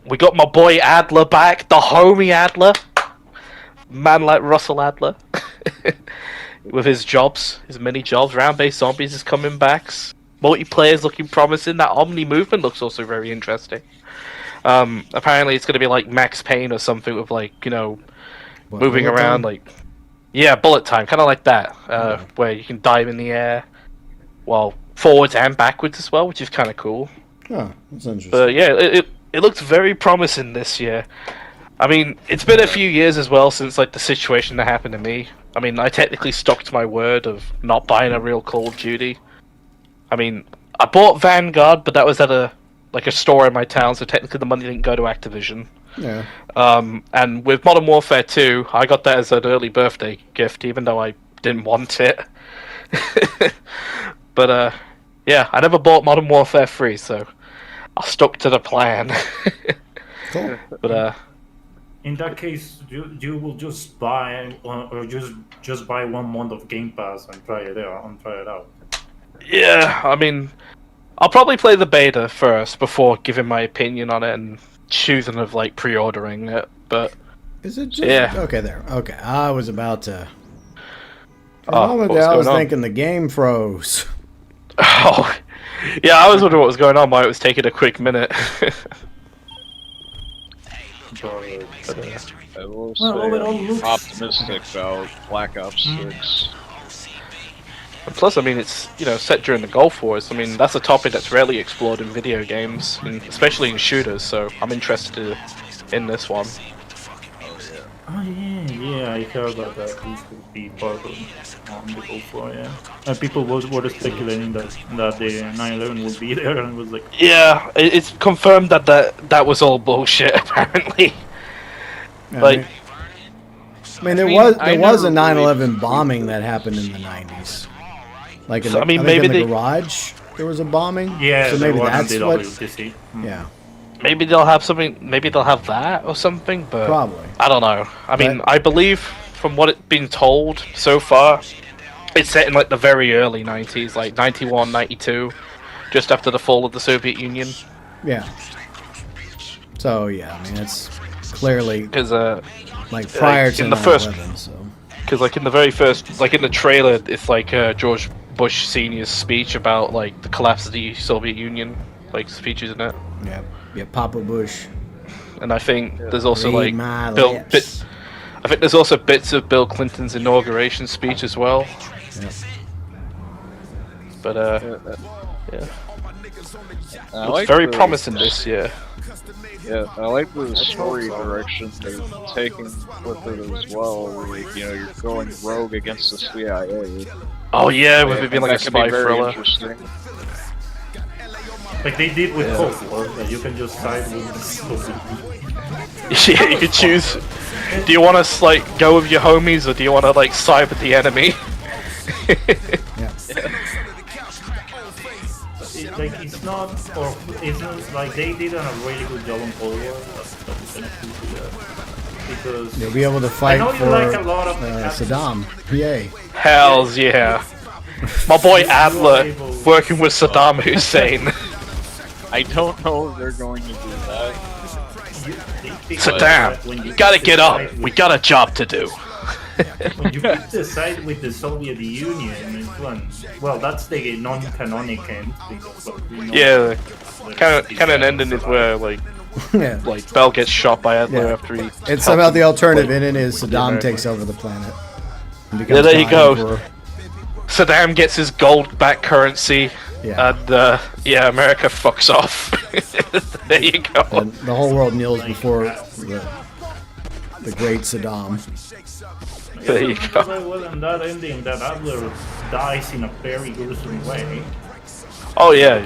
We got my boy Adler back, the homie Adler. Man like Russell Adler. With his jobs, his many jobs. Round-based zombies is coming back. Multiplayer's looking promising. That Omni movement looks also very interesting. Apparently it's going to be like Max Payne or something with like, you know, moving bullet around time? like... Yeah, bullet time, kind of like that. Where you can dive in the air. Well, forwards and backwards as well, which is kind of cool. Oh, that's interesting. But yeah, it looks very promising this year. I mean, it's been a few years as well since like the situation that happened to me. I mean, I technically stuck to my word of not buying a real Call of Duty. I mean, I bought Vanguard, but that was at a store in my town, so technically the money didn't go to Activision. Yeah. And with Modern Warfare 2, I got that as an early birthday gift, even though I didn't want it. But yeah, I never bought Modern Warfare 3, so I stuck to the plan. Cool. But In that case, you will just buy or just buy 1 month of Game Pass and try it out. yeah, I mean, I'll probably play the beta first before giving my opinion on it and choosing of like pre-ordering it. But is it just yeah? Okay, there. Okay, I was about to. For a Oh, moment what there, was I was going on? thinking the game froze. Oh, yeah, I was wondering what was going on. Why it was taking a quick minute. I will say Well, overall I'm looks- optimistic about Black Ops 6. And plus, I mean, it's, you know, set during the Gulf Wars. I mean, that's a topic that's rarely explored in video games, and especially in shooters. So I'm interested in this one. Oh yeah, I heard that this would be part of the Gulf War, yeah. And people were speculating that the 9/11 would be there, and was like, Yeah, it's confirmed that was all bullshit. Apparently, Yeah, like, I mean, there I was a never really 9/11 bombing that happened in the 90s. Like, in So, the, I mean, think maybe in the they- garage there was a bombing. yeah, so there maybe was that's on what. WTC. Yeah, maybe they'll have something. Maybe they'll have that or something. But probably. I don't know. I mean, But- I believe from what it's been told so far, it's set in like the very early 90s, like 91, 92, just after the fall of the Soviet Union. Yeah. So yeah, I mean, it's clearly Because like prior to in the first- 9/11. So Because, like, in the very first, like, in the trailer, it's, like, George Bush Sr.'s speech about, like, the collapse of the Soviet Union, like, speeches in it. yeah, Papa Bush. And I think there's also, Read like, my lips. I think there's also bits of Bill Clinton's inauguration speech as well. Yeah. But, yeah. I Looks like very the- promising this year. Yeah, I like the story direction they're taking with it as well. Where, you know, you're going rogue against the CIA. Oh, yeah, with it being, like, a That could be spy very thriller. interesting. Like they did with Cold War, that you can just side with the Soviet. Yeah, you could choose. Do you want to, like, go with your homies, or do you want to, like, side with the enemy? Like it's not like they did a really good job on Cold War. Because You'll be able to I fight know for you like a lot of Saddam. Yay. Hells yeah. My boy Adler working with Saddam Hussein. I don't know if they're going to do that. Saddam, you gotta get up. We got a job to do. When you pick the side with the Soviet Union, it's one. Well, that's the non-canonic end. Because, well, we know Yeah, kind of an ending is where like Yeah. Bell gets shot by Adler Yeah. after he. It's helped somehow him, the alternative like, in it is with the Saddam American. takes over the planet. and Yeah, becomes there you God go. Emperor. Saddam gets his gold-backed currency, Yeah. and yeah, America fucks off. There you go. And the whole world kneels before the great Saddam. There you go. Well, and that ending, that Adler dies in a very gruesome way. Oh yeah,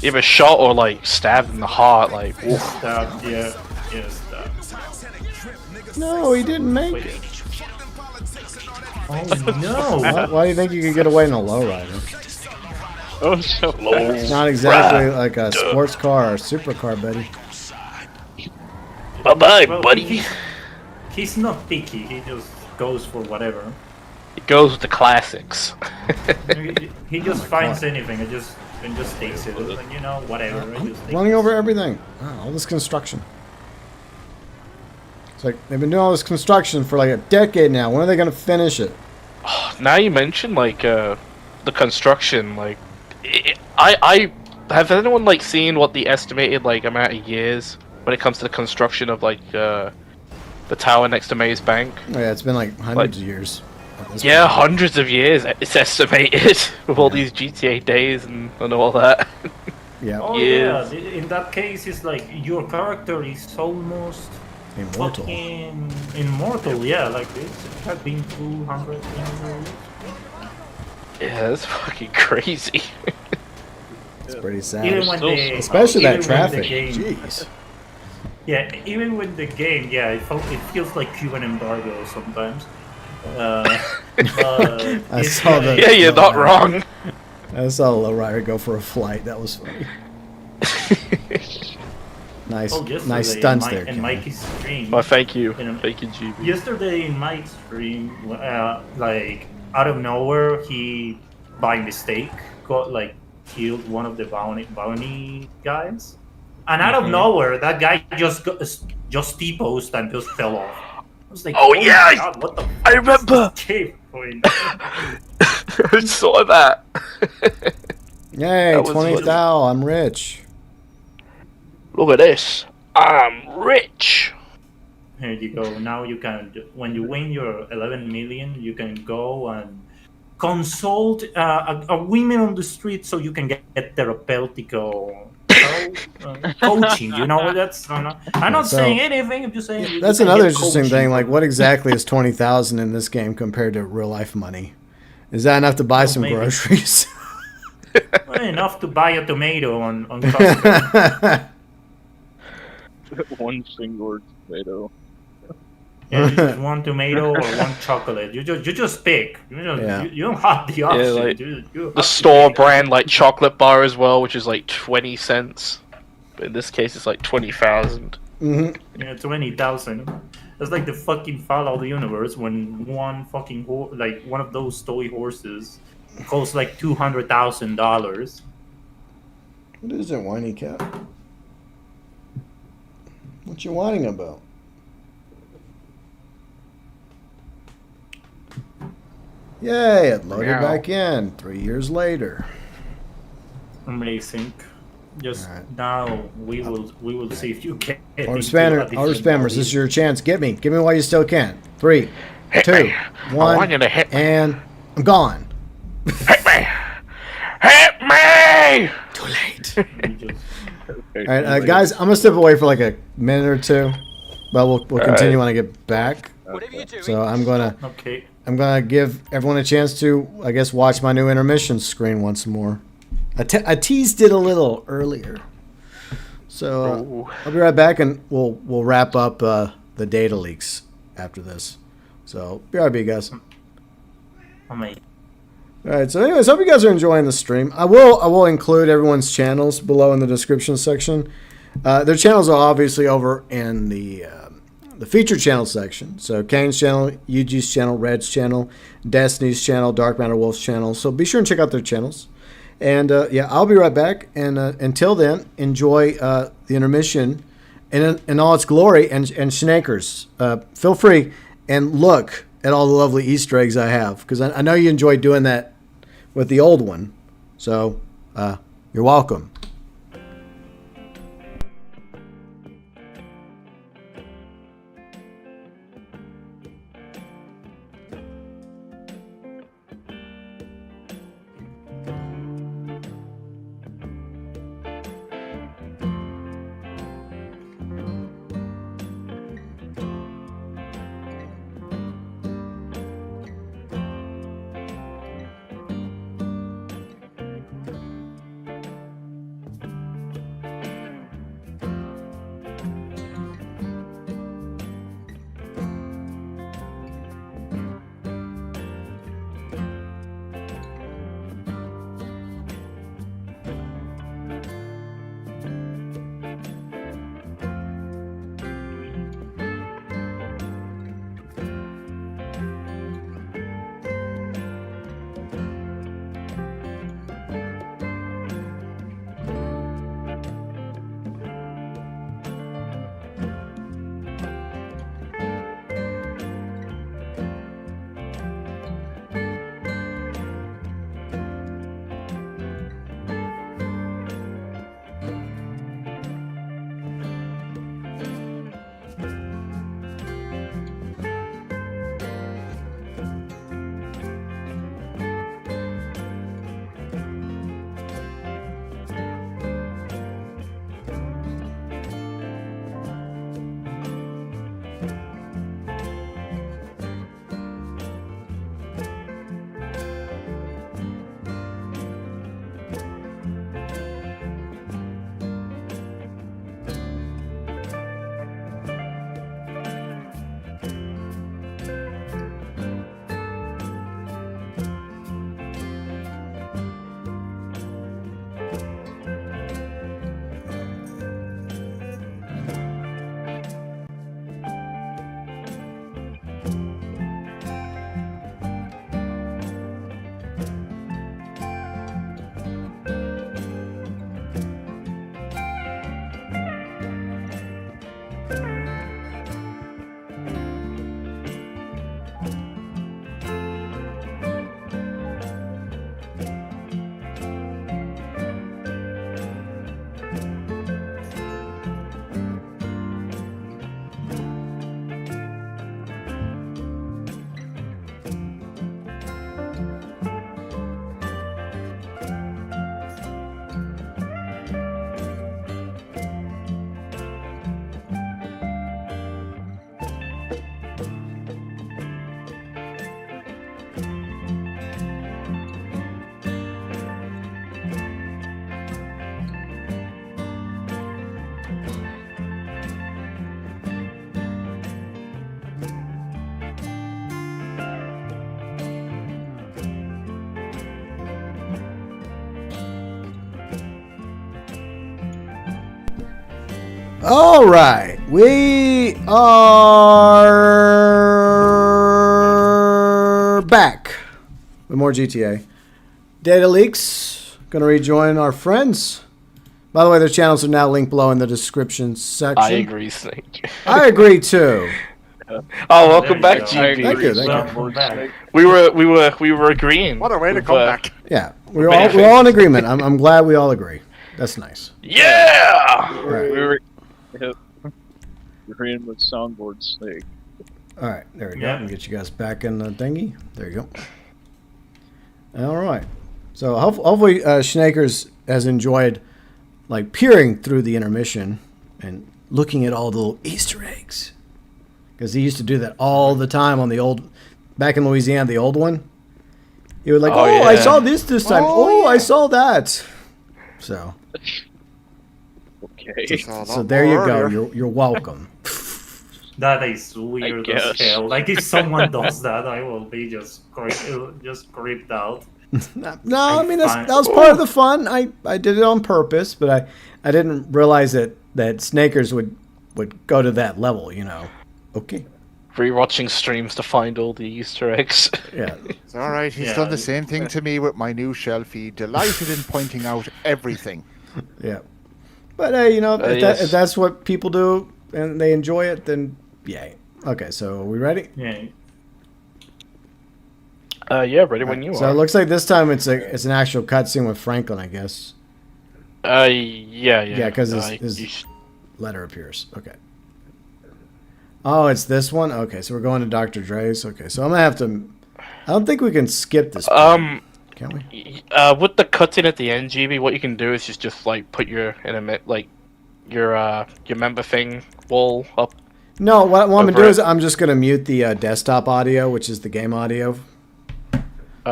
either shot or like stabbed in the heart. Like, oof. Stabbed, yeah, stabbed. No, he didn't make it. Oh no! Why do you think you could get away in a lowrider? Oh, so It's not exactly like a sports car or a supercar, buddy. Bye-bye, Well, buddy. He's not picky. He just goes for whatever. It goes with the classics. He just finds anything and just takes it. And, you know, whatever. I just take Running it. over everything. Wow, all this construction. It's like they've been doing all this construction for like a decade now. When are they going to finish it? Now you mention like the construction, like I have anyone like seen what the estimated like amount of years when it comes to the construction of like the tower next to Maze Bank? Oh, yeah, it's been like hundreds of years. Yeah, hundreds of years it's estimated with all these GTA days and all that. Yeah. Oh Years. yeah, in that case, it's like your character is almost Immortal. fucking immortal. Yeah, like this. It has been 200 years. Yeah, that's fucking crazy. It's pretty sad. Even when Especially that even when the traffic. game- Jeez. Yeah, even with the game, yeah, it feels like Cuban embargo sometimes. I saw the. Yeah, you're not wrong. I saw the lowrider go for a flight. That was funny. Nice, yesterday nice stunts in there. In Ken. Mikey's stream. Well, thank you. You know, Thank you, GB. Yesterday in Mike's stream, like out of nowhere, he by mistake got like killed one of the bounty guys, and out of nowhere, that guy just T-posed and just fell off. I was like, Oh, my yeah, God, what the I remember. I saw that. Yay, That was 20 funny. thou. I'm rich. Look at this. I'm rich. Here you go. Now you can, when you win your 11 million, you can go and consult a women on the street so you can get therapeutical coaching. You know, that's I'm not So, saying anything. I'm just saying you That's can another get interesting coaching. thing. Like, what exactly is 20,000 in this game compared to real life money? Is that enough to buy some maybe. groceries? Well, enough to buy a tomato on Costco. one single tomato. Yeah, just one tomato or one chocolate. You just pick. You don't have the option. like, you have The to store pick. brand like chocolate bar as well, which is like 20 cents. But in this case, it's like 20,000. Mm-hmm. Yeah, 20,000. That's like the fucking Fallout universe when one fucking like one of those toy horses costs like $200,000. What is it, whiny cat? What you whining about? Yay, it loaded Meow. back in 3 years later. Amazing. Just Alright. now we will see if you can. Orb spammers, this is your chance. Get me while you still can. 3, 2, me. I 1, want you to hit me. and I'm gone. Hit me! Hit me! Too late. just, All right, guys, I'm gonna step away for like a minute or two, but we'll continue when I get back. So I'm gonna give everyone a chance to, I guess, watch my new intermission screen once more. I teased it a little earlier, so I'll be right back, and we'll wrap up the data leaks after this. So BRB, guys. amazing. All right. So, anyways, hope you guys are enjoying the stream. I will include everyone's channels below in the description section. Their channels are obviously over in the featured channel section. So Kane's channel, Yuji's channel, Red's channel, Destiny's channel, Dark Matter Wolf's channel. So be sure and check out their channels. And yeah, I'll be right back. And until then, enjoy the intermission in all its glory. And Snakers, feel free and look at all the lovely Easter eggs I have, because I know you enjoyed doing that with the old one. So you're welcome. All right, we are back with more GTA. Data leaks. Gonna rejoin our friends. By the way, their channels are now linked below in the description section. I agree, Snake. I agree too. Oh, welcome back, GB. Thank you. Welcome back. We were agreeing. What a way to come back. Yeah, we're all in agreement. I'm glad we all agree. That's nice. Yeah. All right. We were agreeing with soundboard Snake. All right, there we go. Yeah. Let me get you guys back in the thingy. There you go. All right. So hopefully Schnakers has enjoyed like peering through the intermission and looking at all the little Easter eggs. Because he used to do that all the time on the old, back in Louisiana, the old one. He would like, oh, yeah. I saw this time. Oh, yeah. I saw that. So Okay. so there you go. You're welcome. That is weird as guess. hell. Like if someone does that, I will be just creeped out. No, I mean that was part of the fun. I did it on purpose, but I didn't realize that Snakers would go to that level, you know. Okay. Rewatching streams to find all the Easter eggs. Yeah. It's all right. He's Yeah, done the same thing to me with my new shelfie. Delighted in pointing out everything. Yeah. But hey, you know, if Yes. that's what people do and they enjoy it, then yay. Okay, so are we ready? Yeah. Yeah, ready when you So are. it looks like this time it's an actual cutscene with Franklin, I guess. Yeah. Yeah, because you his sh- letter appears. Okay. Oh, it's this one? Okay, so we're going to Dr. Dre's. Okay, so I'm going to have to... I don't think we can skip this part. Can we? With the cutscene at the end, GB, what you can do is just like put your member thing wall up. No, what I'm going to do Over is I'm just going to mute the desktop audio, which is the game audio.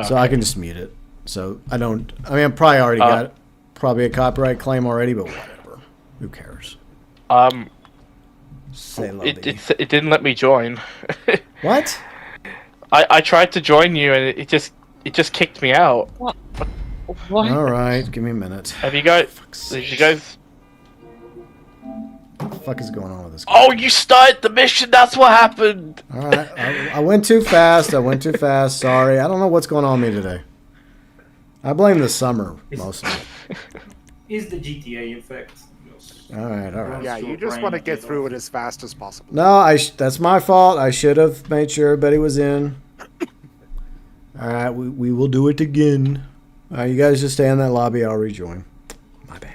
So I can just mute it. So I don't... I mean, I probably already got probably a copyright claim already, but whatever. Who cares? Say It didn't let me join. What? I tried to join you and it just kicked me out. What? All right, give me a minute. Have you guys? Did you guys? What the fuck is going on with this? Oh, you started the mission. That's what happened. All right, I went too fast. Sorry, I don't know what's going on with me today. I blame the summer mostly. Is the GTA effect? All right. Yeah, you just want to get through it as fast as possible. No, that's my fault. I should have made sure everybody was in. All right, we will do it again. All right, you guys just stay in that lobby. I'll rejoin. My bad.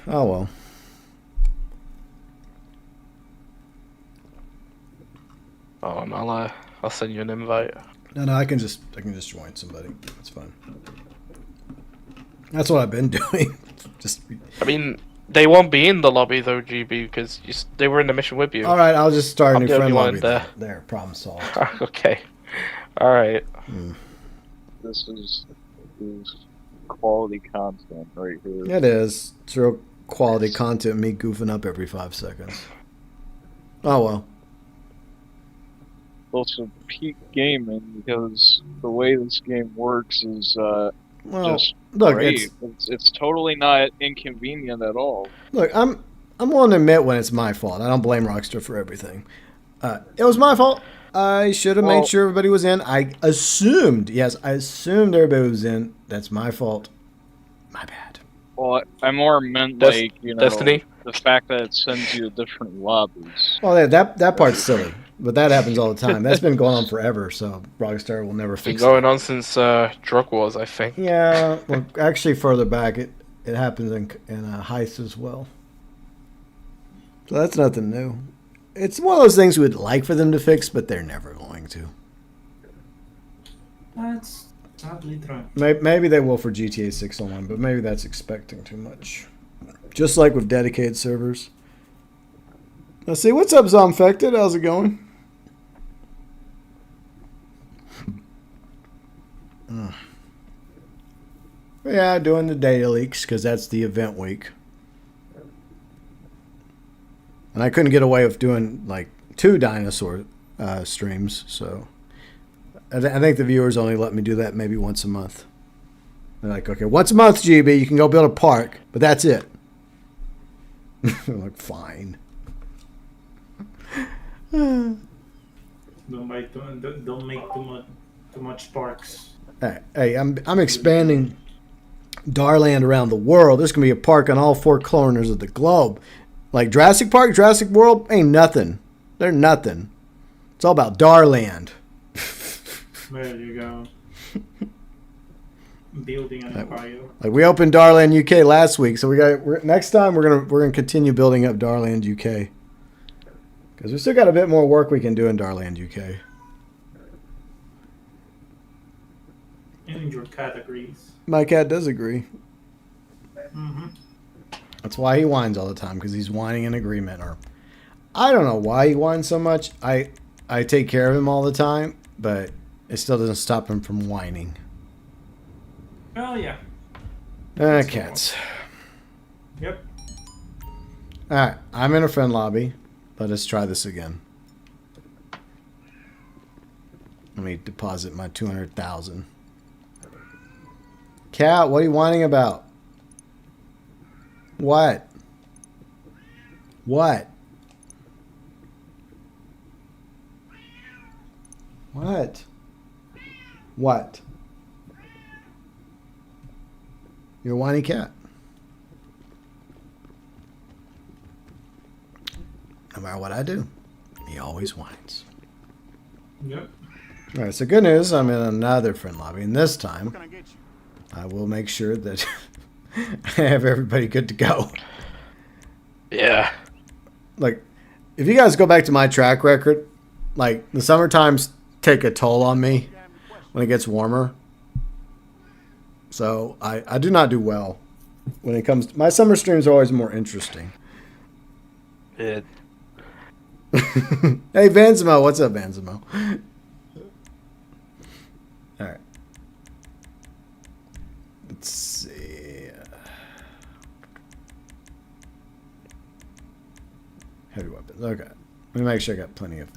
Oh well. Oh, and I'll send you an invite. No, I can just join somebody. It's fine. That's what I've been doing. I mean, they won't be in the lobby though, GB, because they were in the mission with you. All right, I'll just start a I'm new the only friend one lobby. there. There, problem solved. Okay. All right. This is quality content right here. It is. It's real quality content. Me goofing up every 5 seconds. Oh well. Also peak gaming because the way this game works is just look, great. It's totally not inconvenient at all. Look, I'm willing to admit when it's my fault. I don't blame Rockstar for everything. It was my fault. I should have made sure everybody was in. I assumed everybody was in. That's my fault. My bad. Well, I more meant like, you know, Destiny? the fact that it sends you to different lobbies. Well, yeah, that part's silly, but that happens all the time. That's been going on forever, so Rockstar will never fix it. Been going on since Drug Wars, I think. Yeah, well, actually, further back, it happens in Heist as well. So that's nothing new. It's one of those things we would like for them to fix, but they're never going to. That's sadly true. Maybe they will for GTA 6 Online, but maybe that's expecting too much. Just like with dedicated servers. Let's see, what's up, Zombfected? How's it going? Yeah, doing the data leaks because that's the event week. And I couldn't get away with doing like 2 dinosaur streams, so I think the viewers only let me do that maybe once a month. They're like, okay, once a month, GB, you can go build a park, but that's it. I'm like, fine. Don't make too much parks. Hey, I'm expanding Darland around the world. There's gonna be a park on all 4 corners of the globe. Like Jurassic Park, Jurassic World ain't nothing. They're nothing. It's all about Darland. There you go. Building an empire. Like we opened Darland UK last week, so next time we're gonna continue building up Darland UK because we still got a bit more work we can do in Darland UK. And your cat agrees. My cat does agree. Mm-hmm. That's why he whines all the time, because he's whining in agreement. Or I don't know why he whines so much. I take care of him all the time, but it still doesn't stop him from whining. Oh yeah. Cats. Yep. Alright, I'm in a friend lobby. Let us try this again. Let me deposit my 200,000. Cat, what are you whining about? What? What? What? What? You're a whiny cat. No matter what I do, he always whines. Yep. Alright, so good news, I'm in another friend lobby, and this time I will make sure that I have everybody good to go. Yeah. Like, if you guys go back to my track record, like, the summer times take a toll on me when it gets warmer. So, I do not do well when it comes to... My summer streams are always more interesting. Yeah. Hey, Vanzimo. What's up, Vanzimo? Alright. Let's see. Heavy weapons. Okay. Let me make sure I got plenty of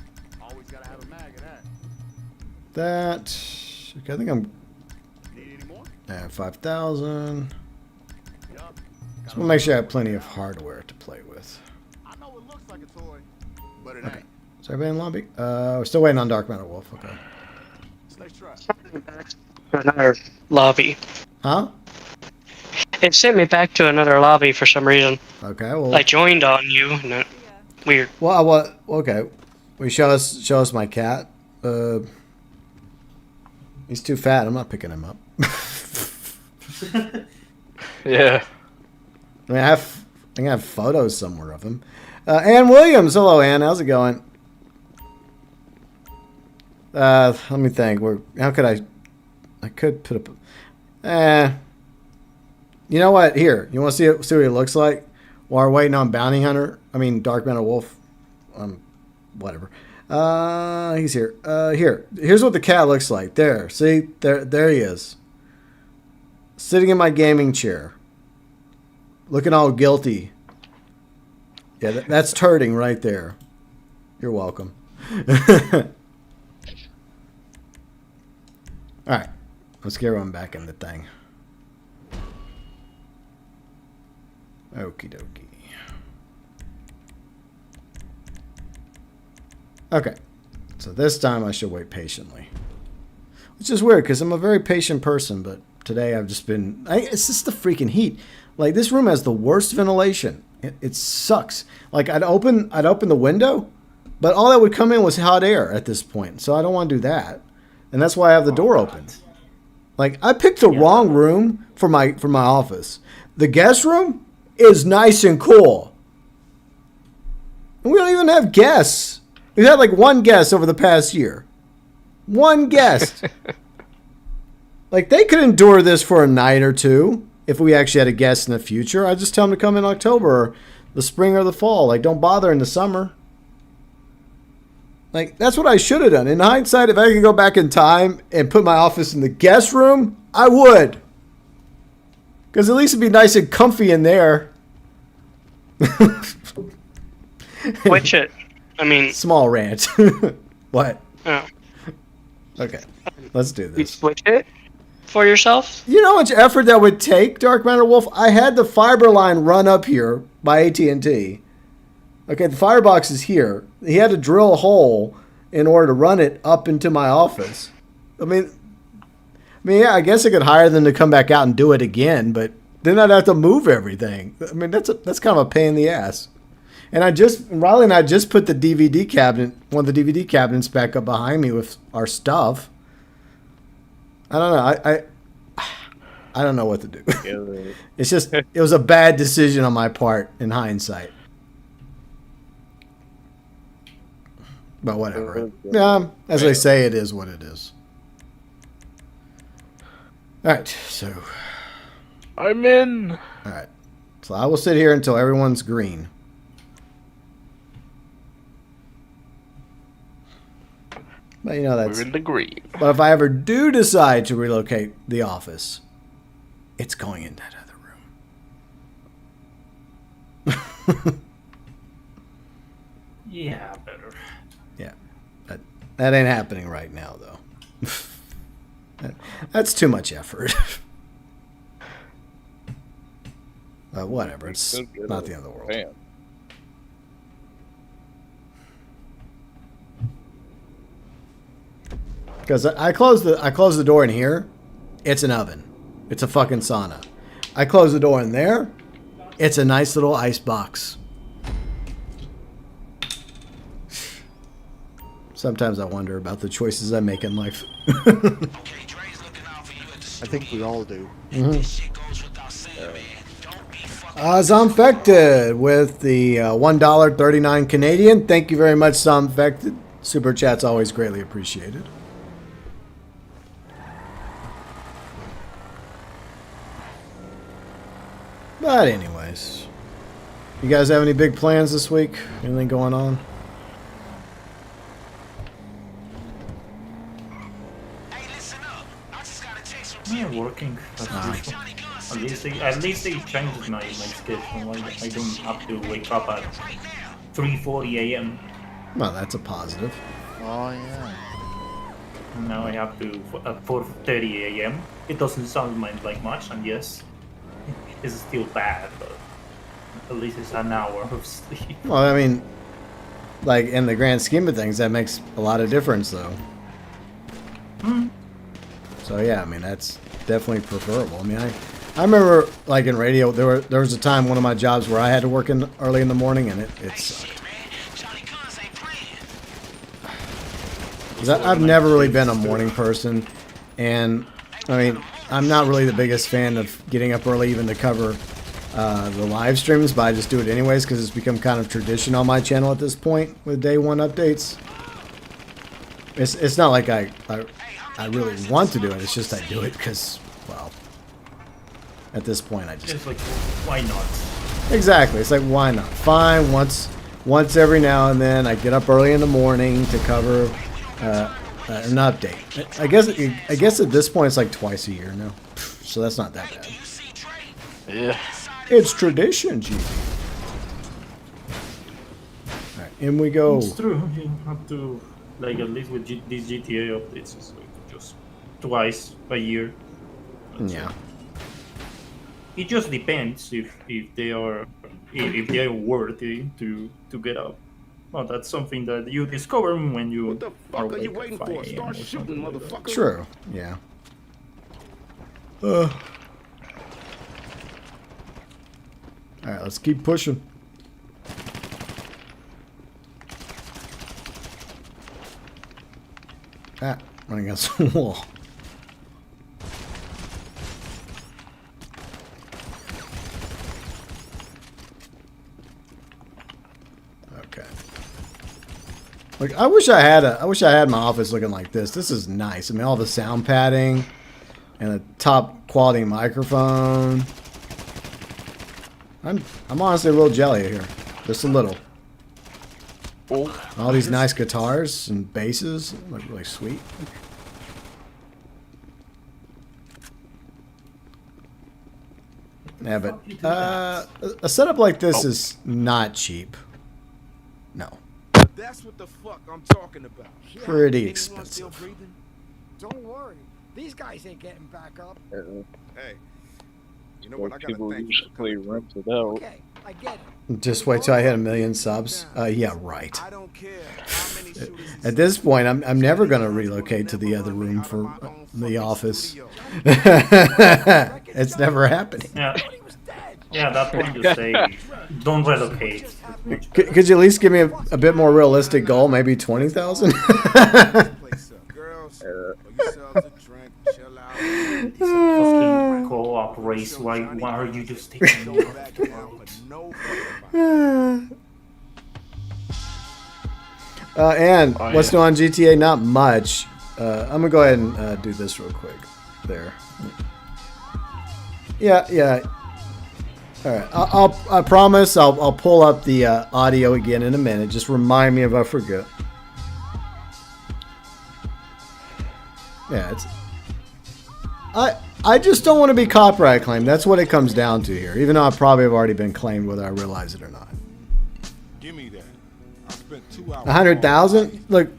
Always gotta have a mag of that. that. Okay, I think I'm... Need any more? 5,000. Yup. So we'll make sure I have plenty of hardware to play with. I know it looks like a toy, but it Okay. ain't. Is everybody in lobby? We're still waiting on Dark Matter Wolf. Okay. Stay trapped. Another lobby. Huh? It sent me back to another lobby for some reason. Okay. Well. I joined on you. No, weird. Well. What? Okay. Will you show us my cat? He's too fat. I'm not picking him up. Yeah. I mean, I think I have photos somewhere of him. Ann Williams. Hello, Ann. How's it going? Let me think. How could I could put up... You know what? Here. You want to see what he looks like? While we're waiting on Bounty Hunter. I mean, Dark Matter Wolf. Whatever. He's here. Here's what the cat looks like. There. See? There he is. Sitting in my gaming chair. Looking all guilty. Yeah, that's turting right there. You're welcome. Alright. Let's get everyone back in the thing. Okie dokie. Okay. So this time I should wait patiently. Which is weird because I'm a very patient person, but today I've just been... it's just the freaking heat. Like, this room has the worst ventilation. It sucks. Like, I'd open the window, but all that would come in was hot air at this point. So I don't want to do that. And that's why I have the door open. Like, I picked the wrong room for my office. The guest room is nice and cool. And we don't even have guests. We've had like one guest over the past year. One guest. Like, they could endure this for a night or two if we actually had a guest in the future. I'd just tell them to come in October or the spring or the fall. Like, don't bother in the summer. Like, that's what I should have done. In hindsight, if I could go back in time and put my office in the guest room, I would. Because at least it'd be nice and comfy in there. Switch it. I mean... Small rant. What? Oh. Okay. Let's do You this. switch it? for yourself? You know how much effort that would take, Dark Matter Wolf? I had the fiber line run up here by AT&T. Okay, the firebox is here. He had to drill a hole in order to run it up into my office. I mean, yeah, I guess I could hire them to come back out and do it again, but then I'd have to move everything. I mean, that's kind of a pain in the ass. And Riley and I just put the DVD cabinet, one of the DVD cabinets back up behind me with our stuff. I don't know. I don't know what to do. It's just, it was a bad decision on my part in hindsight. But whatever. Yeah, as they say, it is what it is. All right, so I'm in. All right, so I will sit here until everyone's green. But you know that's. We're in the green. But if I ever do decide to relocate the office, it's going in that other room. Yeah, better. Yeah, that ain't happening right now, though. That's too much effort. But whatever, it's not the end of the world. Man. Because I close the door in here, it's an oven. It's a fucking sauna. I close the door in there, it's a nice little ice box. Sometimes I wonder about the choices I make in life. I think we all do. Zombfected with the $1.39 Canadian. Thank you very much, Zombfected. Super chat's always greatly appreciated. But anyways, you guys have any big plans this week? Anything going on? Yeah, working. At least they changed my schedule. I don't have to wake up at 3:40 a.m. Well, that's a positive. Oh yeah. Now I have to at 4:30 a.m. It doesn't sound like much, and yes, it's still bad, but at least it's an hour of sleep. Well, I mean, like in the grand scheme of things, that makes a lot of difference, though. So yeah, I mean that's definitely preferable. I mean, I remember like in radio, there was a time one of my jobs where I had to work in early in the morning, and it sucked. I've never really been a morning person, and I mean I'm not really the biggest fan of getting up early even to cover the live streams, but I just do it anyways because it's become kind of tradition on my channel at this point with day one updates. It's not like I really want to do it. It's just I do it because, well, at this point I just... It's like, why not? Exactly. It's like, why not? Fine, once every now and then I get up early in the morning to cover an update. I guess at this point it's like twice a year now. So that's not that bad. Yeah. It's tradition, G. Alright, in we go. It's true. You have to, like, at least with these GTA updates, it's like just twice a year. Yeah. It just depends if they are worthy to get up. Well, that's something that you discover when you What the fuck are you waiting for? Start shooting, motherfucker. True. Yeah. Alright, let's keep pushing. Running against the wall. Okay. Like I wish I had my office looking like this. This is nice. I mean, all the sound padding and a top quality microphone. I'm honestly a little jelly here, just a little. All these nice guitars and basses look really sweet. Yeah, but a setup like this is not cheap. No. That's what the fuck I'm talking about. Pretty expensive. Don't worry. These guys ain't getting back up. Hey, you know what? I gotta People thank you. usually rent it out. Okay, I get it. Just wait till I hit 1 million subs. Yeah, right. I don't care how many shooters At this point, I'm never going to relocate to the other room for the office. It's never happening. Yeah. Yeah, that's what you say. Don't relocate. Could you at least give me a bit more realistic goal? Maybe 20,000? girls, or yourselves a drink, chill out. Fucking co-op race. Why are you just taking me out? And what's new on GTA? Not much. I'm gonna go ahead and do this real quick. There. Yeah. All right. I promise I'll pull up the audio again in a minute. Just remind me if I forget. Yeah, I just don't want to be copyright claimed. That's what it comes down to here. Even though I probably have already been claimed, whether I realize it or not. Give me that. I spent 2 hours. 100,000. Look,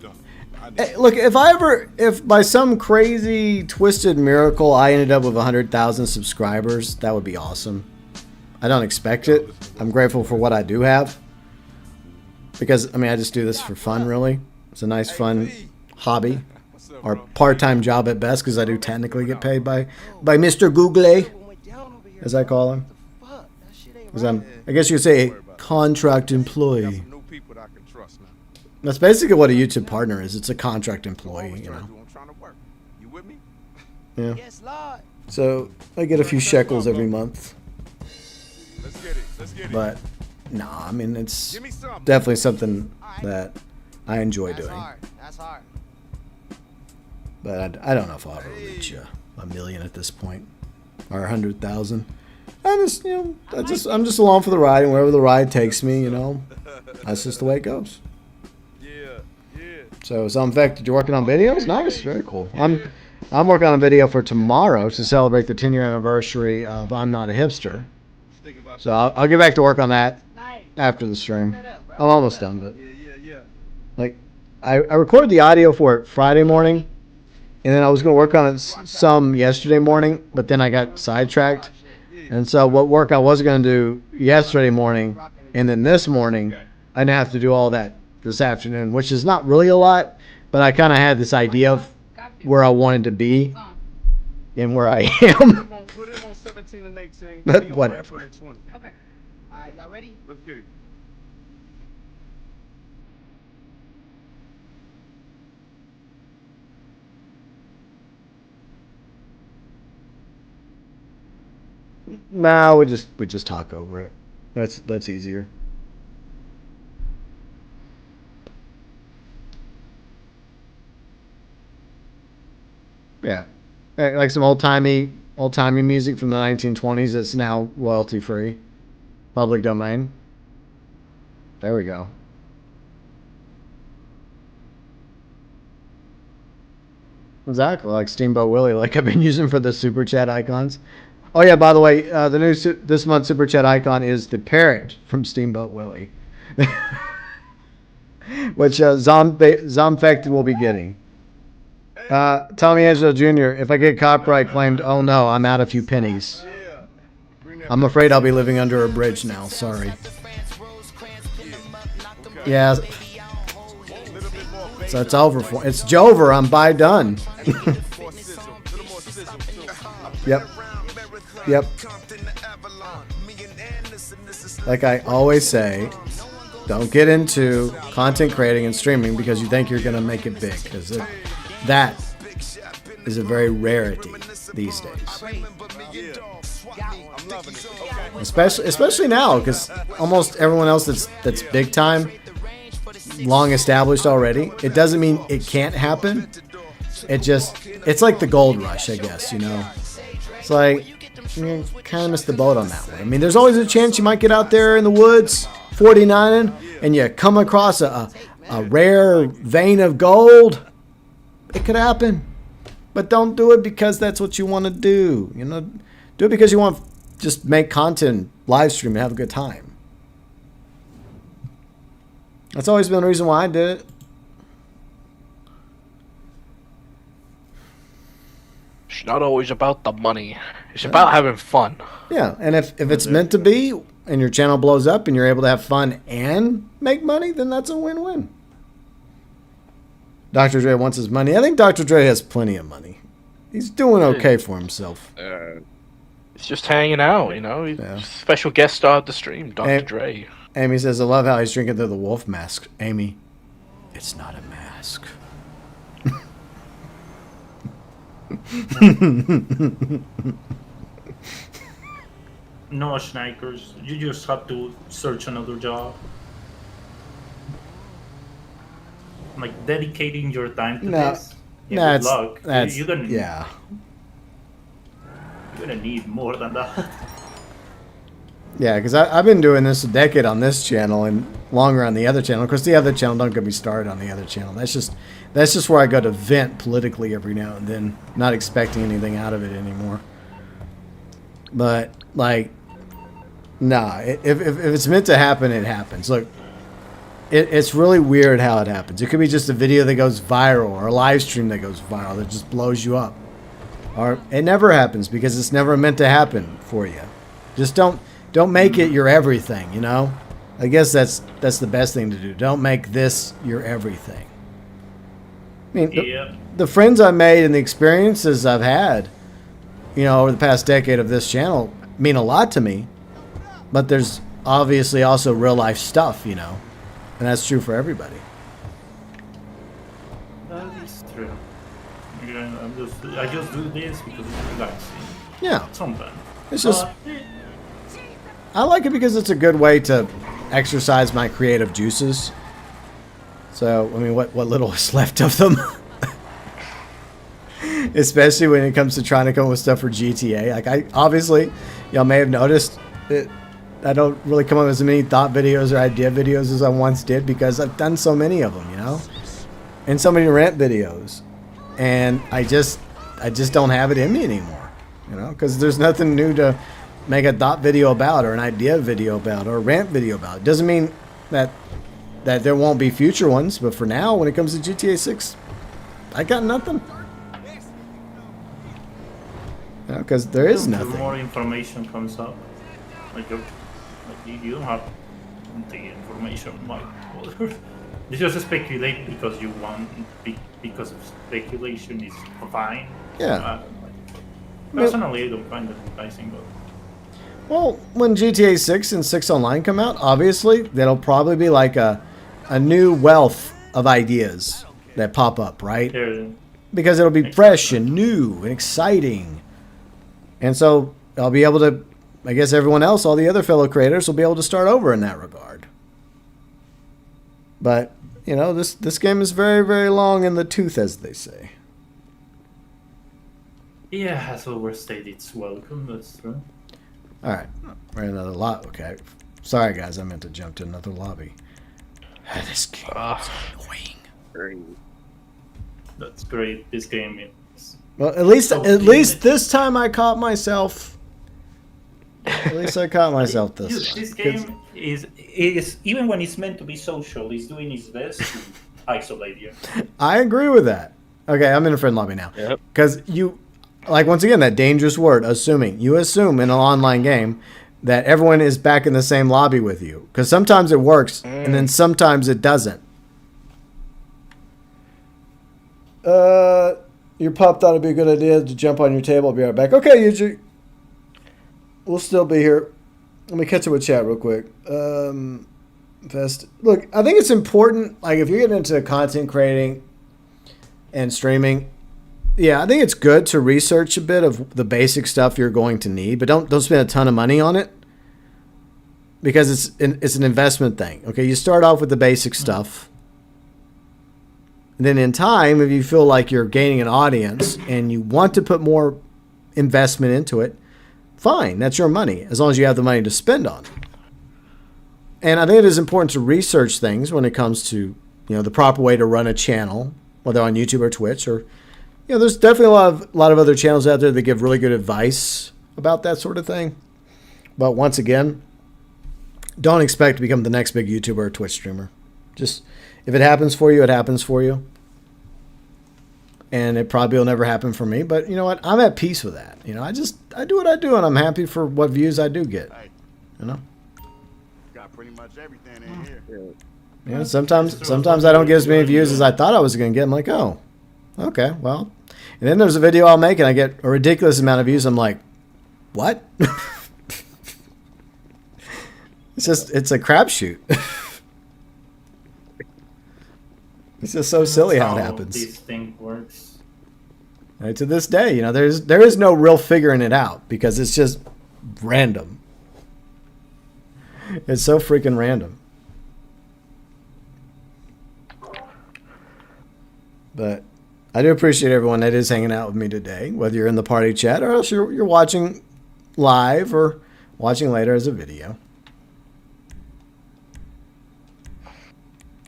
if by some crazy twisted miracle I ended up with 100,000 subscribers, that would be awesome. I don't expect it. I'm grateful for what I do have. Because, I mean, I just do this for fun, really. It's a nice, fun hobby. Or part-time job at best, because I do technically get paid by Mr. Google, as I call him. Because I guess you could say, a contract employee. That's basically what a YouTube partner is. It's a contract employee, you know. Yeah. So, I get a few shekels every month. But, nah, I mean, it's definitely something that I enjoy doing. That's hard. But I don't know if I'll ever reach 1 million at this point, or 100,000. I'm just along for the ride, and wherever the ride takes me, you know, that's just the way it goes. So, Zombfected, you're working on videos? Nice, very cool. I'm working on a video for tomorrow to celebrate the 10-year anniversary of I'm Not a Hipster. So I'll get back to work on that after the stream. I'm almost done, but like I recorded the audio for it Friday morning. And then I was going to work on it some yesterday morning, but then I got sidetracked. And so what work I was going to do yesterday morning, and then this morning, I didn't have to do all that this afternoon, which is not really a lot, but I kind of had this idea of where I wanted to be and where I am. But whatever. Okay. All right, y'all ready? Let's get it. Nah, we just talk over it. That's easier. Yeah, like some old timey music from the 1920s that's now royalty free, public domain. There we go. Exactly, like Steamboat Willie, like I've been using for the super chat icons. Oh yeah, by the way, the new this month's super chat icon is the parrot from Steamboat Willie, which Zombfected will be getting. Tell me, Angelo Jr., if I get copyright claimed, oh no, I'm out a few pennies. I'm afraid I'll be living under a bridge now. Sorry. Yeah. So it's over for it's Jover. I'm by done. Yep. Like I always say, don't get into content creating and streaming because you think you're gonna make it big, because that is a very rarity these days. Especially now, because almost everyone else that's big time, long established already. It doesn't mean it can't happen. It's like the gold rush, I guess. You know, it's like you kind of missed the boat on that one. I mean, there's always a chance you might get out there in the woods, 49ing, and you come across a rare vein of gold. It could happen, but don't do it because that's what you want to do. You know, do it because you want to just make content, live stream, and have a good time. That's always been the reason why I did it. It's not always about the money. It's about having fun. Yeah, and if it's meant to be, and your channel blows up, and you're able to have fun and make money, then that's a win-win. Dr. Dre wants his money. I think Dr. Dre has plenty of money. He's doing okay for himself. It's just hanging out, you know. He's special guest star at the stream, Dr. Dre. Amy says, I love how he's drinking through the wolf mask. Amy, it's not a mask. No, Schneikers. You just have to search another job. Like dedicating your time to this. Yeah, good luck. You're gonna, yeah. You're gonna need more than that. Yeah, because I've been doing this a decade on this channel and longer on the other channel. Of course, the other channel, don't get me started on the other channel. That's just where I go to vent politically every now and then, not expecting anything out of it anymore. But like, nah, if it's meant to happen, it happens. Look, it's really weird how it happens. It could be just a video that goes viral or a live stream that goes viral that just blows you up, or it never happens because it's never meant to happen for you. Just don't make it your everything, you know? I guess that's the best thing to do. Don't make this your everything. I mean, the friends I made and the experiences I've had, you know, over the past decade of this channel mean a lot to me. But there's obviously also real life stuff, you know? And that's true for everybody. That is true. I just do this because it's relaxing. Yeah. Sometimes. It's just... I like it because it's a good way to exercise my creative juices. So, I mean, what little is left of them. Especially when it comes to trying to come up with stuff for GTA. Like, obviously, y'all may have noticed that I don't really come up with as many thought videos or idea videos as I once did because I've done so many of them, you know? And so many rant videos. And I just don't have it in me anymore, you know? Because there's nothing new to make a thought video about or an idea video about or a rant video about. It doesn't mean that there won't be future ones, but for now, when it comes to GTA 6, I got nothing. Because there is nothing. More information comes up. Like you don't have the information. You just speculate because you want, because speculation is fine. Yeah. Personally, I don't find it enticing, but... Well, when GTA 6 and 6 Online come out, obviously, that'll probably be like a new wealth of ideas that pop up, right? Yeah. Because it'll be fresh and new and exciting. And so I'll be able to, I guess everyone else, all the other fellow creators will be able to start over in that regard. But, you know, this game is very, very long in the tooth, as they say. Yeah, has overstayed its welcome, that's true. Alright, we're in another lobby. Okay. Sorry, guys, I meant to jump to another lobby. This game is annoying. That's great. This game is... Well, at least this time I caught myself. At least I caught myself this time. This game is even when it's meant to be social, it's doing its best to isolate you. I agree with that. Okay, I'm in a friend lobby now. Yep. Because you, like, once again, that dangerous word, assuming. You assume in an online game that everyone is back in the same lobby with you. Because sometimes it works, and then sometimes it doesn't. Your pup thought it'd be a good idea to jump on your table. I'll be right back. Okay, Yuji. We'll still be here. Let me catch up with chat real quick. Look, I think it's important, like, if you're getting into content creating and streaming, yeah, I think it's good to research a bit of the basic stuff you're going to need, but don't spend a ton of money on it because it's an investment thing. Okay, you start off with the basic stuff. And then in time, if you feel like you're gaining an audience and you want to put more investment into it, fine, that's your money, as long as you have the money to spend on it. And I think it is important to research things when it comes to, you know, the proper way to run a channel, whether on YouTube or Twitch, or, you know, there's definitely a lot of other channels out there that give really good advice about that sort of thing. But once again, don't expect to become the next big YouTuber or Twitch streamer. Just, if it happens for you, it happens for you. and it probably will never happen for me. But you know what? I'm at peace with that. You know, I do what I do, and I'm happy for what views I do get. You know. Got pretty much everything in here. You know, sometimes I don't get as many views as I thought I was going to get. I'm like, oh, okay, well. And then there's a video I'll make, and I get a ridiculous amount of views. I'm like, what? It's a crapshoot. It's just so silly how it happens. This thing works. Right, to this day, you know, there is no real figuring it out because it's just random. It's so freaking random. But I do appreciate everyone that is hanging out with me today, whether you're in the party chat or else you're watching live or watching later as a video.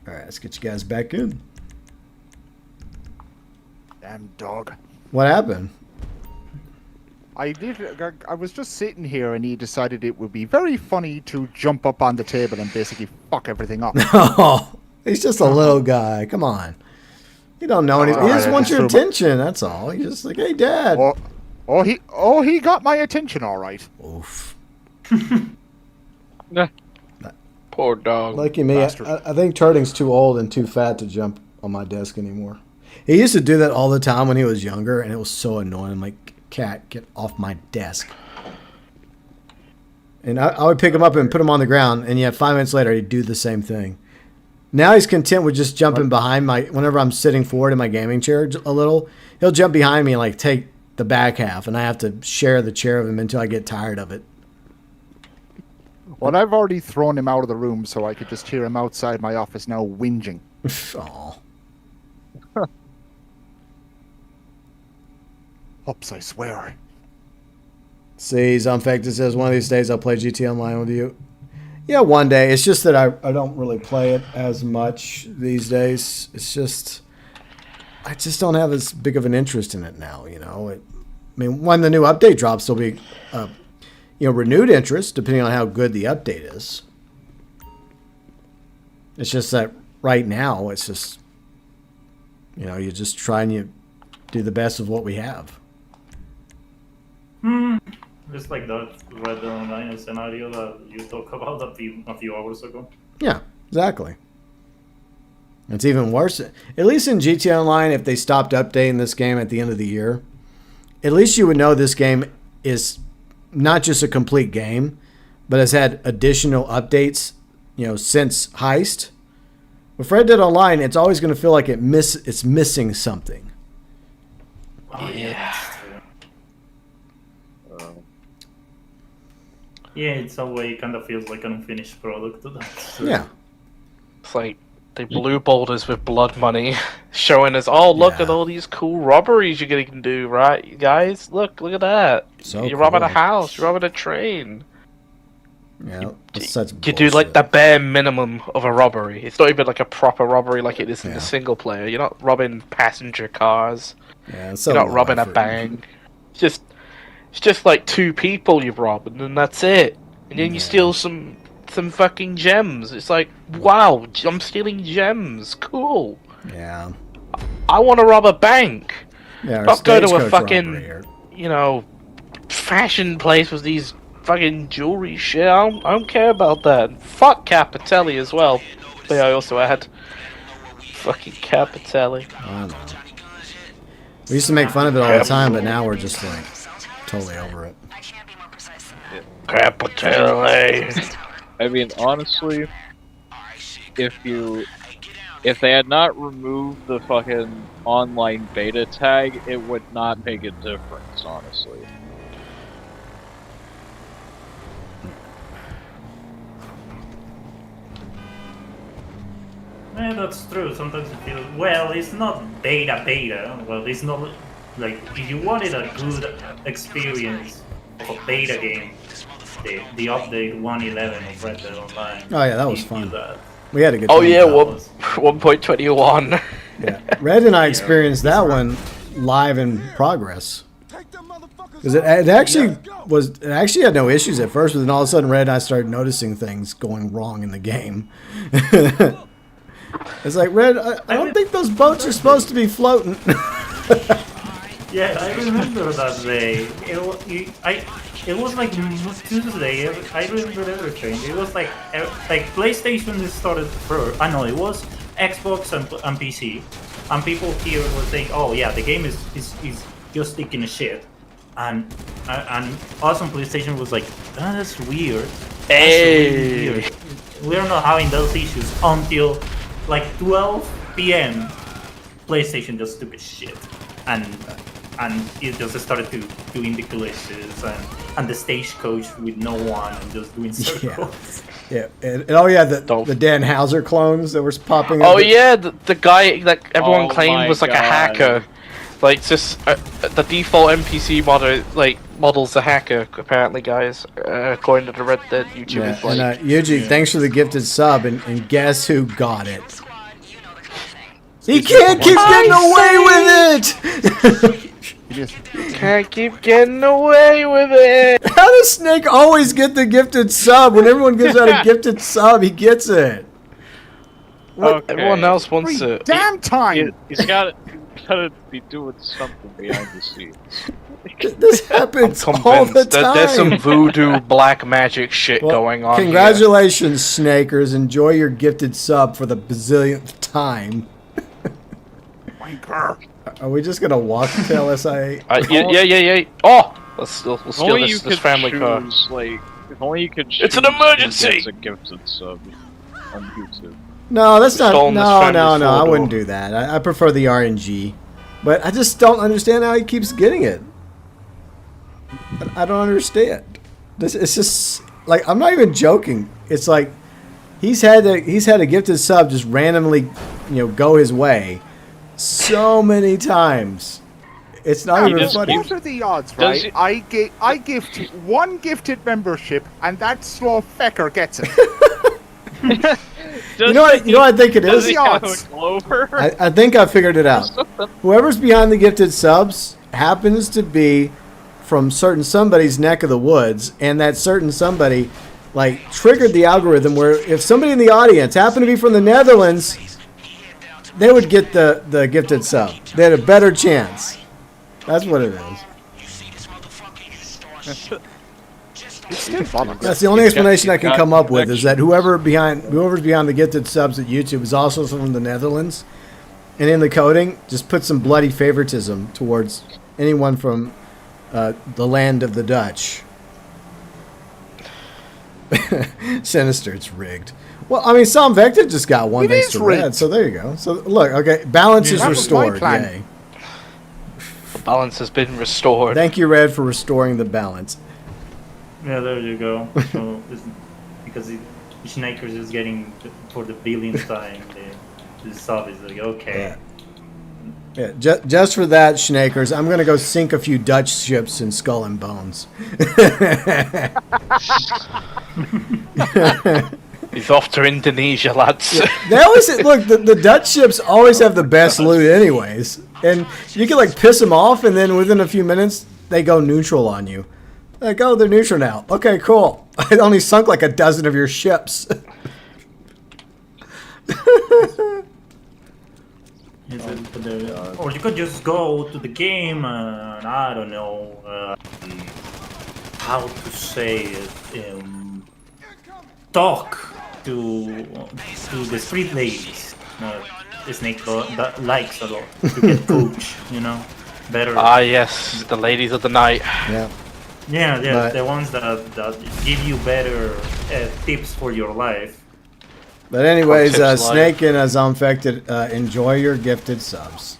All right, let's get you guys back in. Damn dog. What happened? I was just sitting here and he decided it would be very funny to jump up on the table and basically fuck everything up. Oh, he's just a little guy. Come on. You don't know anything. He just wants your attention. That's all. He's just like, hey, Dad. He got my attention, all right. Oof. Poor dog. Lucky me. I think Turting's too old and too fat to jump on my desk anymore. He used to do that all the time when he was younger, and it was so annoying. I'm like, cat, get off my desk. And I would pick him up and put him on the ground, and yet 5 minutes later, he'd do the same thing. Now he's content with just jumping behind whenever I'm sitting forward in my gaming chair a little, he'll jump behind me and like take the back half, and I have to share the chair with him until I get tired of it. Well, I've already thrown him out of the room, so I could just hear him outside my office now whinging. Aw. Oops, I swear. See, Zombfected says, one of these days I'll play GT Online with you. Yeah, one day. It's just that I don't really play it as much these days. It's just, I just don't have as big of an interest in it now, you know. I mean, when the new update drops, there'll be, renewed interest, depending on how good the update is. It's just that right now, it's just, you just try and you do the best of what we have. Just like that Red Dead Online scenario that you talked about a few hours ago. Yeah, exactly. It's even worse. At least in GTA Online, if they stopped updating this game at the end of the year, at least you would know this game is not just a complete game, but has had additional updates, since Heist. With Red Dead Online, it's always going to feel like it's missing something. Oh, yeah. Yeah, it's a way it kind of feels like an unfinished product. Yeah. It's like they blue balled us with blood money, showing us, oh, look at all these cool robberies you can do, right, you guys? Look at that. So you're robbing a house, you're robbing a train. Yeah, you do like the bare minimum of a robbery. It's not even like a proper robbery like it is in the single player. You're not robbing passenger cars. Yeah, you're not robbing a bank. It's just like two people you've robbed, and then that's it. And then you steal some fucking gems. It's like, wow, I'm stealing gems. Cool. Yeah. I want to rob a bank. Yeah, not go to a fucking, fashion place with these fucking jewelry shit. I don't care about that. Fuck Capitelli as well. But I also add fucking Capitelli. I know. We used to make fun of it all the time, but now we're just like totally over it. Capitelli. I mean, honestly, if they had not removed the fucking online beta tag, it would not make a difference, honestly. Yeah, that's true. Sometimes it feels, well, it's not beta. Well, it's not, like, if you wanted a good experience of a beta game, the update 1.11 of Red Dead Online. Oh yeah, that was fun. We had a good time. Oh yeah, 1.21. Yeah, Red and I experienced that one live in progress. Because it actually had no issues at first, but then all of a sudden Red and I started noticing things going wrong in the game. It's like, Red, I don't think those boats are supposed to be floating. Yeah, I remember that day. It was like Tuesday. I remember everything. It was like PlayStation started first. I know it was Xbox and PC, and people here were saying, "Oh yeah, the game is just taking a shit," and us on PlayStation was like, "That's weird. That's really weird. We're not having those issues until like 12 p.m. PlayStation just took a shit, and it just started doing the glitches and the stagecoach with no one and just doing circles." Yeah, and oh yeah, the Dan Houser clones that were popping up. Oh yeah, the guy that everyone Oh claimed my was like a God. hacker. Like just the default NPC models a hacker apparently, guys. According to the Red Dead YouTubers. Yeah, and Yuji, thanks for the gifted sub, and guess who got it? He can't keep getting away with it! Can't keep getting away with it! How does Snake always get the gifted sub? When everyone gives out a gifted sub, he gets it. What? Everyone else wants it. Damn time! He's got to be doing something behind the scenes. This happens I'm all the convinced that time. there's some voodoo black magic shit going on. Congratulations, Snakers. Enjoy your gifted sub for the bazillionth time. Are we just gonna walk to LSIA? Yeah. Oh! Let's steal Only you this could family car. choose, like, if only you could choose It's an emergency! who gets a gifted sub on YouTube. No, that's not. Stolen this No. family's I photo. wouldn't do that. I prefer the RNG, but I just don't understand how he keeps getting it. I don't understand. It's just like, I'm not even joking. It's like he's had a gifted sub just randomly, go his way so many times. It's not even funny. What are the odds, right? I gift one gifted membership, and that slow fecker gets it. You know what I think it is? Does he have a clover? I think I figured it out. Whoever's behind the gifted subs happens to be from certain somebody's neck of the woods, and that certain somebody triggered the algorithm where if somebody in the audience happened to be from the Netherlands, they would get the gifted sub. They had a better chance. That's what it is. That's the only explanation I can come up with, is that whoever's behind the gifted subs at YouTube is also from the Netherlands, and in the coding just put some bloody favoritism towards anyone from the land of the Dutch. Sinister, it's rigged. Well, I mean, Zombfected just got one thanks to Red, so there you go. So look, okay, balance is restored. Yay. The balance has been restored. Thank you, Red, for restoring the balance. Yeah, there you go. So, because Schneikers is getting for the billionth time, the sub is like, okay. Yeah, just for that, Schneikers, I'm gonna go sink a few Dutch ships in Skull and Bones. He's off to Indonesia, lads. Yeah, they always look. The Dutch ships always have the best loot, anyways, and you can piss them off, and then within a few minutes they go neutral on you. Like, oh, they're neutral now. Okay, cool. I only sunk a dozen of your ships. Or you could just go to the game and I don't know how to say it. Talk to the street ladies. Snake that likes a lot to get coach, better. Ah, yes, the ladies of the night. Yeah. Yeah, the ones that give you better tips for your life. But anyways, Snake and Zombfected, enjoy your gifted subs.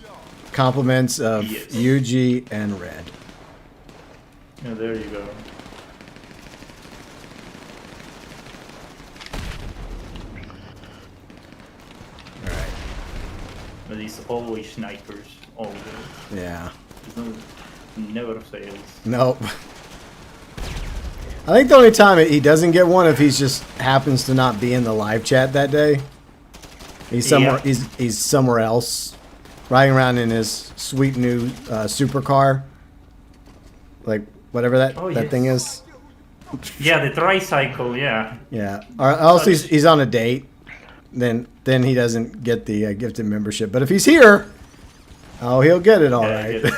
Compliments of UG and Red. Yeah, there you go. Alright. But it's always snipers, always. Yeah. Never fails. Nope. I think the only time he doesn't get one if he just happens to not be in the live chat that day. He's somewhere. Yeah. He's somewhere else, riding around in his sweet new supercar, whatever that thing is. Yeah, the tricycle. Yeah. Yeah. Or else he's on a date. Then he doesn't get the gifted membership. But if he's here, Oh, he'll get it all Yeah, right. get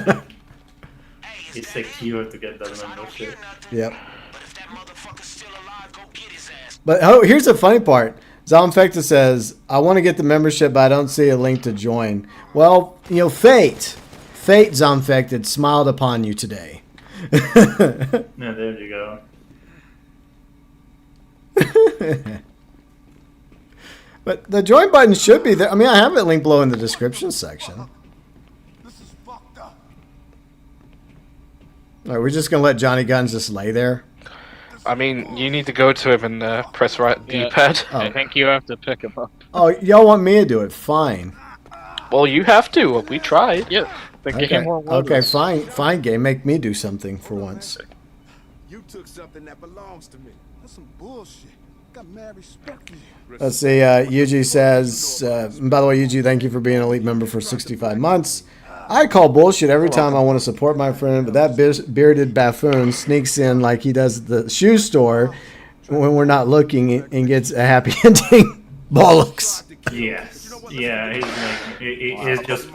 it. It's secure to get that membership. Yep. But oh, here's the funny part. Zombfected says, I want to get the membership, but I don't see a link to join. Well, you know, Fate, Zombfected, smiled upon you today. Yeah, there you go. But the join button should be there. I mean, I have it linked below in the description section. All right, we're just going to let Johnny Guns just lay there. I mean, you need to go to him and press right D-pad. Oh. I think you have to pick him up. Oh, y'all want me to do it? Fine. Well, you have to. We tried. Yeah. The Okay, game won't let okay, us. fine, game. Make me do something for once. You took something that belongs to me. That's some bullshit. Got mad respect for you. Let's see, Yuji says, by the way, Yuji, thank you for being an elite member for 65 months. I call bullshit every time I want to support my friend, but that bearded buffoon sneaks in like he does at the shoe store when we're not looking and gets a happy ending. Bollocks. Yes. Yeah, he's just...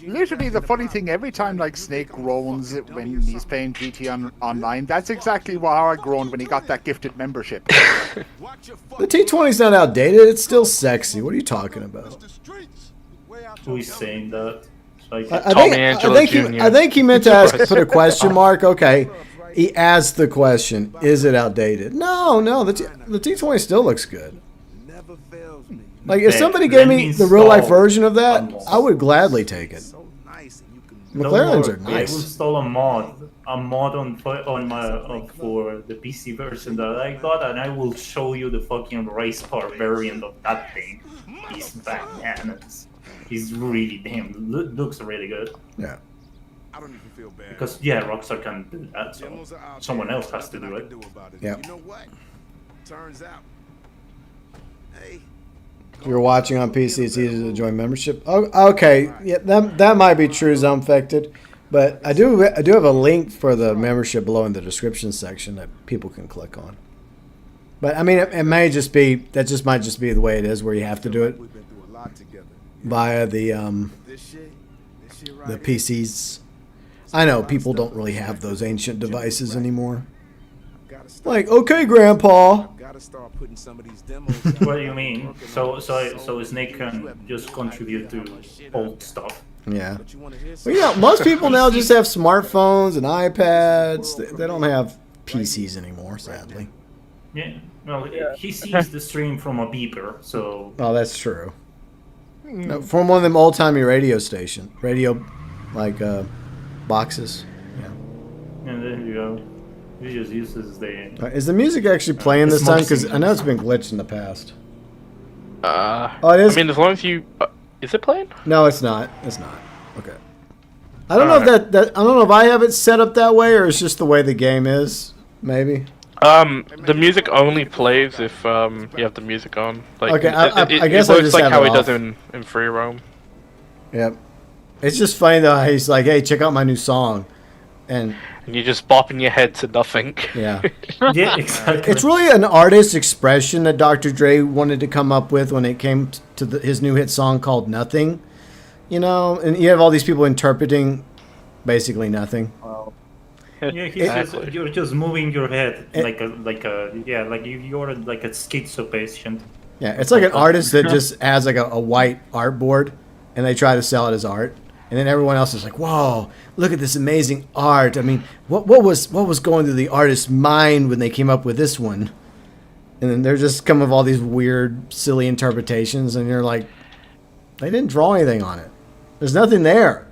Literally, the funny thing, every time like Snake groans when he's playing GT online, that's exactly how I groaned when he got that gifted membership. The T20's not outdated. It's still sexy. What are you talking about? Who is saying that? Like, I think he meant to put a question mark. Okay, he asked the question: is it outdated? No, the T20 still looks good. Like if somebody gave me the real life version of that, I would gladly take it. McLarens are nice. I will install a mod on my for the PC version that I got, and I will show you the fucking race car variant of that thing. He's bananas. He's really damn looks really good. Yeah. I don't even feel bad. Because Rockstar can do that, so someone else has to do it. Yeah. You know what? Turns out. Hey. If you're watching on PC, it's easy to join membership. Oh, okay, yeah, that might be true, Zombfected, but I do have a link for the membership below in the description section that people can click on. But I mean, it may just be that might just be the way it is, where you have to do it via the PCs. I know people don't really have those ancient devices anymore. Like, okay, Grandpa. What do you mean? So Snake can just contribute to old stuff. Yeah. Well, yeah, most people now just have smartphones and iPads. They don't have PCs anymore, sadly. Yeah. Well, he sees the stream from a beeper, so. Oh, that's true. No, from one of them old-timey radio boxes. Yeah. And there you go. He just uses the... Is the music actually playing this time? Because I know it's been glitched in the past. Oh, it is? I mean, as long as you... is it playing? No, it's not. It's not. Okay. I don't know if I don't know if I have it set up that way, or it's just the way the game is, maybe. The music only plays if you have the music on. Like, okay, I guess it I works just like have how it he off. does in free roam. Yep. It's just funny though. He's like, "Hey, check out my new song," and you're just bopping your head to nothing. Yeah. Yeah, exactly. It's really an artist expression that Dr. Dre wanted to come up with when it came to his new hit song called "Nothing." You know, and you have all these people interpreting basically nothing. Wow. Yeah, you're just moving your head like you're like a schizo patient. Yeah, it's like an artist that just has like a white artboard, and they try to sell it as art, and then everyone else is like, "Whoa, look at this amazing art!" I mean, what was going through the artist's mind when they came up with this one? And then they're just come with all these weird, silly interpretations, and you're like, they didn't draw anything on it. There's nothing there.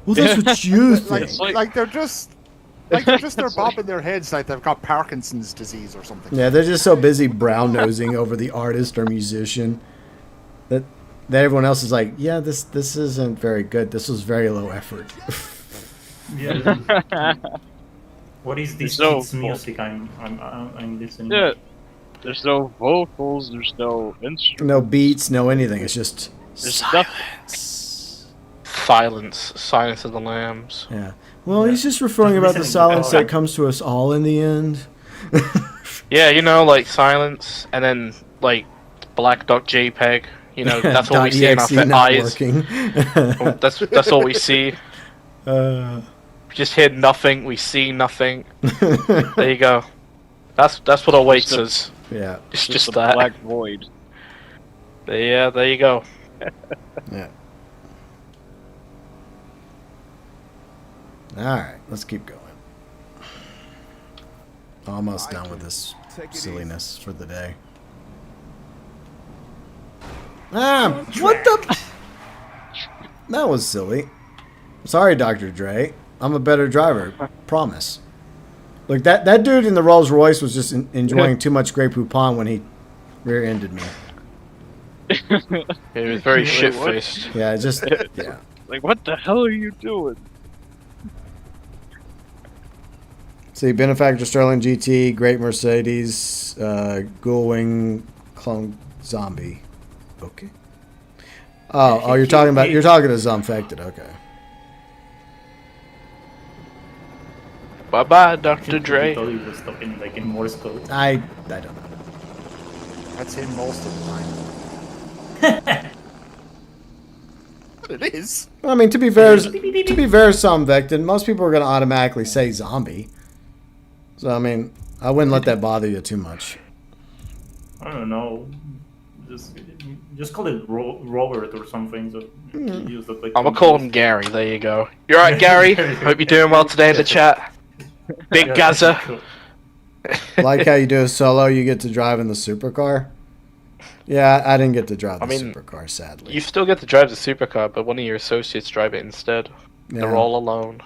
Well, that's what you think. Like they're just they're bobbing their heads like they've got Parkinson's disease or something. Yeah, they're just so busy brown nosing over the artist or musician that everyone else is like, yeah, this isn't very good. This was very low effort. Yeah. What is this kids' music I'm listening? Yeah, there's no vocals. There's no instruments. No beats, no anything. It's just Silence of the Lambs. Yeah. Well, he's just referring about the silence that comes to us all in the end. Yeah, you know, like silence, and then like black.jpg. You know, that's all we see in our .exe not eyes. working. That's all we see. We just hear nothing. We see nothing. There you go. That's what awaits us. Yeah. It's Just just a that. black void. Yeah, there you go. Yeah. Alright, let's keep going. Almost done with this silliness for the day. Ah, what the? That was silly. Sorry, Dr. Dre. I'm a better driver. Promise. Look, that dude in the Rolls Royce was just enjoying too much Grey Poupon when he rear-ended me. He was very shit-faced. Yeah, just yeah. Like, what the hell are you doing? See, Benefactor Sterling GT, Great Mercedes, Gullwing Clone Zombie. Okay. Oh, you're talking to Zombfected. Okay. Bye bye, Dr. Dre. I thought he was talking like in Morse code. I don't know. That's him most of the time. It is. I mean, to be fair, Zombfected, most people are going to automatically say zombie. So, I mean, I wouldn't let that bother you too much. I don't know. Just call it Robert or something. So use the I'm gonna call him Gary. There you go. You're right, Gary. Hope you're doing well today in the chat. Big Gaza. Like how you do a solo, you get to drive in the supercar. Yeah, I didn't get to drive the supercar, sadly. You still get to drive the supercar, but one of your associates drive it instead. Yeah. They're all alone.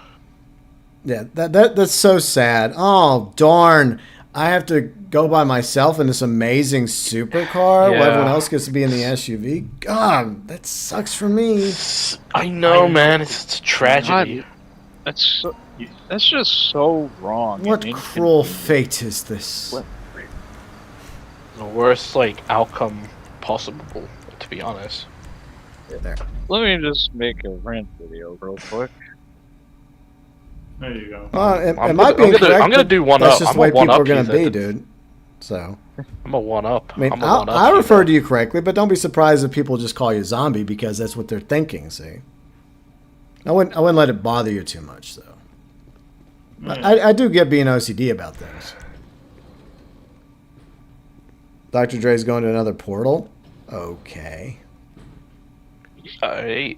Yeah, that's so sad. Oh, darn. I have to go by myself in this amazing supercar while everyone else gets to be in the SUV. God, that sucks for me. I know, man. It's a tragedy. God, that's just so wrong. What cruel fate is this? The worst, outcome possible, to be honest. There. Let me just make a rant video real quick. There you go. It might be incorrect. I'm gonna do one that's up. just I'm the way a one people are up going to user. be, dude. So. I'm a one up. I mean, I'm a one up. I refer to you correctly, but don't be surprised if people just call you zombie because that's what they're thinking. See, I wouldn't let it bother you too much, though. I do get being OCD about things. Dr. Dre's going to another portal. Okay. I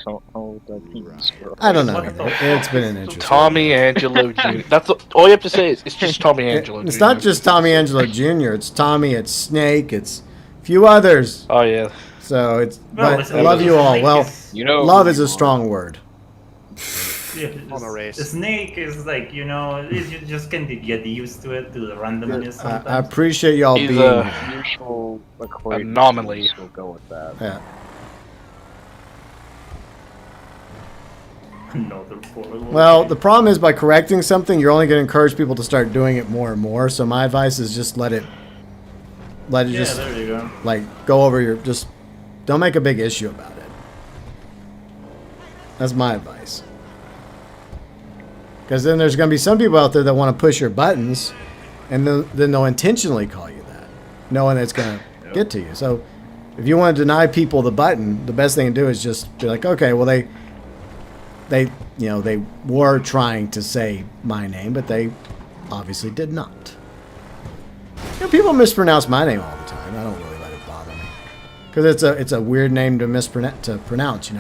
don't know what that means. I don't know either. It's been an interesting. Tommy Angelo Jr. That's all you have to say is it's just Tommy Angelo. It's Jr. not just Tommy Angelo Jr. It's Tommy. It's Snake. It's a few others. Oh yeah. So it's. Well, But I love you all. Well, love is a you strong word. On a race. The snake is you just can get used to it, to the randomness sometimes. I appreciate y'all He's being a here. Usual anomaly. We'll go with that. Yeah. Another portal. Well, the problem is by correcting something, you're only going to encourage people to start doing it more and more. So my advice is just let it just there you go. Go over your just don't make a big issue about it. That's my advice. Because then there's going to be some people out there that want to push your buttons, and then they'll intentionally call you that, knowing that it's going to get to you. So if you want to deny people the button, the best thing to do is just be like, okay, well they were trying to say my name, but they obviously did not. People mispronounce my name all the time. I don't really let it bother me because it's a weird name to pronounce.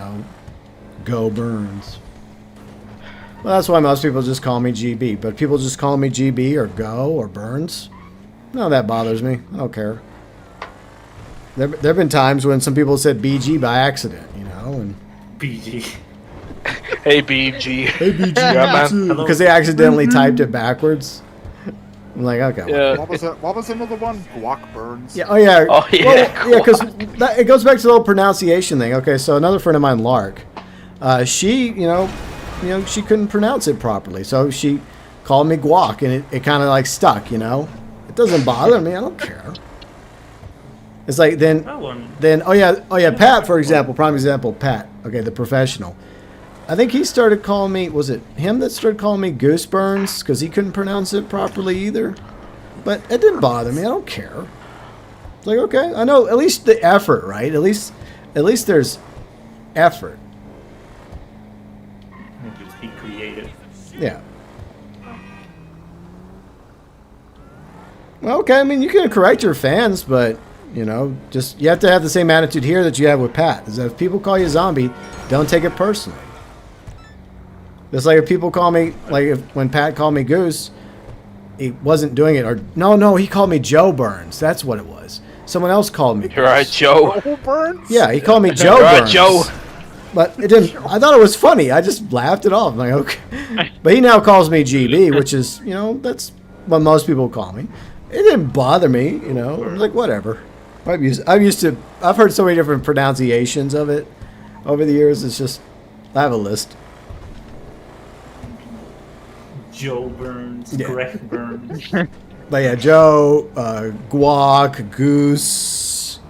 GeauxBurns. Well, that's why most people just call me GB. But people just call me GB or Go or Burns. No, that bothers me. I don't care. There have been times when some people said BG by accident, and BG. Hey BG. Hey BG. Yeah, man. Because they accidentally typed it backwards. I'm like, okay. Yeah. What was another one? GeauxBurns. Yeah. Oh yeah. Oh yeah. Well, yeah, because it goes back to the whole pronunciation thing. Okay, so another friend of mine, Lark, she, she couldn't pronounce it properly, so she called me Guac, and it kind of stuck. It doesn't bother me. I don't care. It's like then oh yeah, Pat, for example, prime example, Pat. Okay, the professional. I think he started calling me, was it him that started calling me GeauxBurns because he couldn't pronounce it properly either? But it didn't bother me. I don't care. It's like, okay, I know at least the effort, right? At least there's effort. Just be creative. Yeah. Well, okay, I mean, you can correct your fans, but, you know, just you have to have the same attitude here that you have with Pat. Is that if people call you zombie, don't take it personally. Just like if people call me, like when Pat called me Goose, he wasn't doing it. Or no, he called me GeauxBurns. That's what it was. Someone else called me. You're right, Joe. Burns? Yeah, he called me You're GeauxBurns. right, Joe. But it didn't. I thought it was funny. I just laughed it off. I'm like, okay. But he now calls me GB, which is, you know, that's what most people call me. It didn't bother me, you know. I was like, whatever. I've heard so many different pronunciations of it over the years. It's just, I have a list. GeauxBurns, Yeah. GeauxBurns. But yeah, Joe, Guac, Goose.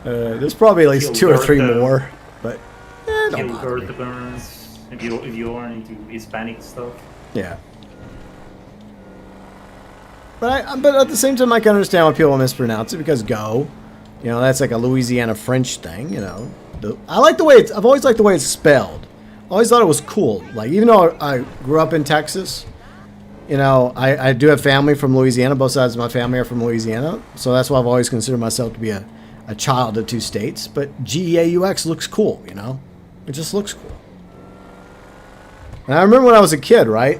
There's probably at least 2 or 3 more. But don't bother me. GeauxBurns. If you are into Hispanic stuff. Yeah. But at the same time, I can understand why people mispronounce it because "go," you know, that's like a Louisiana French thing. You know, I like the way I've always liked the way it's spelled. I always thought it was cool. Like even though I grew up in Texas, you know, I do have family from Louisiana. Both sides of my family are from Louisiana, so that's why I've always considered myself to be a child of 2 states. But GEAUX looks cool. You know, it just looks cool. And I remember when I was a kid, right?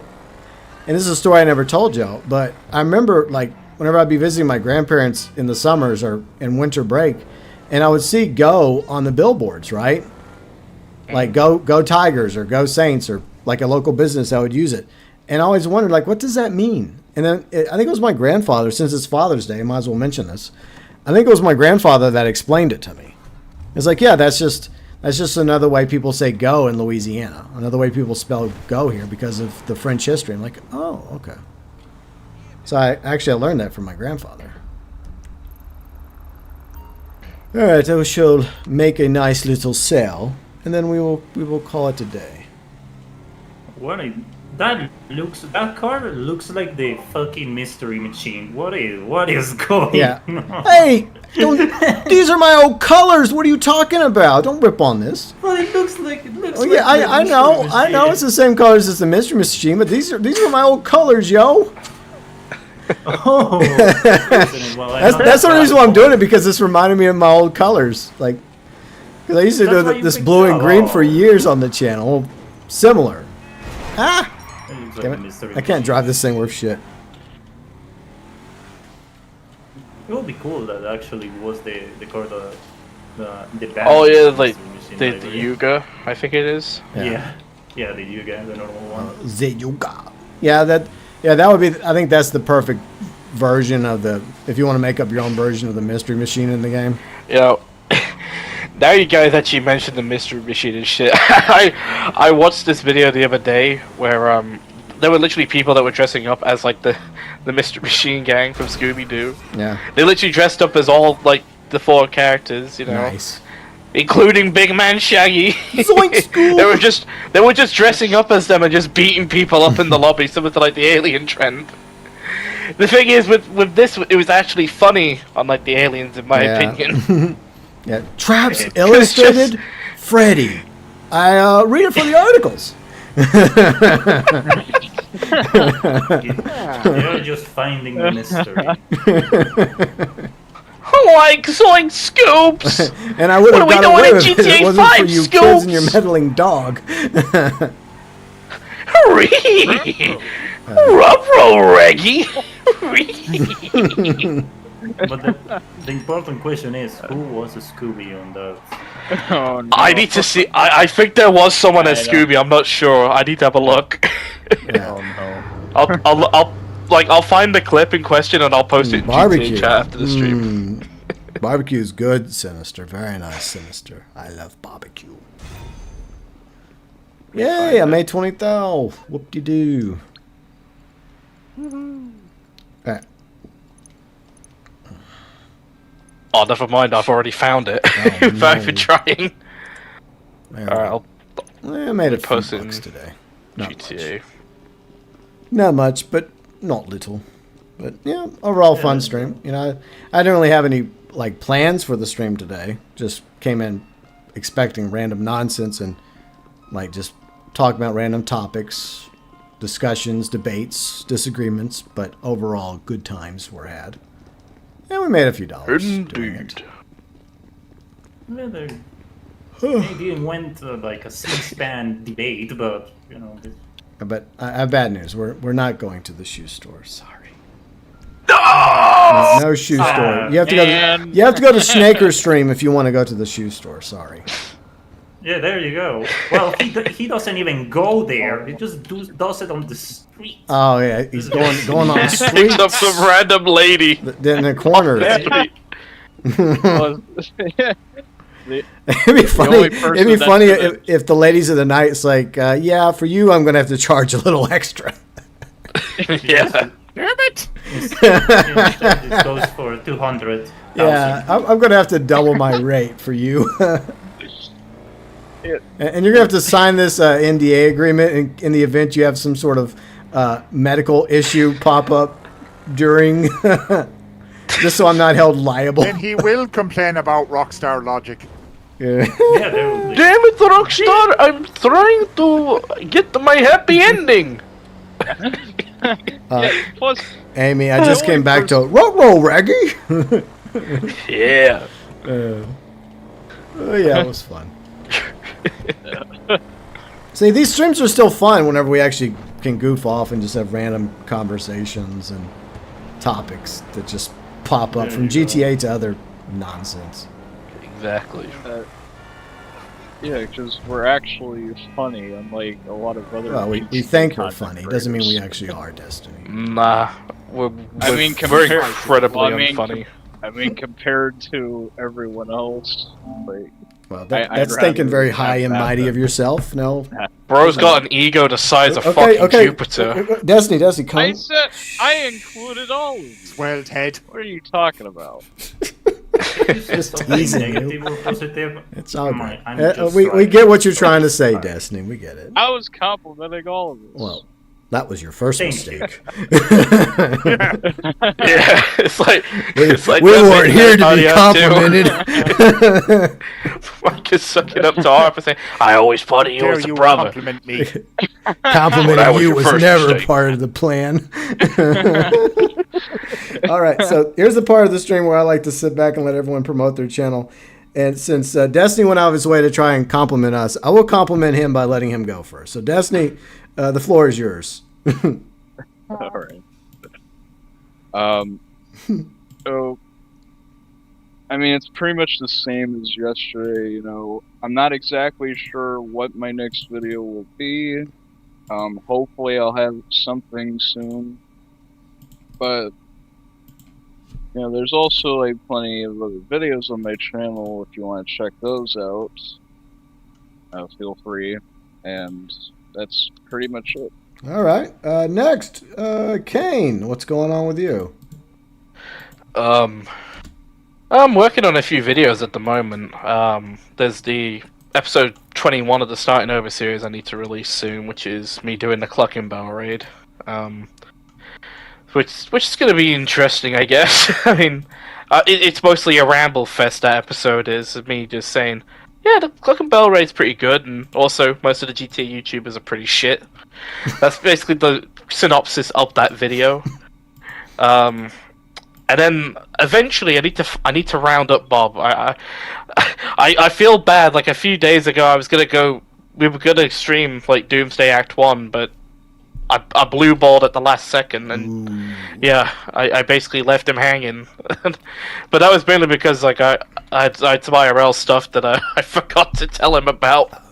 And this is a story I never told y'all, but I remember, like, whenever I'd be visiting my grandparents in the summers or in winter break, and I would see "go" on the billboards, right? Like, go Tigers or go Saints or, like, a local business that would use it. And I always wondered, like, what does that mean? And then I think it was my grandfather, since it's Father's Day, I might as well mention this. I think it was my grandfather that explained it to me. It's like, yeah, that's just another way people say "go" in Louisiana. Another way people spell "go" here because of the French history. I'm like, oh, okay. So I learned that from my grandfather. All right, I shall make a nice little sail, and then we will call it a day. That car looks like the fucking mystery machine. What is going Yeah. on? Hey, these are my old colors. What are you talking about? Don't rip on this. Well, it looks like. Oh yeah, I know it's the same colors as the mystery machine, but these are my old colors, yo. Oh, that's the reason why I'm doing it, because this reminded me of my old colors. Like, because I used to do this blue and green for years on the channel. Similar. Ah! Damn it. I can't drive this thing worth shit. It would be cool that actually was the car the band. Oh yeah, like the Yuga, I think it is. Yeah, the Yuga, the normal one. The Yuga. Yeah, that would be. I think that's the perfect version of the. If you want to make up your own version of the mystery machine in the game. You know, now you guys actually mentioned the mystery machine and shit. I watched this video the other day where there were literally people that were dressing up as like the mystery machine gang from Scooby-Doo. Yeah. They literally dressed up as all like the 4 characters, you know. Nice. Including Big Man Shaggy. they were just dressing up as them and just beating people up in the lobby, similar to like the Alien trend. The thing is, with this, it was actually funny, unlike the Aliens, in my opinion. Yeah, Traps Illustrated, Freddy. I read it for the articles. You're just finding the mystery. Like Zoink Scoops! And I would have got away with it if it wasn't for you Scoops? kids and your meddling dog. Hurry! Ruh-roh, Reggie! But the important question is, who was a Scooby on that? Oh, no. I need to see. I think there was someone as Scooby. I'm not sure. I need to have a look. Oh no. I'll find the clip in question and I'll post it in barbecue. GTA chat after the stream. Barbecue is good, Sinister. Very nice, Sinister. I love barbecue. Yay! I made 20,000. Whoop-de-doo. Alright. Oh, never mind. I've already found it. Thanks for trying. Alright, I made a post few it bucks today. Not GTA. much. Not much, but not little. But yeah, overall fun stream. You know, I didn't really have any like plans for the stream today. Just came in expecting random nonsense and like just talk about random topics, discussions, debates, disagreements, but overall good times were had. And we made a few dollars doing it. Yeah, maybe it went like a C-SPAN debate, but you know. But I have bad news. We're not going to the shoe store. Sorry. No shoe store. You have to go. You have to go to Snaker's stream if you want to go to the shoe store. Sorry. Yeah, there you go. Well, he doesn't even go there. He just does it on the street. Oh yeah, he's going on the street. Picks up some random lady in the corner. It'd be funny if the ladies of the night is like, yeah, for you, I'm gonna have to charge a little extra. Yeah. Damn it! It goes for 200. Yeah, I'm gonna have to double my rate for you. And you're gonna have to sign this NDA agreement in the event you have some sort of medical issue pop up during, just so I'm not held liable. And he will complain about Rockstar Logic. Yeah. Damn it, Rockstar! I'm trying to get to my happy ending. Plus, Amy, I just came back to roll Reggie. Yeah. Yeah, it was fun. See, these streams are still fun whenever we actually can goof off and just have random conversations and topics that just pop up from GTA to other nonsense. Exactly. Yeah, because we're actually funny, unlike a lot of other. Well, we think we're funny. Doesn't mean we actually are, Destiny. Nah, we're very incredibly unfunny. I mean, compared to everyone else, like. Well, that's thinking very high and mighty of yourself. No, bro's got an ego the size of fucking Jupiter. Destiny, come. I said I included all of them. Well, Ted, what are you talking about? Just teasing you. It's all good. We get what you're trying to say, Destiny. We get it. I was complimenting all of this. Well, that was your first mistake. Yeah, it's like we weren't here to be complimented. Fucking sucking up to Harper saying, "I always thought of you as a brother." Compliment me. Complimenting you was never part of the plan. All right, so here's the part of the stream where I like to sit back and let everyone promote their channel. And since Destiny went out of his way to try and compliment us, I will compliment him by letting him go first. So, Destiny, the floor is yours. All right. So, I mean, it's pretty much the same as yesterday. You know, I'm not exactly sure what my next video will be. Hopefully, I'll have something soon. But you know, there's also like plenty of other videos on my channel if you want to check those out. Feel free, and that's pretty much it. All right. Next, Kane, what's going on with you? I'm working on a few videos at the moment. There's the episode 21 of the Starting Over series I need to release soon, which is me doing the Clucking Bell raid. Which is going to be interesting, I guess. I mean, it's mostly a ramble fest, that episode is, of me just saying, yeah, the Clucking Bell raid's pretty good, and also most of the GTA YouTubers are pretty shit. That's basically the synopsis of that video. And then eventually, I need to round up Bob. I feel bad. Like a few days ago, we were gonna stream like Doomsday Act 1, but I blue balled at the last second, and yeah, I basically left him hanging. But that was mainly because like I had some IRL stuff that I forgot to tell him about,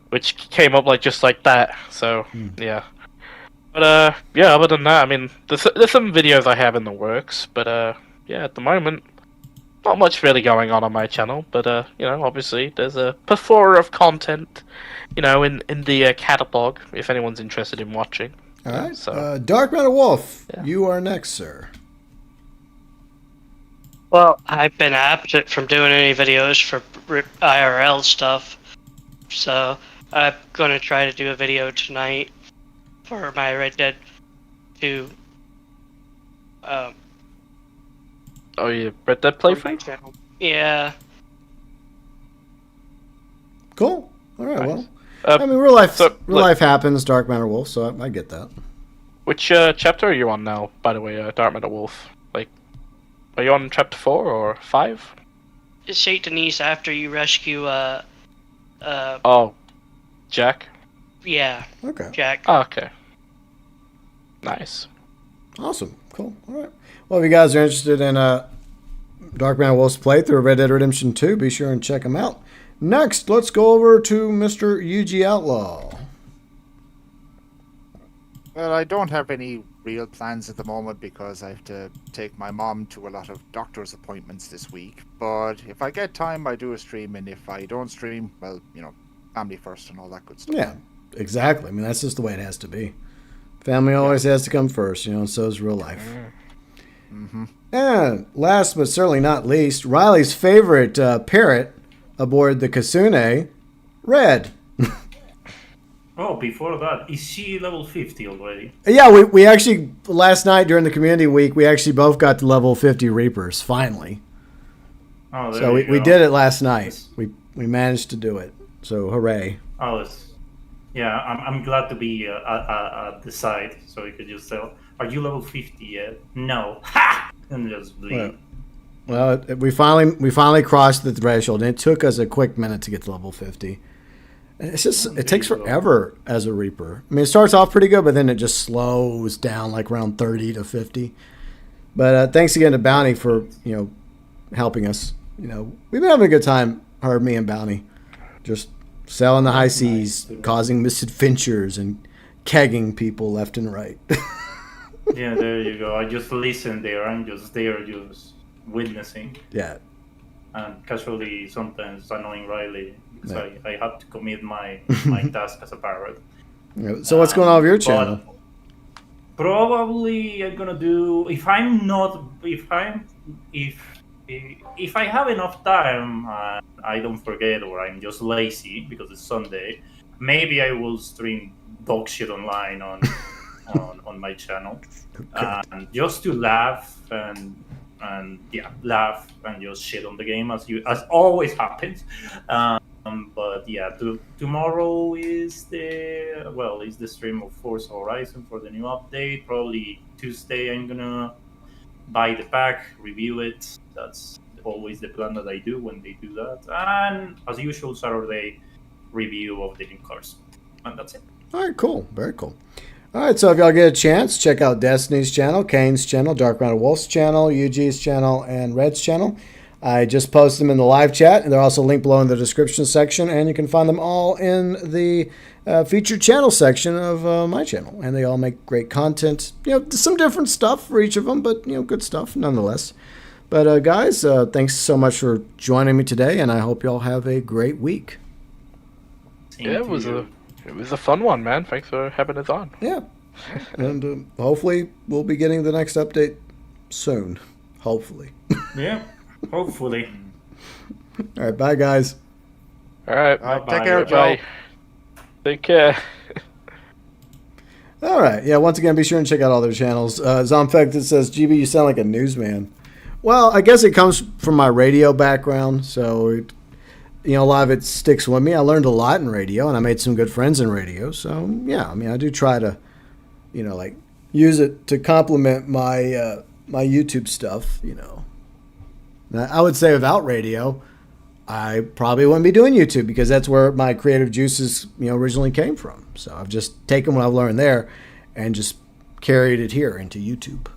which came up just like that. So yeah. But yeah, other than that, I mean, there's some videos I have in the works, but yeah, at the moment, not much really going on my channel. But you know, obviously, there's a plethora of content, you know, in the catalog if anyone's interested in watching. All right. So Dark Matter Wolf, you are next, sir. Well, I've been absent from doing any videos for IRL stuff, so I'm gonna try to do a video tonight for my Red Dead 2 Oh, you Red Dead playthrough? Channel. Yeah. Cool. All right. Nice. Well, I mean, real life happens. Dark Matter Wolf. So I get that. Which chapter are you on now? By the way, Dark Matter Wolf. Like, are you on chapter 4 or 5? It's Saint Denis after you rescue Oh, Jack. Yeah. Okay. Jack. Oh, okay. Nice. Awesome. Cool. All right. Well, if you guys are interested in Dark Matter Wolf's playthrough of Red Dead Redemption 2, be sure and check them out. Next, let's go over to Mr. UG Outlaw. Well, I don't have any real plans at the moment because I have to take my mom to a lot of doctor's appointments this week. But if I get time, I do a stream, and if I don't stream, well, you know, family first and all that good stuff. Yeah, exactly. I mean, that's just the way it has to be. Family always has to come first, you know, and so is real life. Mm-hmm. And last but certainly not least, Riley's favorite parrot aboard the Kasune, Red. Oh, before that, is she level 50 already? Yeah, we actually, last night during the community week, we actually both got to level 50 Reapers, finally. Oh, there so you we go. did it last night. We managed to do it. So hooray. Oh, yeah, I'm glad to be at the side, so we could just tell, are you level 50 yet? No. Ha! And just bleed. Well, we finally crossed the threshold, and it took us a quick minute to get to level 50. It's just, it takes forever as a Reaper. I mean, it starts off pretty good, but then it just slows down like around 30 to 50. But thanks again to Bounty for, you know, helping us. You know, we've been having a good time, her, me, and Bounty. Just sailing the high seas, causing misadventures, and kegging people left and right. Yeah, there you go. I just listen there. I'm just there, just witnessing. Yeah. And casually, sometimes annoying Riley because Yeah. I have to commit my task as a parrot. Yeah, so what's going on with your channel? Probably I'm gonna do if I have enough time and I don't forget or I'm just lazy because it's Sunday, maybe I will stream dog shit online on my channel, and just to laugh and laugh and just shit on the game as always happens. But yeah, tomorrow is the stream of Forza Horizon for the new update. Probably Tuesday I'm gonna buy the pack, review it. That's always the plan that I do when they do that. And as usual, Saturday review of the new cars. And that's it. All right, cool. Very cool. All right, so if y'all get a chance, check out Destiny's channel, Kane's channel, Dark Matter Wolf's channel, UG's channel, and Red's channel. I just posted them in the live chat, and they're also linked below in the description section, and you can find them all in the featured channel section of my channel. And they all make great content. You know, some different stuff for each of them, but, you know, good stuff nonetheless. But, guys, thanks so much for joining me today, and I hope y'all have a great week. Yeah, it was a fun one, man. Thanks for having us on. Yeah. And hopefully we'll be getting the next update soon. Hopefully. Yeah, hopefully. All right, bye, guys. All right. Take care, Joe. Bye. Take care. All right. Yeah, once again, be sure and check out all their channels. Zombfected says, GB, you sound like a newsman. Well, I guess it comes from my radio background, so you know, a lot of it sticks with me. I learned a lot in radio, and I made some good friends in radio. So, yeah, I mean, I do try to, you know, like, use it to complement my my YouTube stuff, you know. Now, I would say without radio, I probably wouldn't be doing YouTube because that's where my creative juices, you know, originally came from. So I've just taken what I've learned there and just carried it here into YouTube.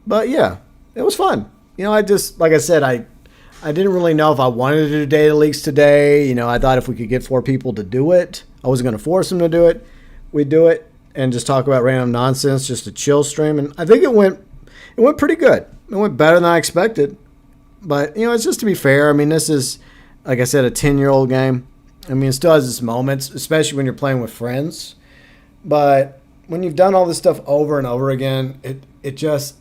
But, yeah, it was fun. You know, I just, like I said, I didn't really know if I wanted to do data leaks today. You know, I thought if we could get 4 people to do it, I wasn't going to force them to do it. We'd do it and just talk about random nonsense, just a chill stream. And I think it went pretty good. It went better than I expected. But, you know, it's just to be fair. I mean, this is, like I said, a 10-year-old game. I mean, it still has its moments, especially when you're playing with friends. But when you've done all this stuff over and over again, it gets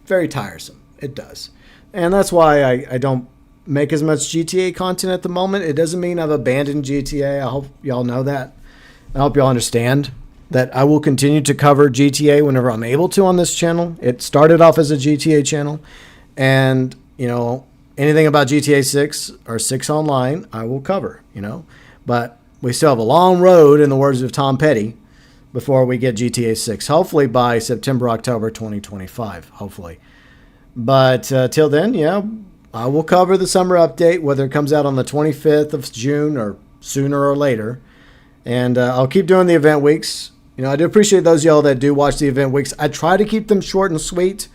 very tiresome. It does. And that's why I don't make as much GTA content at the moment. It doesn't mean I've abandoned GTA. I hope y'all know that. I hope y'all understand that I will continue to cover GTA whenever I'm able to on this channel. It started off as a GTA channel, And, anything about GTA 6 or 6 Online, I will cover, But we still have a long road, in the words of Tom Petty, before we get GTA 6. Hopefully by September, October 2025. Hopefully. But till then, I will cover the summer update, whether it comes out on the 25th of June or sooner or later. And I'll keep doing the event weeks. I do appreciate those of y'all that do watch the event weeks. I try to keep them short and sweet.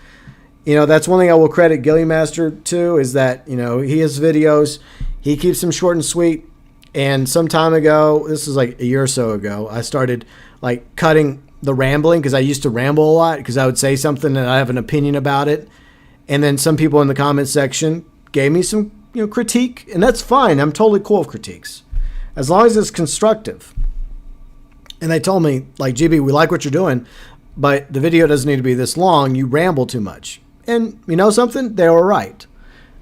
That's one thing I will credit Gilly Master to, is that, he has videos. He keeps them short and sweet. And some time ago, this was like a year or so ago, I started like cutting the rambling, because I used to ramble a lot, because I would say something and I have an opinion about it. And then some people in the comment section gave me some, critique, and that's fine. I'm totally cool with critiques, as long as it's constructive. And they told me, like, GB, we like what you're doing, but the video doesn't need to be this long. You ramble too much. And you know something? They were right,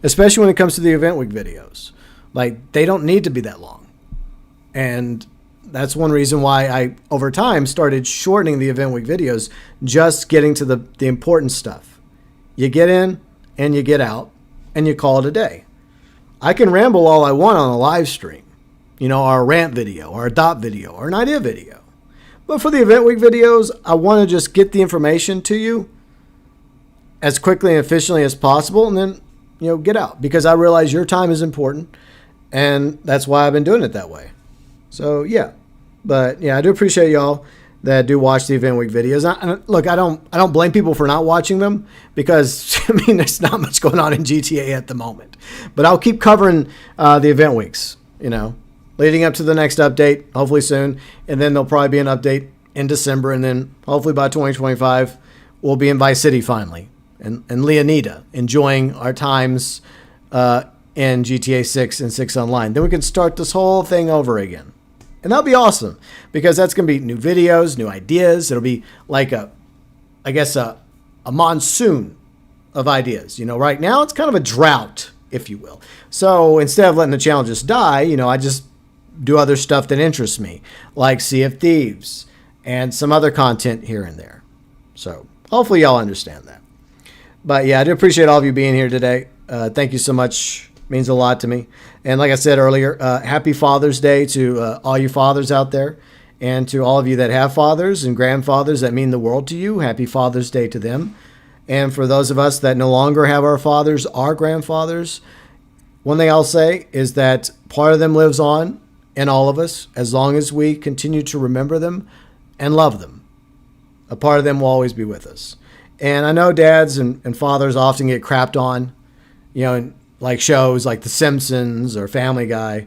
especially when it comes to the event week videos. Like, they don't need to be that long. And that's one reason why I, over time, started shortening the event week videos, just getting to the important stuff. You get in and you get out and you call it a day. I can ramble all I want on a live stream, or a rant video or a dot video or an idea video. But for the event week videos, I want to just get the information to you as quickly and efficiently as possible, and then, get out, because I realize your time is important, and that's why I've been doing it that way. So, yeah. But, I do appreciate y'all that do watch the event week videos. Look, I don't blame people for not watching them, because, there's not much going on in GTA at the moment. But I'll keep covering the event weeks, leading up to the next update, hopefully soon. And then there'll probably be an update in December. And then hopefully by 2025, we'll be in Vice City finally. And Leonida, enjoying our times in GTA 6 and 6 Online. Then we can start this whole thing over again. And that'll be awesome, because that's going to be new videos, new ideas. It'll be like a monsoon of ideas. Right now it's kind of a drought, if you will. So instead of letting the channel just die, I just do other stuff that interests me, like Sea of Thieves and some other content here and there. So hopefully y'all understand that. But I do appreciate all of you being here today. Thank you so much. It means a lot to me. And like I said earlier, happy Father's Day to all you fathers out there, and to all of you that have fathers and grandfathers that mean the world to you. Happy Father's Day to them. And for those of us that no longer have our fathers, our grandfathers, one thing I'll say is that part of them lives on in all of us, as long as we continue to remember them and love them. A part of them will always be with us. And I know dads and fathers often get crapped on, in like shows like The Simpsons or Family Guy,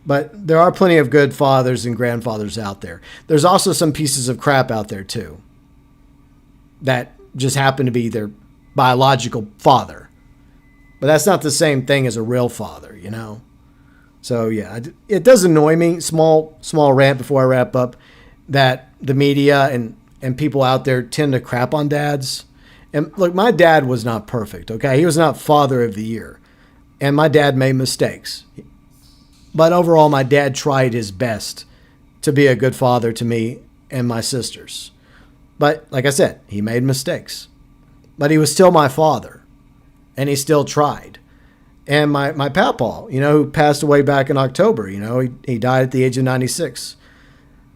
but there are plenty of good fathers and grandfathers out there. There's also some pieces of crap out there too, that just happen to be their biological father. But that's not the same thing as a real father, So it does annoy me, small rant before I wrap up, that the media and people out there tend to crap on dads. And look, my dad was not perfect, okay? He was not father of the year. And my dad made mistakes. But overall, my dad tried his best to be a good father to me and my sisters. But like I said, he made mistakes. But he was still my father. And he still tried. And my papaw, who passed away back in October, he died at the age of 96.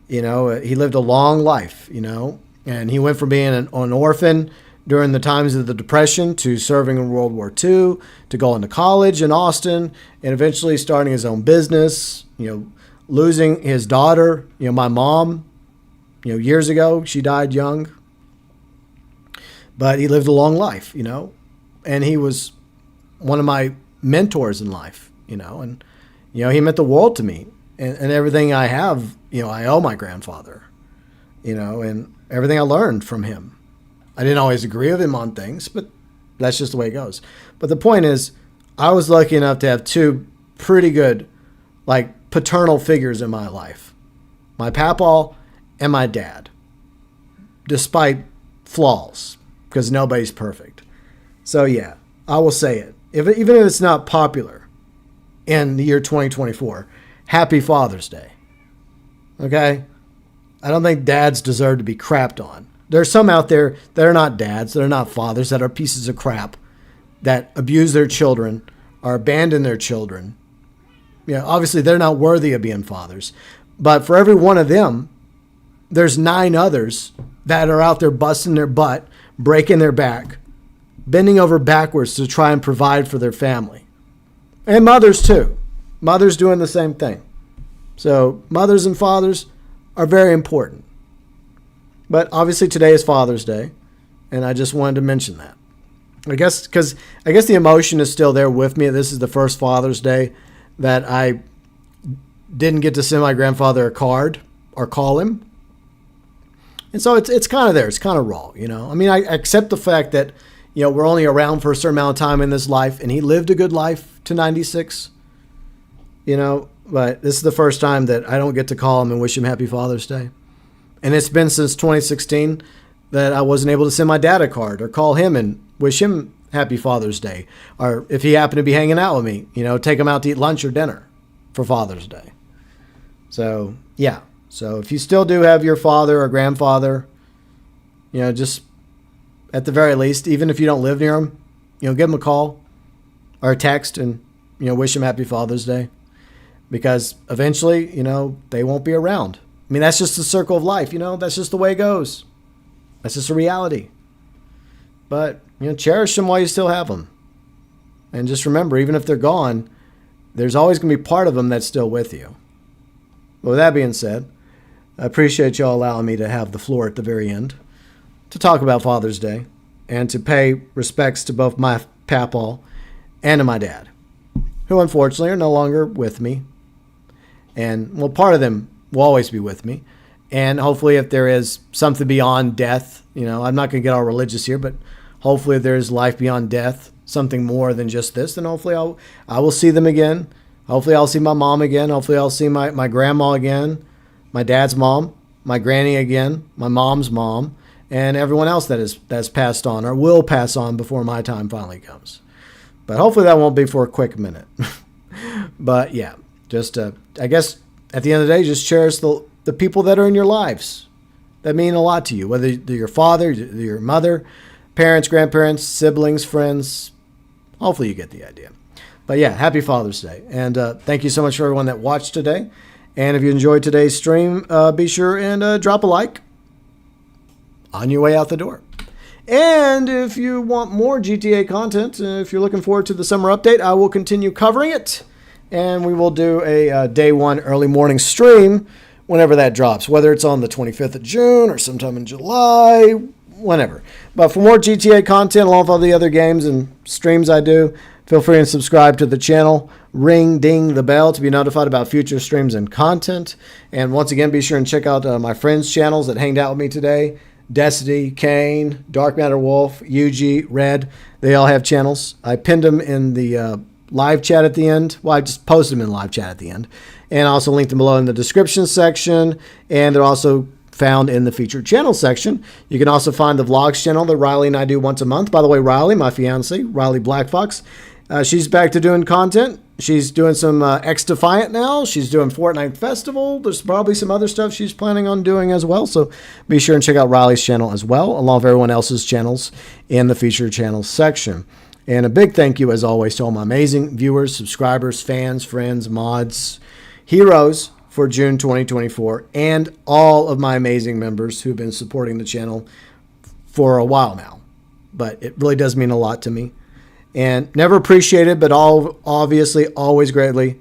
He lived a long life, and he went from being an orphan during the times of the Depression to serving in World War II, to going to college in Austin, and eventually starting his own business, losing his daughter, my mom, years ago. She died young. But he lived a long life, and he was one of my mentors in life, and, he meant the world to me, and everything I have, I owe my grandfather, and everything I learned from him. I didn't always agree with him on things, but that's just the way it goes. But the point is, I was lucky enough to have two pretty good, paternal figures in my life. My papaw and my dad. Despite flaws, because nobody's perfect. So I will say it. Even if it's not popular in the year 2024, happy Father's Day. Okay? I don't think dads deserve to be crapped on. There's some out there that are not dads, that are not fathers, that are pieces of crap, that abuse their children or abandon their children. Obviously they're not worthy of being fathers. But for every one of them, there's 9 others that are out there busting their butt, breaking their back, bending over backwards to try and provide for their family. And mothers too. Mothers doing the same thing. So mothers and fathers are very important. But obviously today is Father's Day, and I just wanted to mention that. I guess the emotion is still there with me. This is the first Father's Day that I didn't get to send my grandfather a card or call him. And so it's kind of there. It's kind of raw, I mean, I accept the fact that, we're only around for a certain amount of time in this life, and he lived a good life to 96, but this is the first time that I don't get to call him and wish him Happy Father's Day. And it's been since 2016 that I wasn't able to send my dad a card or call him and wish him Happy Father's Day. Or if he happened to be hanging out with me, take him out to eat lunch or dinner for Father's Day. So, yeah. So if you still do have your father or grandfather, just at the very least, even if you don't live near him, give him a call or a text and, wish him Happy Father's Day. Because eventually, they won't be around. I mean, that's just the circle of life, that's just the way it goes. That's just a reality. But, cherish them while you still have them. And just remember, even if they're gone, there's always going to be part of them that's still with you. But with that being said, I appreciate y'all allowing me to have the floor at the very end to talk about Father's Day and to pay respects to both my papaw and to my dad, who unfortunately are no longer with me. And, well, part of them will always be with me. And hopefully if there is something beyond death, I'm not going to get all religious here, but hopefully if there's life beyond death, something more than just this, then hopefully I will see them again. Hopefully I'll see my mom again. Hopefully I'll see my grandma again, my dad's mom, my granny again, my mom's mom, and everyone else that's passed on or will pass on before my time finally comes. But hopefully that won't be for a quick minute. But yeah, just I guess at the end of the day, just cherish the people that are in your lives that mean a lot to you, whether they're your father, your mother, parents, grandparents, siblings, friends. Hopefully you get the idea. But yeah, happy Father's Day. And thank you so much for everyone that watched today. And if you enjoyed today's stream, be sure and drop a like on your way out the door. And if you want more GTA content, if you're looking forward to the summer update, I will continue covering it. And we will do a day one early morning stream whenever that drops, whether it's on the 25th of June or sometime in July, whenever. But for more GTA content, along with all the other games and streams I do, feel free and subscribe to the channel. Ding the bell to be notified about future streams and content. And once again, be sure and check out my friends' channels that hanged out with me today. Destiny, Kane, Dark Matter Wolf, UG, Red. They all have channels. I pinned them in the live chat at the end. Well, I just posted them in live chat at the end. And I also linked them below in the description section. And they're also found in the featured channel section. You can also find the vlogs channel that Riley and I do once a month. By the way, Riley, my fiance, Riley Black Fox, she's back to doing content. She's doing some X Defiant now. She's doing Fortnite Festival. There's probably some other stuff she's planning on doing as well. So be sure and check out Riley's channel as well, along with everyone else's channels in the featured channels section. And a big thank you, as always, to all my amazing viewers, subscribers, fans, friends, mods, heroes for June 2024, and all of my amazing members who've been supporting the channel for a while now. But it really does mean a lot to me. And never appreciated, but obviously always greatly,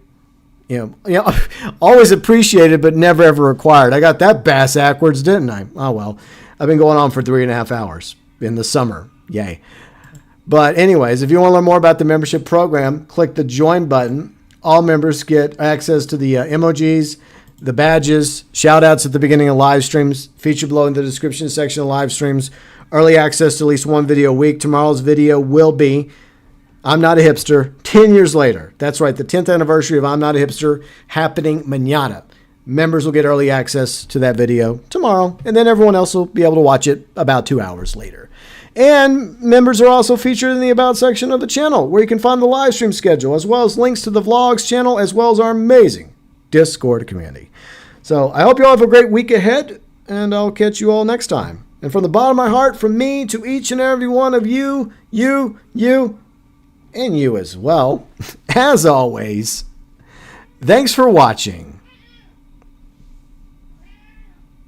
always appreciated, but never ever required. I got that bass backwards, didn't I? Oh, well, I've been going on for 3.5 hours in the summer. Yay. But anyways, if you want to learn more about the membership program, click the join button. All members get access to the emojis, the badges, shout outs at the beginning of live streams, featured below in the description section of live streams, early access to at least one video a week. Tomorrow's video will be I'm Not a Hipster, 10 years later. That's right, the 10th anniversary of I'm Not a Hipster happening mañana. Members will get early access to that video tomorrow, and then everyone else will be able to watch it about 2 hours later. And members are also featured in the About section of the channel, where you can find the live stream schedule, as well as links to the vlogs channel, as well as our amazing Discord community. So I hope you all have a great week ahead, and I'll catch you all next time. And from the bottom of my heart, from me to each and every one of you, and you as well. As always, thanks for watching.